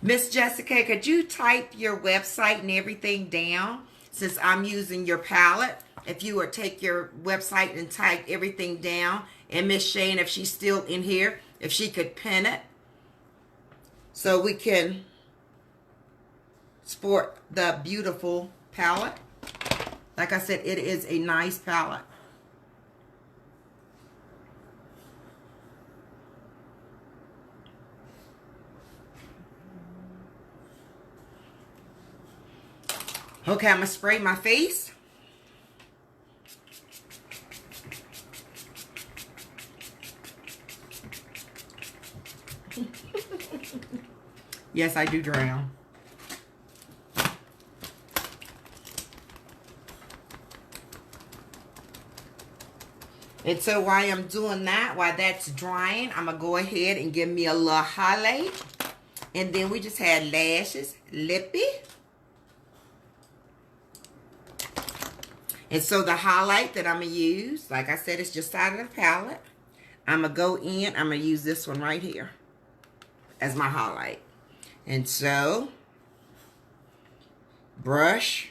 Miss Jessica, could you type your website and everything down since I'm using your palette? If you would take your website and type everything down, and Miss Shane, if she's still in here, if she could pin it so we can sport the beautiful palette. Like I said, it is a nice palette. Okay, I'm going to spray my face. Yes, I do drown. And so while I'm doing that, while that's drying, I'm going to go ahead and give me a little highlight. And then we just had lashes, lippy. And so the highlight that I'm going to use, like I said, it's just out of the palette. I'm going to go in, I'm going to use this one right here as my highlight. And so, brush.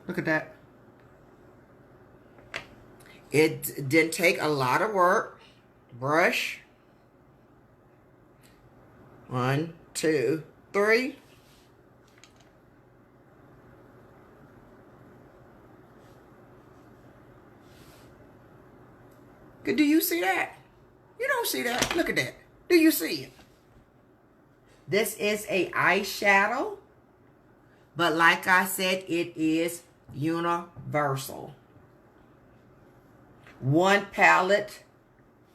Look at that. It didn't take a lot of work. Brush. 1, 2, 3. Do you see that? You don't see that. Look at that. Do you see it? This is a eyeshadow. But like I said, it is universal. One palette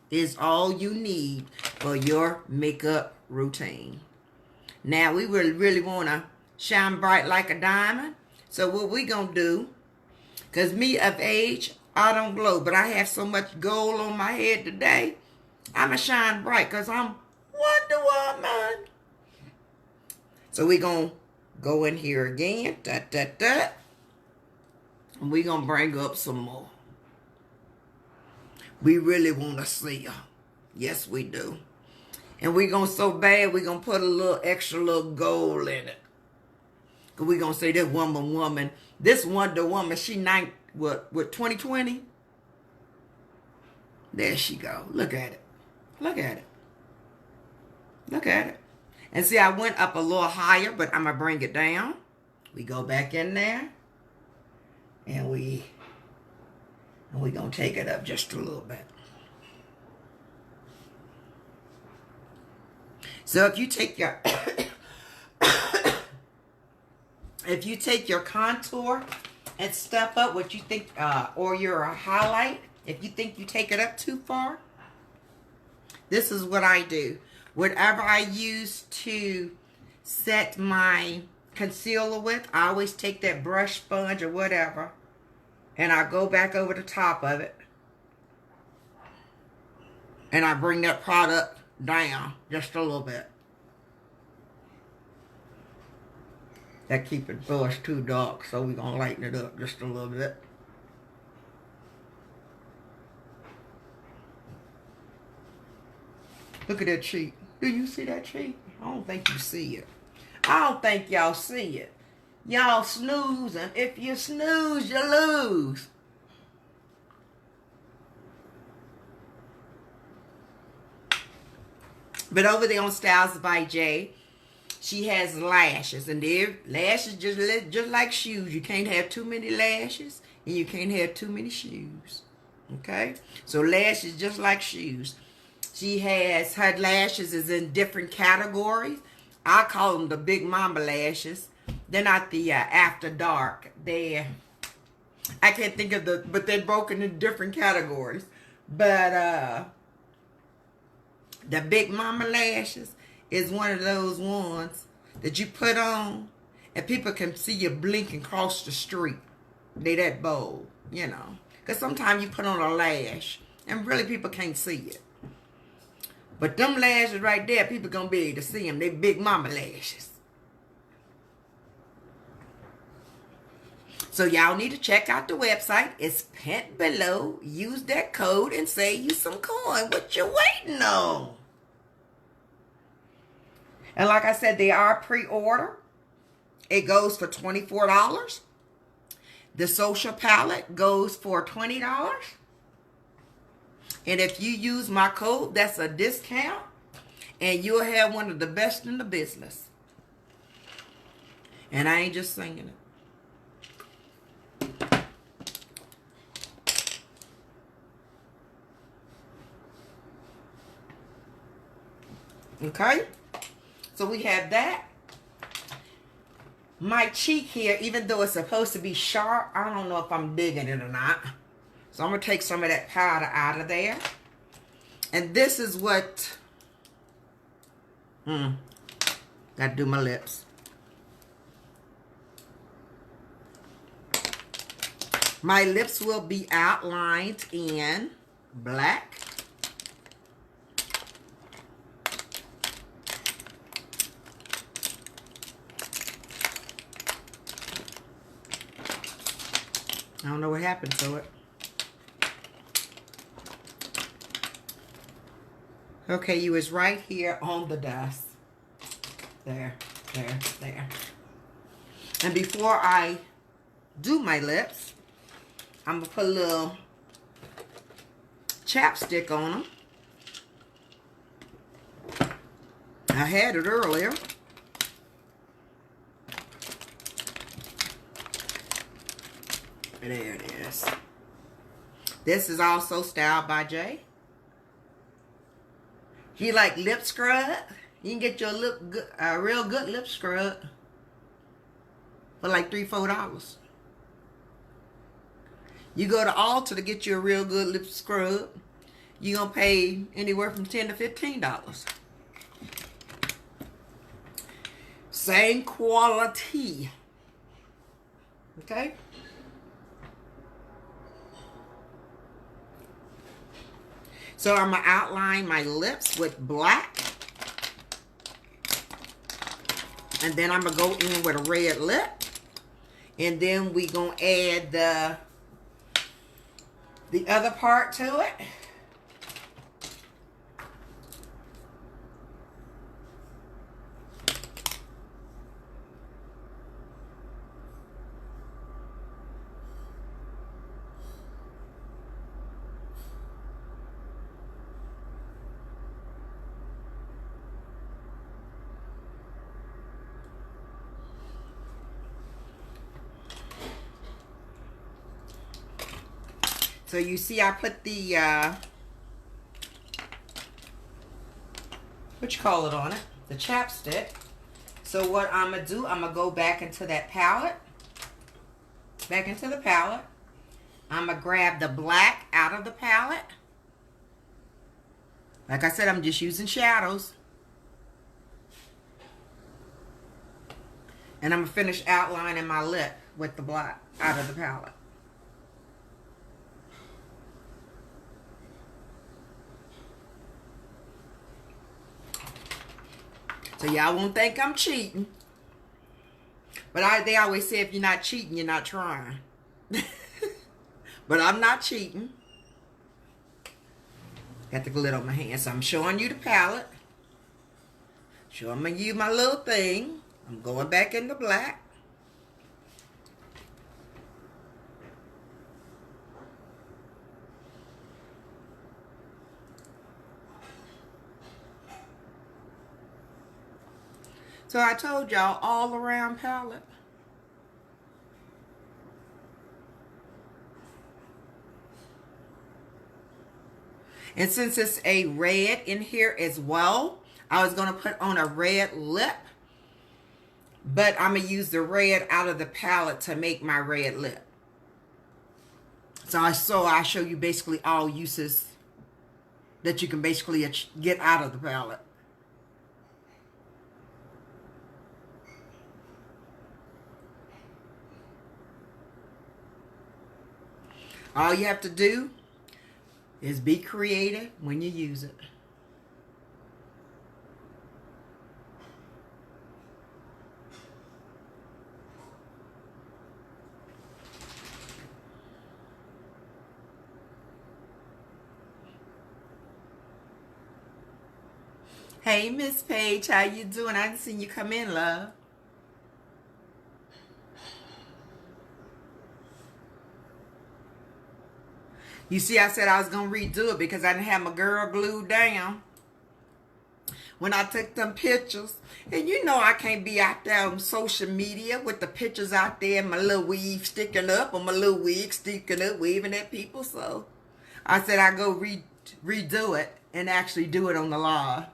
is all you need for your makeup routine. Now, we really want to shine bright like a diamond. So what we going to do, because me of age, I don't glow, but I have so much gold on my head today, I'm going to shine bright because I'm Wonderwoman. So we going to go in here again. And we going to bring up some more. We really want to see her. Yes, we do. And we're going to so bad, we're going to put a little extra little gold in it. Because we're going to say this woman, this Wonder Woman, she 2020? There she go. Look at it. Look at it. Look at it. And see, I went up a little higher, but I'm going to bring it down. We go back in there. And we're going to take it up just a little bit. So if you take your if you take your contour and step up what you think, or your highlight, if you think you take it up too far, this is what I do. Whatever I use to set my concealer with, I always take that brush sponge or whatever, and I go back over the top of it, and I bring that product down just a little bit. That keep it blush too dark, so we're going to lighten it up just a little bit. Look at that cheek. Do you see that cheek? I don't think you see it. I don't think y'all see it. Y'all snoozing. If you snooze, you lose. But over there on Styles by Jay, she has lashes. And they're lashes just like shoes. You can't have too many lashes, and you can't have too many shoes. Okay? So lashes just like shoes. She has, her lashes is in different categories. I call them the Big Mama lashes. They're not the After Dark. They're, I can't think of the, but they're broken in different categories. But the Big Mama lashes is one of those ones that you put on and people can see you blinking across the street. They that bold, you know. Because sometimes you put on a lash and really people can't see it. But them lashes right there, people gonna be able to see them. They Big Mama lashes. So y'all need to check out the website. It's pinned below. Use that code and save you some coin. What you waiting on? And like I said, they are pre-order. It goes for $24. The Social Palette goes for $20. And if you use my code, that's a discount. And you'll have one of the best in the business. And I ain't just singing it. Okay? So we have that. My cheek here, even though it's supposed to be sharp, I don't know if I'm digging it or not. So I'm going to take some of that powder out of there. And this is what... got to do my lips. My lips will be outlined in black. I don't know what happened to it. Okay, you was right here on the dust. There, there, there. And before I do my lips, I'm going to put a little chapstick on them. I had it earlier. There it is. This is also Styled by Jay. You like lip scrub? You can get your real good lip scrub for like $3-4. You go to Ulta to get you a real good lip scrub, you're going to pay anywhere from $10 to $15. Same quality. Okay? So I'm going to outline my lips with black. And then I'm going to go in with a red lip. And then we're going to add the other part to it. So you see I put the, what you call it on it? The chapstick. So what I'm going to do, I'm going to go back into that palette. Back into the palette. I'm going to grab the black out of the palette. Like I said, I'm just using shadows. And I'm going to finish outlining my lip with the black out of the palette. So y'all won't think I'm cheating. But they always say if you're not cheating, you're not trying. But I'm not cheating. Got the glitter on my hand. So I'm showing you the palette. Showing you my little thing. I'm going back in the black. So I told y'all, all around palette. And since it's a red in here as well, I was going to put on a red lip. But I'm going to use the red out of the palette to make my red lip. So I show you basically all uses that you can basically get out of the palette. All you have to do is be creative when you use it. Hey, Miss Paige, how you doing? I haven't seen you come in, love. You see, I said I was going to redo it because I didn't have my girl glued down when I took them pictures. And you know I can't be out there on social media with the pictures out there and my little weave sticking up or my little wig sticking up, waving at people. So I said I'd go redo it and actually do it on the live.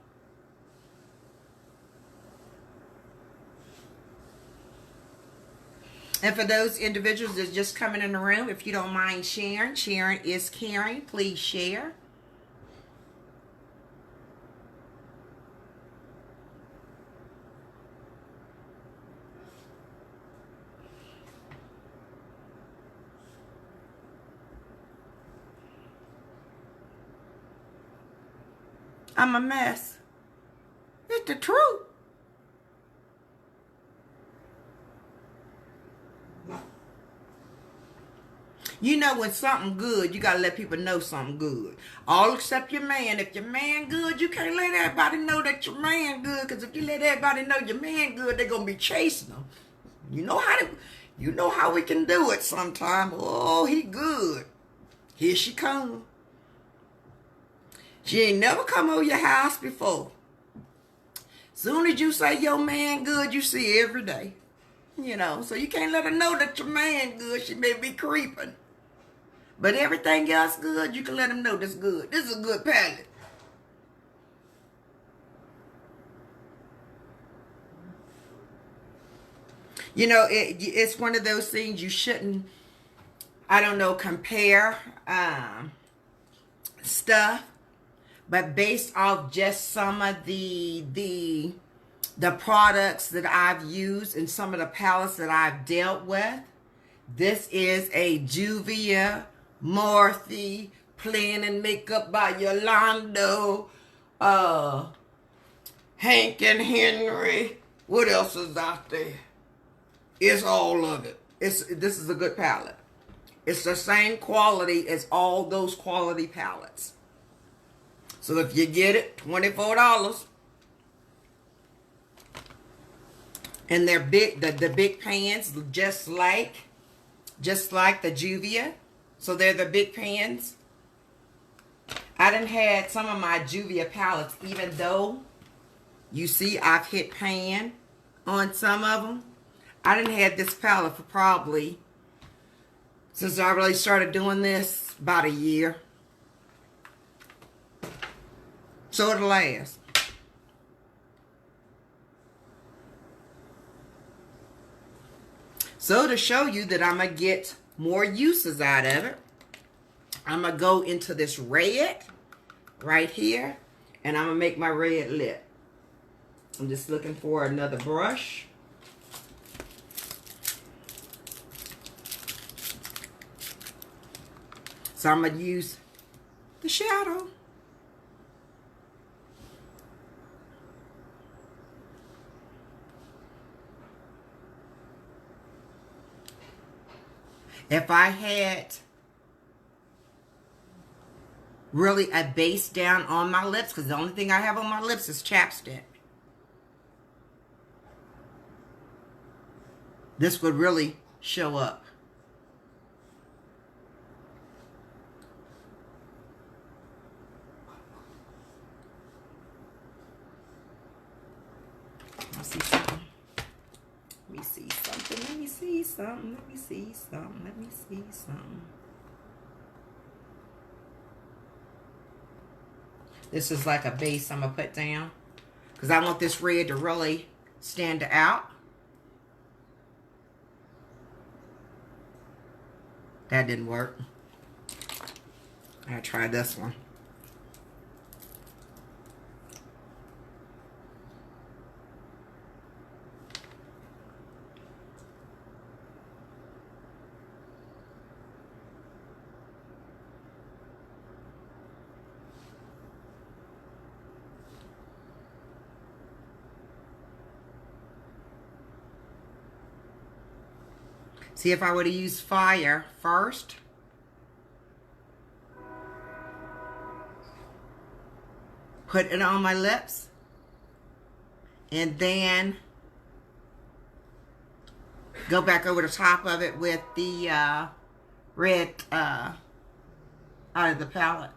And for those individuals that's just coming in the room, if you don't mind sharing is caring. Please share. I'm a mess. It's the truth. You know when something good, you got to let people know something good. All except your man. If your man good, you can't let everybody know that your man good. Because if you let everybody know your man good, they're going to be chasing them. You know how we can do it sometimes. Oh, he good. Here she come. She ain't never come over your house before. Soon as you say your man good, you see every day. You know, so you can't let her know that your man good. She may be creeping. But everything else good, you can let them know this good. This is a good palette. You know, it's one of those things you shouldn't, I don't know, compare stuff. But based off just some of the products that I've used and some of the palettes that I've dealt with, this is a Juvia, Morphe, Playinginmakeupbyyolondo, Hank and Henry. What else is out there? It's all of it. This is a good palette. It's the same quality as all those quality palettes. So if you get it, $24. And they're big, the big pans, just like the Juvia. So they're the big pans. I done had some of my Juvia palettes, even though you see I've hit pan on some of them. I done had this palette for probably, since I really started doing this, about a year. So it'll last. So to show you that I'm going to get more uses out of it, I'm going to go into this red right here. And I'm going to make my red lip. I'm just looking for another brush. So I'm going to use the shadow. If I had really a base down on my lips, because the only thing I have on my lips is chapstick, this would really show up. Let's see something. Let me see something. Let me see something. Let me see something. Let me see something. This is like a base I'm going to put down, because I want this red to really stand out. That didn't work. I'll try this one. See, if I were to use fire first, put it on my lips, and then go back over the top of it with the red out of the palette.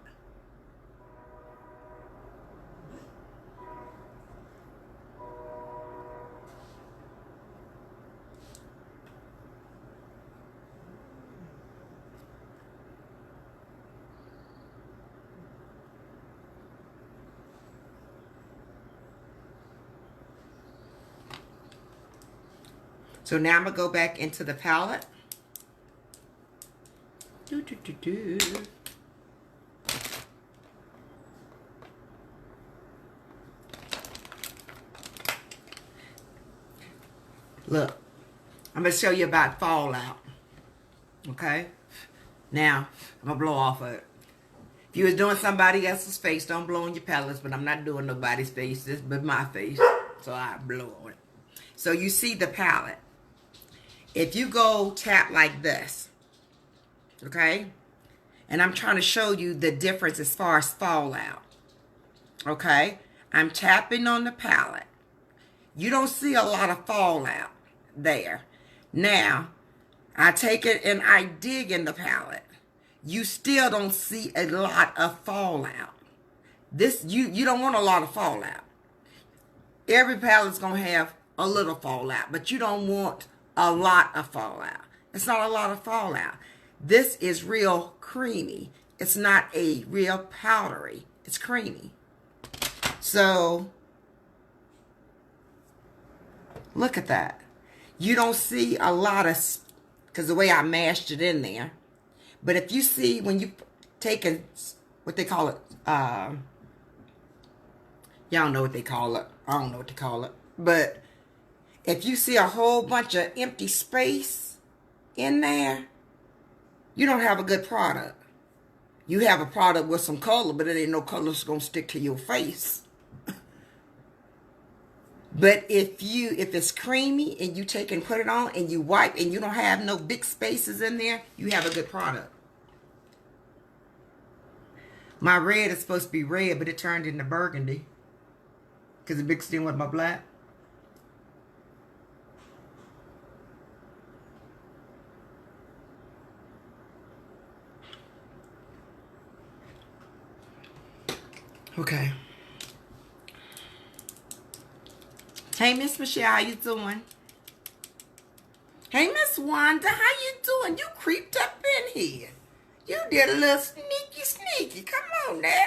So now I'm going to go back into the palette. Look, I'm going to show you about fallout. Okay? Now, I'm going to blow off of it. If you was doing somebody else's face, don't blow on your palettes, but I'm not doing nobody's faces but my face. So I blow on it. So you see the palette. If you go tap like this, okay? And I'm trying to show you the difference as far as fallout. Okay? I'm tapping on the palette. You don't see a lot of fallout there. Now, I take it and I dig in the palette. You still don't see a lot of fallout. This you don't want a lot of fallout. Every palette's going to have a little fallout, but you don't want a lot of fallout. It's not a lot of fallout. This is real creamy. It's not a real powdery. It's creamy. So, look at that. You don't see a lot of, because the way I mashed it in there. But if you see when you take a, what they call it, y'all know what they call it. I don't know what to call it. But if you see a whole bunch of empty space in there, you don't have a good product. You have a product with some color, but it ain't no color that's going to stick to your face. But if it's creamy and you take and put it on and you wipe and you don't have no big spaces in there, you have a good product. My red is supposed to be red, but it turned into burgundy because it mixed in with my black. Okay. Hey, Miss Michelle, how you doing? Hey, Miss Wanda, how you doing? You creeped up in here. You did a little sneaky. Come on now.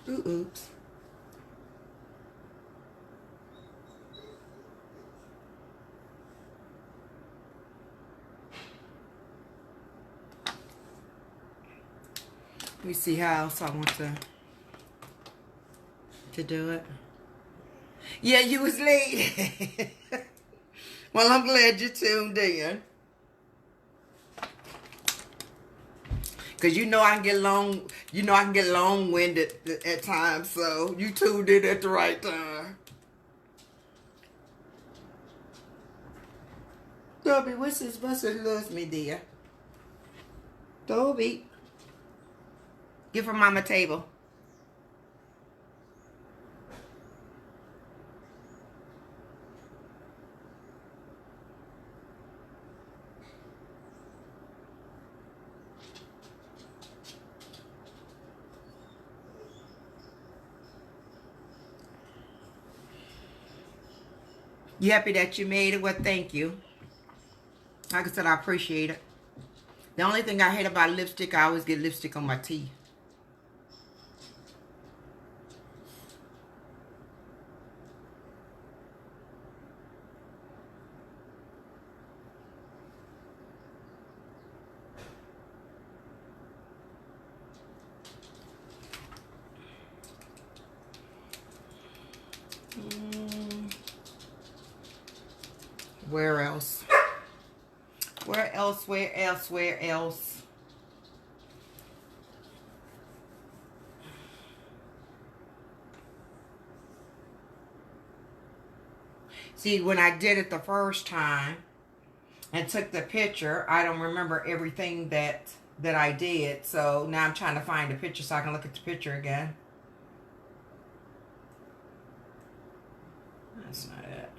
Ooh, oops. Let me see how else I want to do it. Yeah, you was late. Well, I'm glad you tuned in. Cause you know I can get long-winded at times, so you tuned in at the right time. Toby, what's his loves me, dear? Toby. Give her mama a table. You happy that you made it? Well, thank you. Like I said, I appreciate it. The only thing I hate about lipstick, I always get lipstick on my teeth. Where else? Where else? Where else? Where else? See, when I did it the first time and took the picture, I don't remember everything that I did. So now I'm trying to find the picture so I can look at the picture again. That's not it.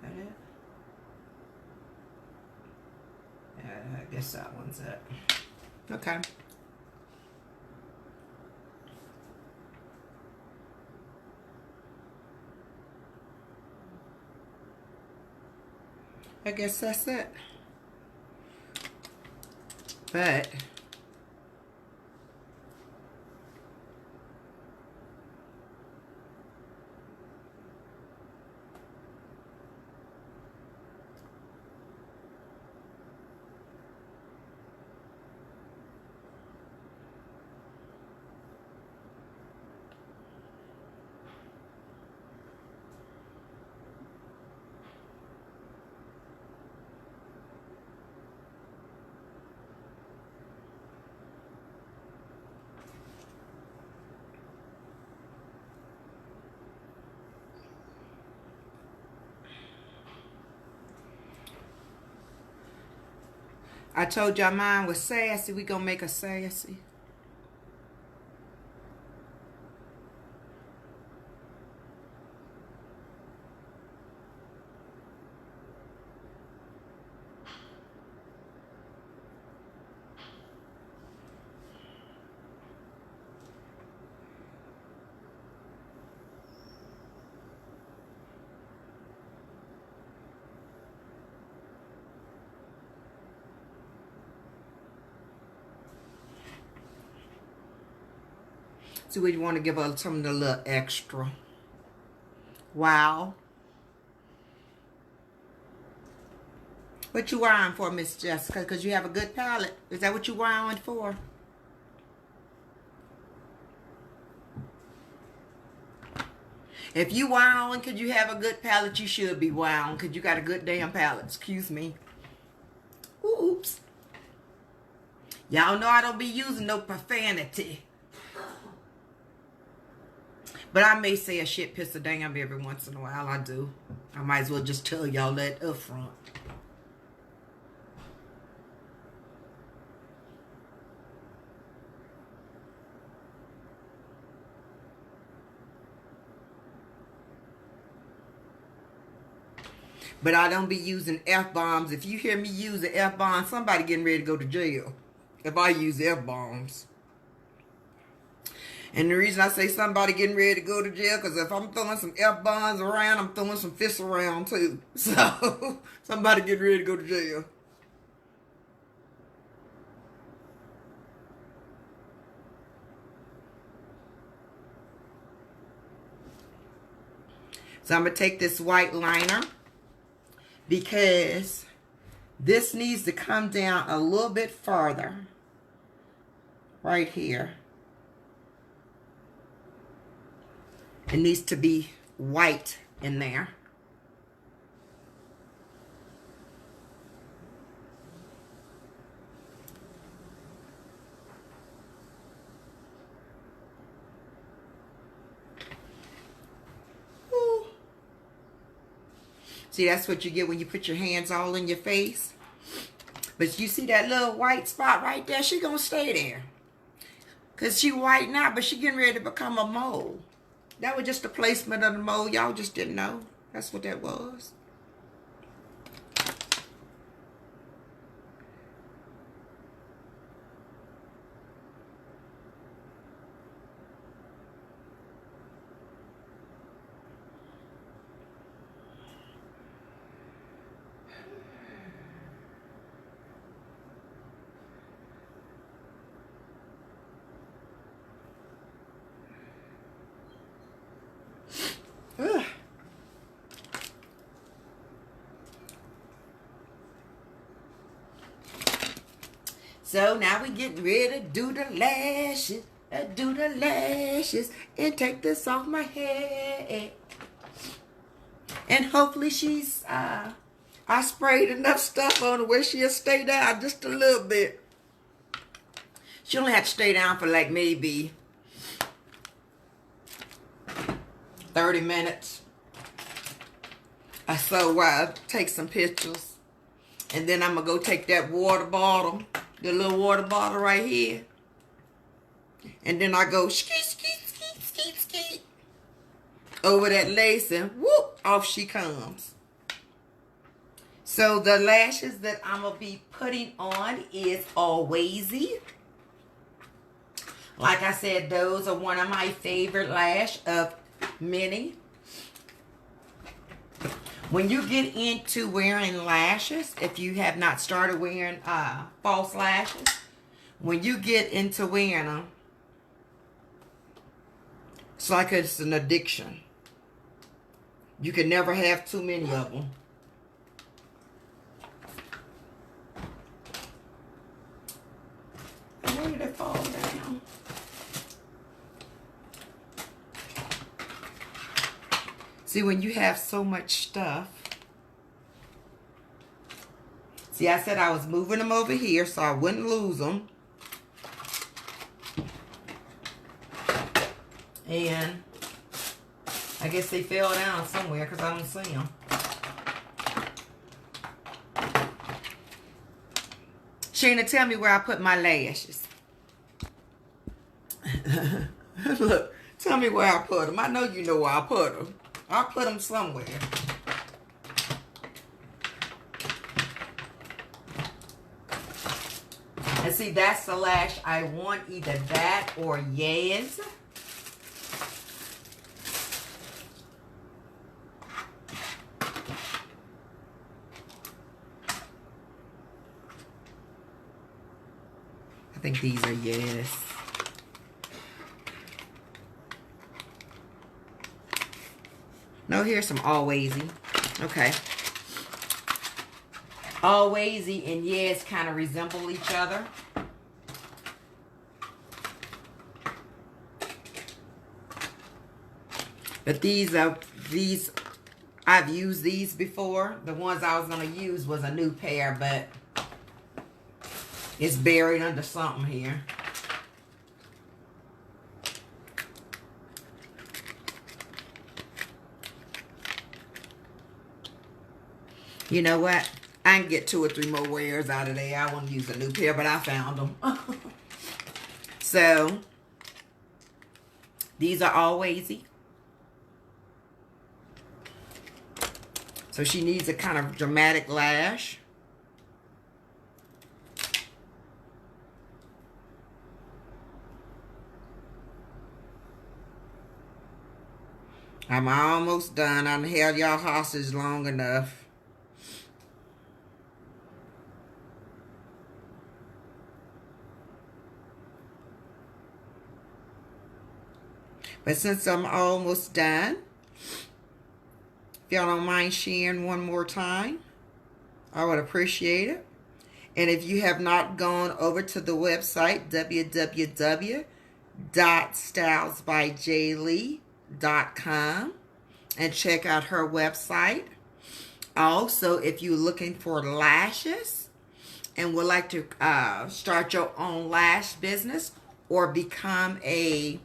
That it? Yeah, I guess that one's it. Okay. I guess that's it. But I told y'all mine was sassy. We gonna make her sassy. So we want to give her something a little extra. Wow. What you wowing for, Miss Jessica? Because you have a good palette. Is that what you wowing for? If you wowing because you have a good palette, you should be wowing because you got a good damn palette. Excuse me. Oops. Y'all know I don't be using no profanity. But I may say a shit piss of damn every once in a while. I do. I might as well just tell y'all that up front. But I don't be using F-bombs. If you hear me use an F-bomb, somebody getting ready to go to jail. If I use F-bombs. And the reason I say somebody getting ready to go to jail, because if I'm throwing some F-bombs around, I'm throwing some fists around too. So, somebody getting ready to go to jail. So I'm going to take this white liner because this needs to come down a little bit farther. Right here. It needs to be white in there. Ooh. See, that's what you get when you put your hands all in your face. But you see that little white spot right there? She gonna stay there. Because she white now, but she getting ready to become a mole. That was just the placement of the mole. Y'all just didn't know. That's what that was. Ugh. So now we get ready to do the lashes. Do the lashes and take this off my head. And hopefully she's I sprayed enough stuff on her where she'll stay down just a little bit. She only have to stay down for like maybe 30 minutes or so while I take some pictures. And then I'm going to go take that water bottle, the little water bottle right here. And then I go skeet, skeet, skeet, skeet, skeet over that lace and whoop, off she comes. So the lashes that I'm going to be putting on is Allwayz. Like I said, those are one of my favorite lash of many. When you get into wearing lashes, if you have not started wearing false lashes, when you get into wearing them, it's like it's an addiction. You can never have too many of them. Where did it fall down? See, when you have so much stuff. See, I said I was moving them over here so I wouldn't lose them. And I guess they fell down somewhere because I don't see them. Sheena, tell me where I put my lashes. Look, tell me where I put them. I know you know where I put them. I put them somewhere. And see, that's the lash I want, either that or yes. I think these are yes. No, here's some Allwayz. Okay. Allwayz and yes kind of resemble each other. But I've used these before. The ones I was going to use was a new pair, but it's buried under something here. You know what? I can get 2 or 3 more wears out of there. I want to use a new pair, but I found them. So, these are Allwayz. So, she needs a kind of dramatic lash. I'm almost done. I've held y'all hostage long enough. But since I'm almost done, if y'all don't mind sharing one more time, I would appreciate it. And if you have not gone over to the website, www.stylesbyjlee.com, and check out her website. Also, if you're looking for lashes and would like to start your own lash business or become a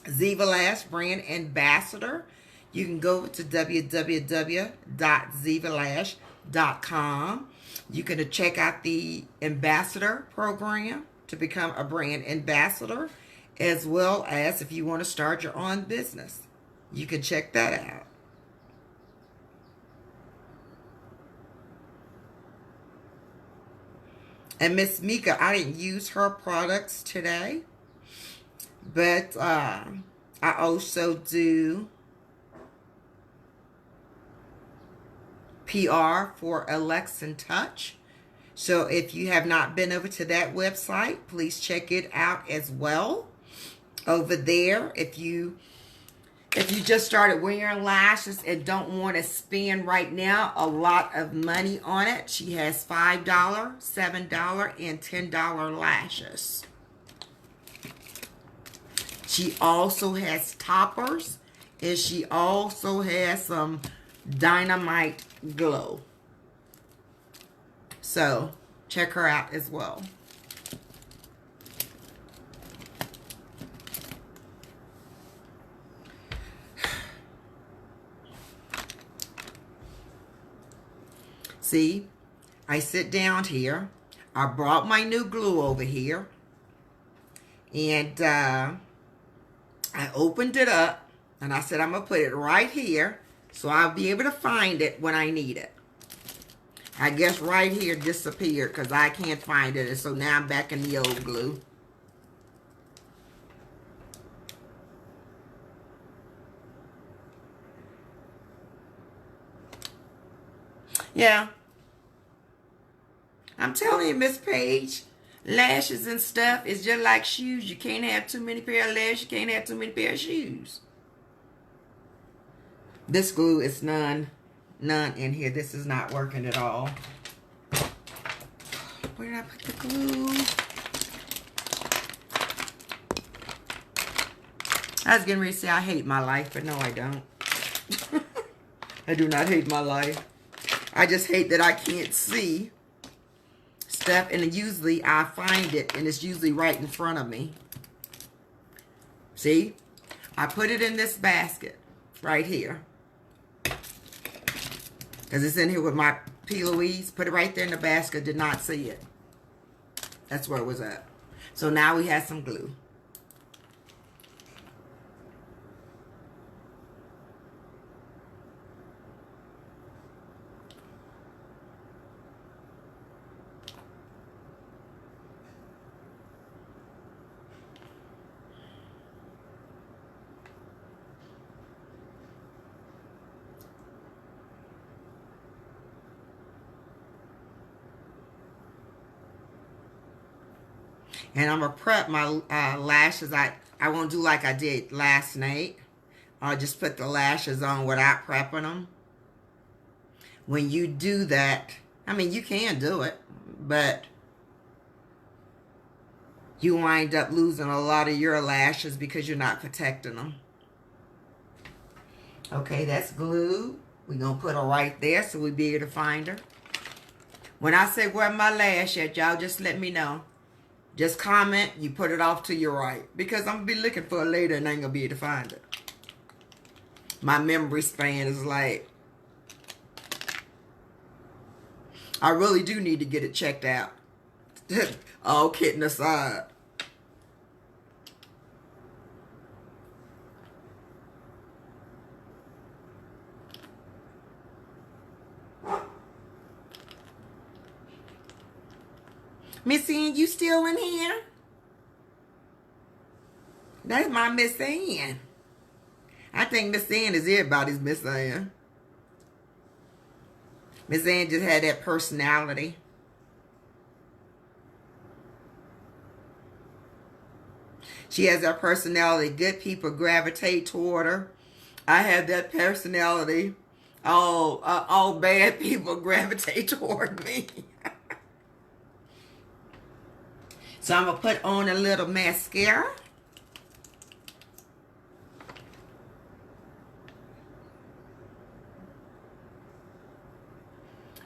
Zivalash brand ambassador, you can go to www.zivalash.com. You can check out the ambassador program to become a brand ambassador, as well as if you want to start your own business. You can check that out. And Miss Mika, I didn't use her products today, but I also do PR for Alexa Touch. So if you have not been over to that website, please check it out as well. Over there, if you just started wearing lashes and don't want to spend right now a lot of money on it, she has $5, $7, and $10 lashes. She also has toppers, and she also has some dynamite glow. So check her out as well. See, I sit down here. I brought my new glue over here. And I opened it up. And I said, I'm going to put it right here. So I'll be able to find it when I need it. I guess right here disappeared because I can't find it. And so now I'm back in the old glue. Yeah. I'm telling you, Miss Paige, lashes and stuff is just like shoes. You can't have too many pair of lashes. You can't have too many pair of shoes. This glue is none in here. This is not working at all. Where did I put the glue? I was getting ready to say I hate my life, but no, I don't. I do not hate my life. I just hate that I can't see stuff, and usually I find it, and it's usually right in front of me. See? I put it in this basket right here. Because it's in here with my P. Louise. Put it right there in the basket. Did not see it. That's where it was at. So now we have some glue. And I'm going to prep my lashes. I won't do like I did last night. I'll just put the lashes on without prepping them. When you do that, I mean, you can do it, but you wind up losing a lot of your lashes because you're not protecting them. Okay, that's glue. We're going to put her right there so we'll be able to find her. When I say where my lash at, y'all just let me know. Just comment, you put it off to your right. Because I'm going to be looking for it later and I ain't going to be able to find it. My memory span is like, I really do need to get it checked out. All kidding aside. Miss Ann, you still in here? That's my Miss Ann. I think Miss Ann is everybody's Miss Ann. Miss Ann just had that personality. She has that personality. Good people gravitate toward her. I have that personality. All bad people gravitate toward me. So I'm going to put on a little mascara.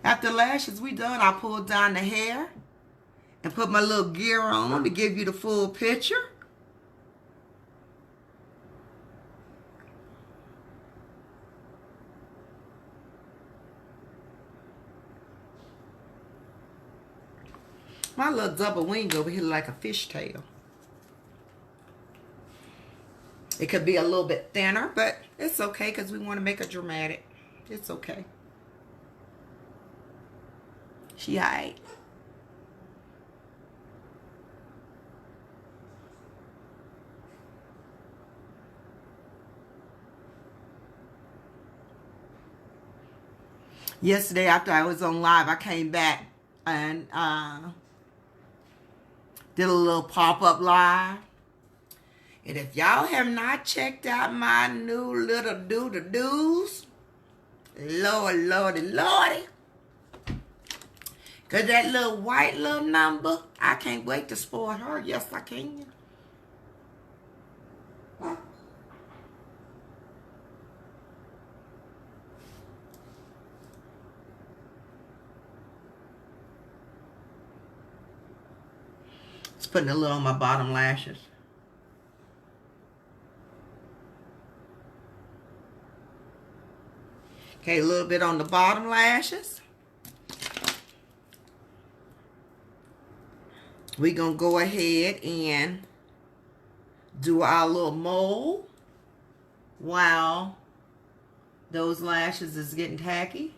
After lashes we done, I pulled down the hair and put my little gear on to give you the full picture. My little double wing over here like a fishtail. It could be a little bit thinner, but it's okay because we want to make it dramatic. It's okay. She alright. Yesterday after I was on live, I came back and did a little pop-up live. And if y'all have not checked out my new little do-the-do's, Lordy, because that little white little number, I can't wait to spoil her. Yes, I can. Just putting a little on my bottom lashes. Okay, a little bit on the bottom lashes. We're going to go ahead and do our little mold while those lashes is getting tacky.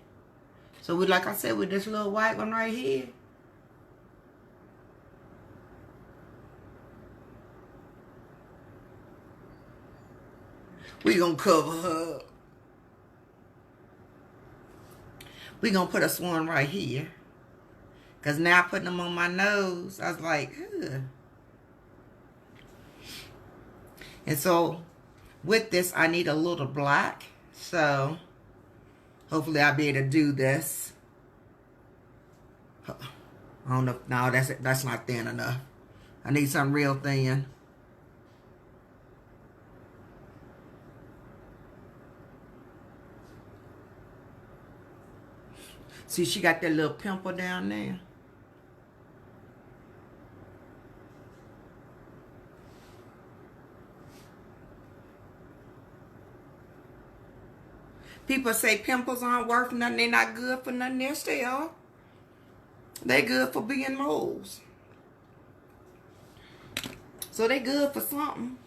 So we, like I said, with this little white one right here. We're going to cover her. We're going to put a one right here. Because now putting them on my nose, I was like, ugh. And so with this, I need a little black. So hopefully I'll be able to do this. I don't know. No, that's not thin enough. I need something real thin. See, she got that little pimple down there. People say pimples aren't worth nothing. They're not good for nothing. Yes, they are. They're good for being moles. So they're good for something.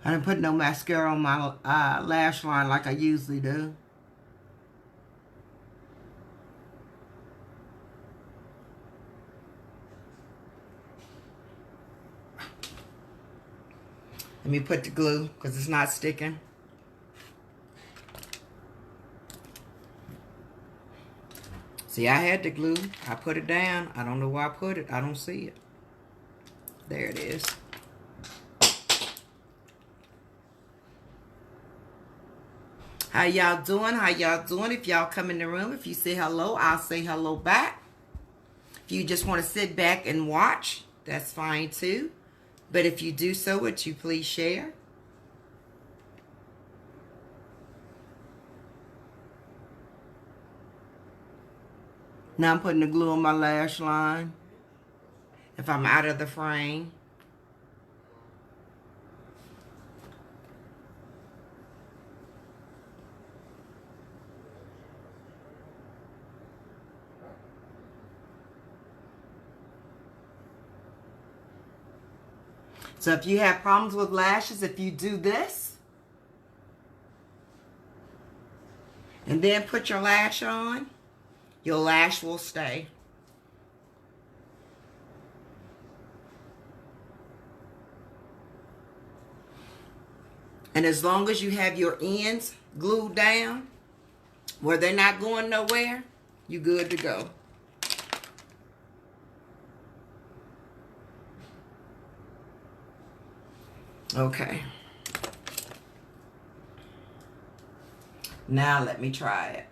I didn't put no mascara on my lash line like I usually do. Let me put the glue because it's not sticking. See, I had the glue. I put it down. I don't know where I put it. I don't see it. There it is. How y'all doing? How y'all doing? If y'all come in the room, if you say hello, I'll say hello back. If you just want to sit back and watch, that's fine too. But if you do so, would you please share? Now I'm putting the glue on my lash line. If I'm out of the frame. So if you have problems with lashes, if you do this, and then put your lash on, your lash will stay. And as long as you have your ends glued down, where they're not going nowhere, you're good to go. Okay. Now let me try it.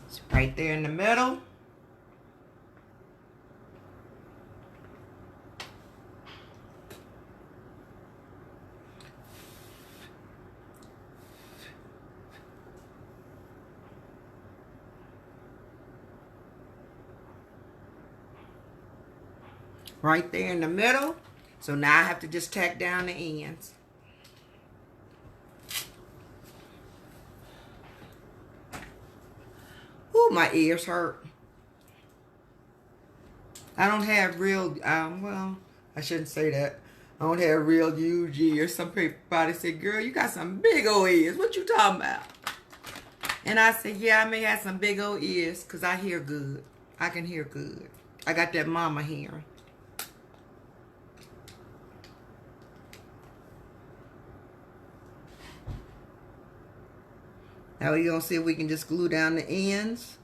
It's right there in the middle. Right there in the middle. So now I have to just tack down the ends. Ooh, my ears hurt. I don't have real, well, I shouldn't say that. I don't have real huge ears. Some people probably say, girl, you got some big old ears. What you talking about? And I said, yeah, I may have some big old ears because I hear good. I can hear good. I got that mama hearing. Now we're going to see if we can just glue down the ends.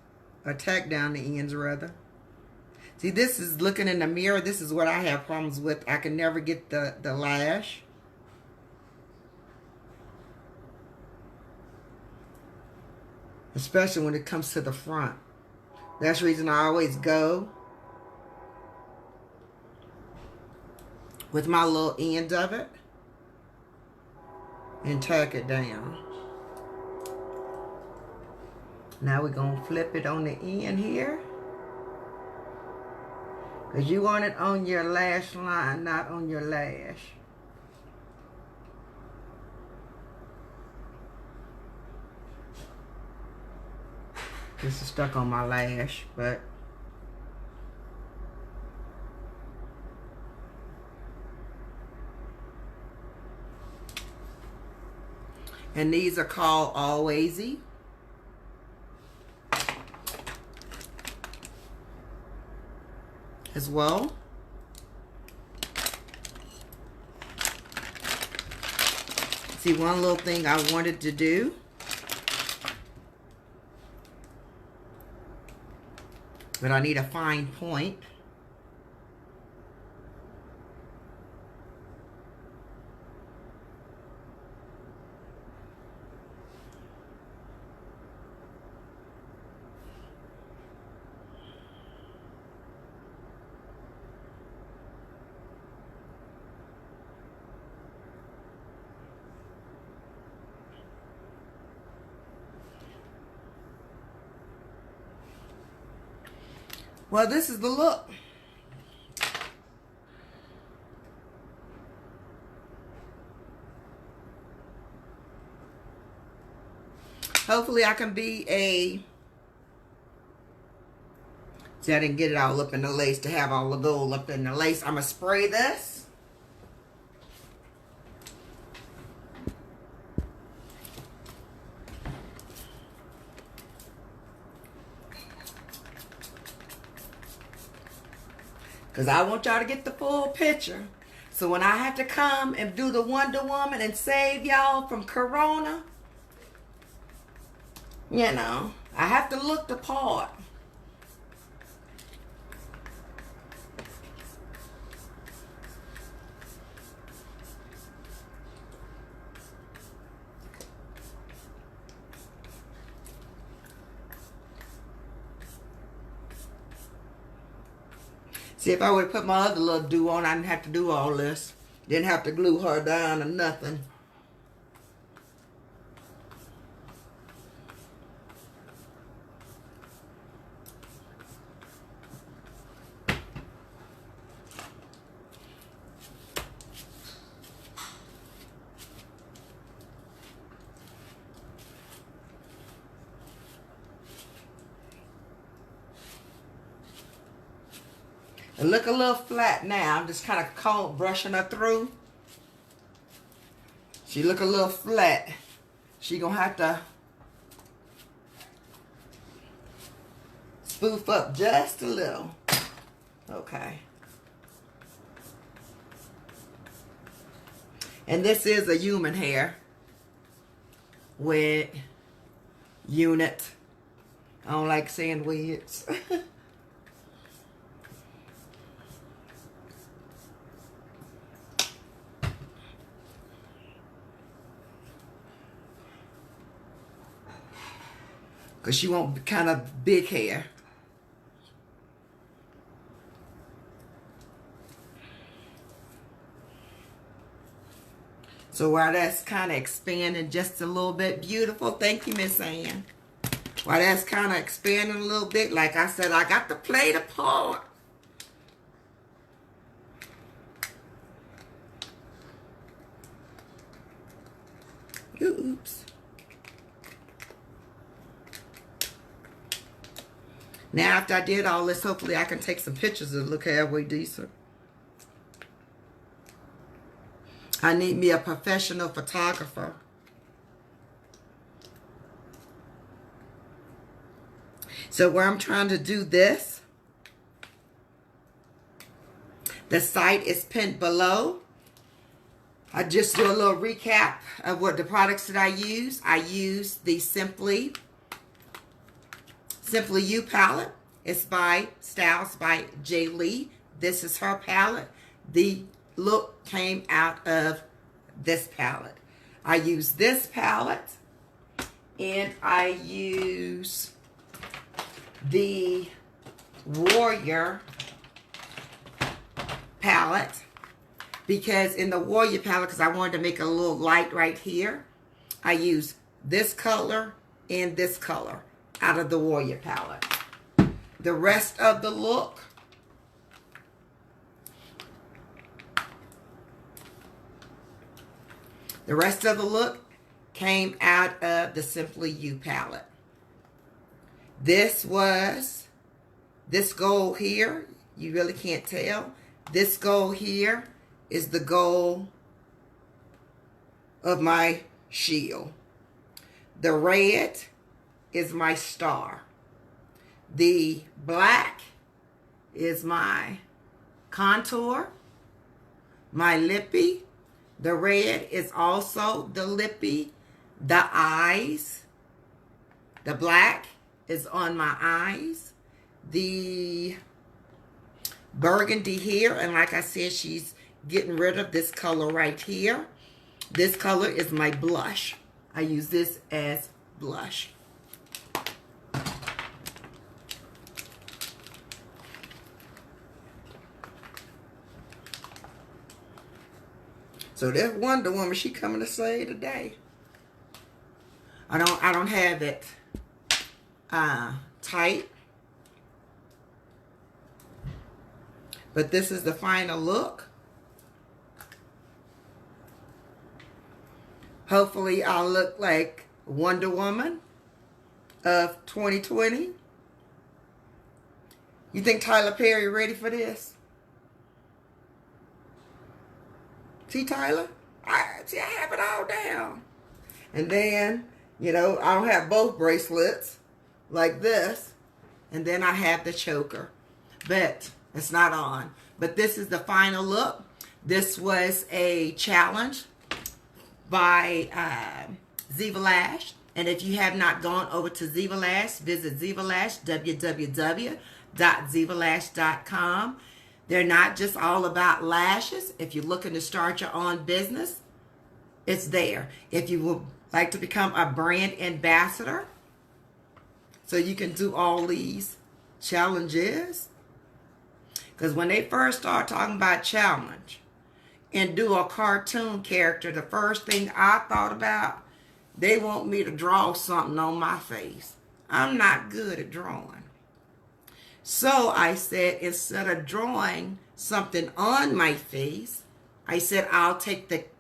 Or tack down the ends, rather. See, this is looking in the mirror. This is what I have problems with. I can never get the lash. Especially when it comes to the front. That's the reason I always go with my little end of it. And tack it down. Now we're going to flip it on the end here. Because you want it on your lash line, not on your lash. This is stuck on my lash, but and these are called Allwayz. As well. See, one little thing I wanted to do. But I need a fine point. Well, this is the look. Hopefully I can be a... See, I didn't get it all up in the lace to have all the gold up in the lace. I'm going to spray this. Because I want y'all to get the full picture. So when I have to come and do the Wonder Woman and save y'all from Corona, you know, I have to look the part. See, if I would have put my other little do on, I didn't have to do all this. Didn't have to glue her down or nothing. It look a little flat now. I'm just kind of brushing her through. She look a little flat. She gonna have to spoof up just a little. Okay. And this is a human hair with unit. I don't like saying wigs. Because she want kind of big hair. So while that's kind of expanding just a little bit, beautiful. Thank you, Miss Ann. While that's kind of expanding a little bit, like I said, I got to play the part. Oops. Now, after I did all this, hopefully I can take some pictures that look halfway decent. I need me a professional photographer. So where I'm trying to do this, the site is pinned below. I just do a little recap of what the products that I use. I use the Simply You palette. It's by Styles by Jlee. This is her palette. The look came out of this palette. I use this palette, and I use the Warrior palette, because in the Warrior palette, because I wanted to make a little light right here, I use this color and this color out of the Warrior palette. The rest of the look, came out of the Simply You palette. This gold here, you really can't tell. This gold here is the gold of my shield. The red is my star. The black is my contour, my lippy. The red is also the lippy, the eyes. The black is on my eyes. The burgundy here, and like I said, she's getting rid of this color right here. This color is my blush. I use this as blush. So there's Wonder Woman. She coming to save the day. I don't have it tight, but this is the final look. Hopefully I'll look like Wonder Woman of 2020. You think Tyler Perry ready for this? See, Tyler? I have it all down. And then, you know, I don't have both bracelets like this. And then I have the choker. But it's not on. But this is the final look. This was a challenge by Zivalash. And if you have not gone over to Zivalash, visit Zivalash, www.zivalash.com. They're not just all about lashes. If you're looking to start your own business, it's there. If you would like to become a brand ambassador, so you can do all these challenges. Because when they first start talking about challenge and do a cartoon character, the first thing I thought about, they want me to draw something on my face. I'm not good at drawing. So I said, instead of drawing something on my face, I said, I'll take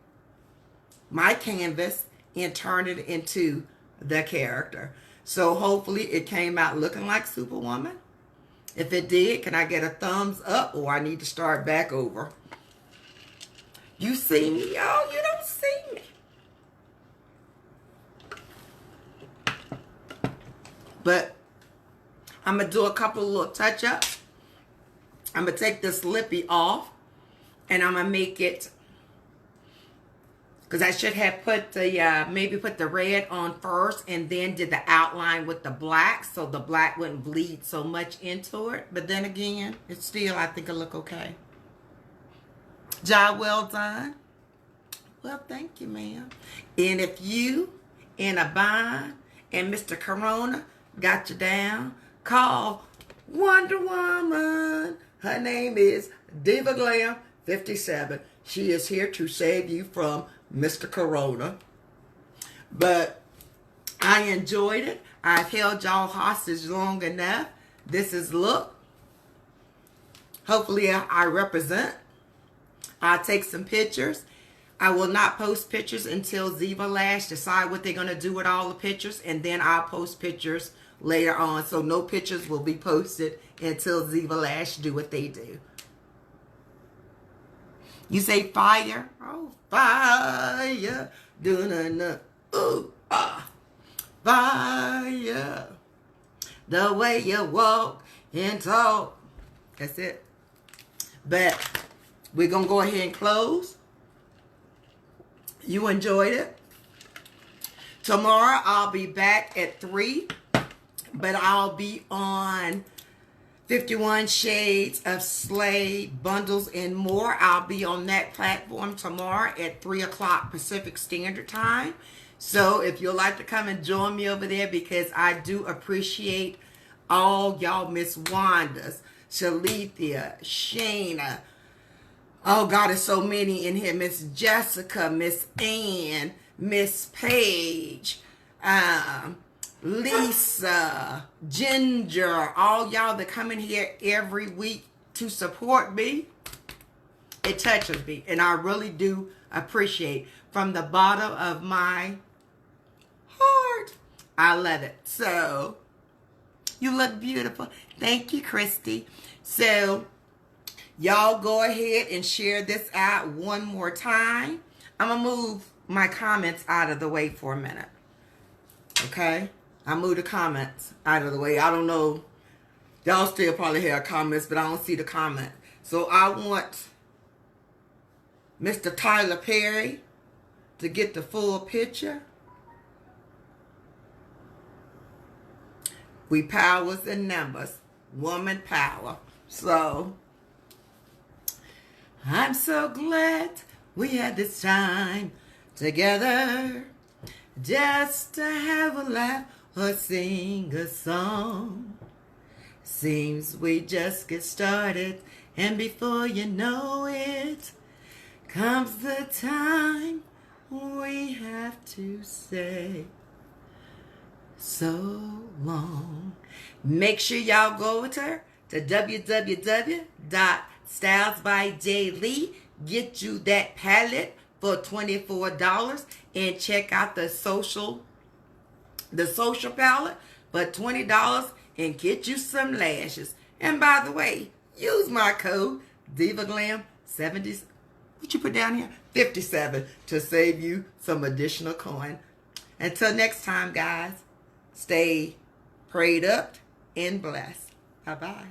my canvas and turn it into the character. So hopefully it came out looking like Superwoman. If it did, can I get a thumbs up or I need to start back over? You see me, y'all? You don't see me. But I'm going to do a couple of little touch-ups. I'm going to take this lippy off. And I'm going to make it, because I should have put the, maybe put the red on first and then did the outline with the black so the black wouldn't bleed so much into it. But then again, it's still, I think it'll look okay. Job well done. Well, thank you, ma'am. And if you in a bind and Mr. Corona got you down, call Wonderwoman. Her name is Diva Glam 57. She is here to save you from Mr. Corona. But I enjoyed it. I've held y'all hostage long enough. This is look. Hopefully I represent. I'll take some pictures. I will not post pictures until Zivalash decide what they're going to do with all the pictures. And then I'll post pictures later on. So no pictures will be posted until Zivalash do what they do. You say fire? Oh, fire. Do-na-na. Ooh, ah. Fire. The way you walk and talk. That's it. But we're going to go ahead and close. You enjoyed it. Tomorrow I'll be back at 3. But I'll be on 51 Shades of Slay, Bundles, and More. I'll be on that platform tomorrow at 3 o'clock Pacific Standard Time. So if you'd like to come and join me over there, because I do appreciate all y'all, Miss Wanda's, Shalithia, Shayna. Oh, God, there's so many in here. Miss Jessica, Miss Ann, Miss Paige, Lisa, Ginger, all y'all that come in here every week to support me. It touches me, and I really do appreciate from the bottom of my heart. I love it. So, you look beautiful. Thank you, Christy. So, y'all go ahead and share this out one more time. I'm going to move my comments out of the way for a minute. Okay? I move the comments out of the way. I don't know. Y'all still probably have comments, but I don't see the comment. So I want Mr. Tyler Perry to get the full picture. We powers in numbers. Woman power. So I'm so glad we had this time together, just to have a laugh or sing a song. Seems we just get started, and before you know it, comes the time we have to say so long. Make sure y'all go over to www.stylesbyjlee. Get you that palette for $24 and check out the social palette for $20 and get you some lashes. And by the way, use my code DivaGlam70. What you put down here? 57 to save you some additional coin. Until next time, guys, stay prayed up and blessed. Bye-bye.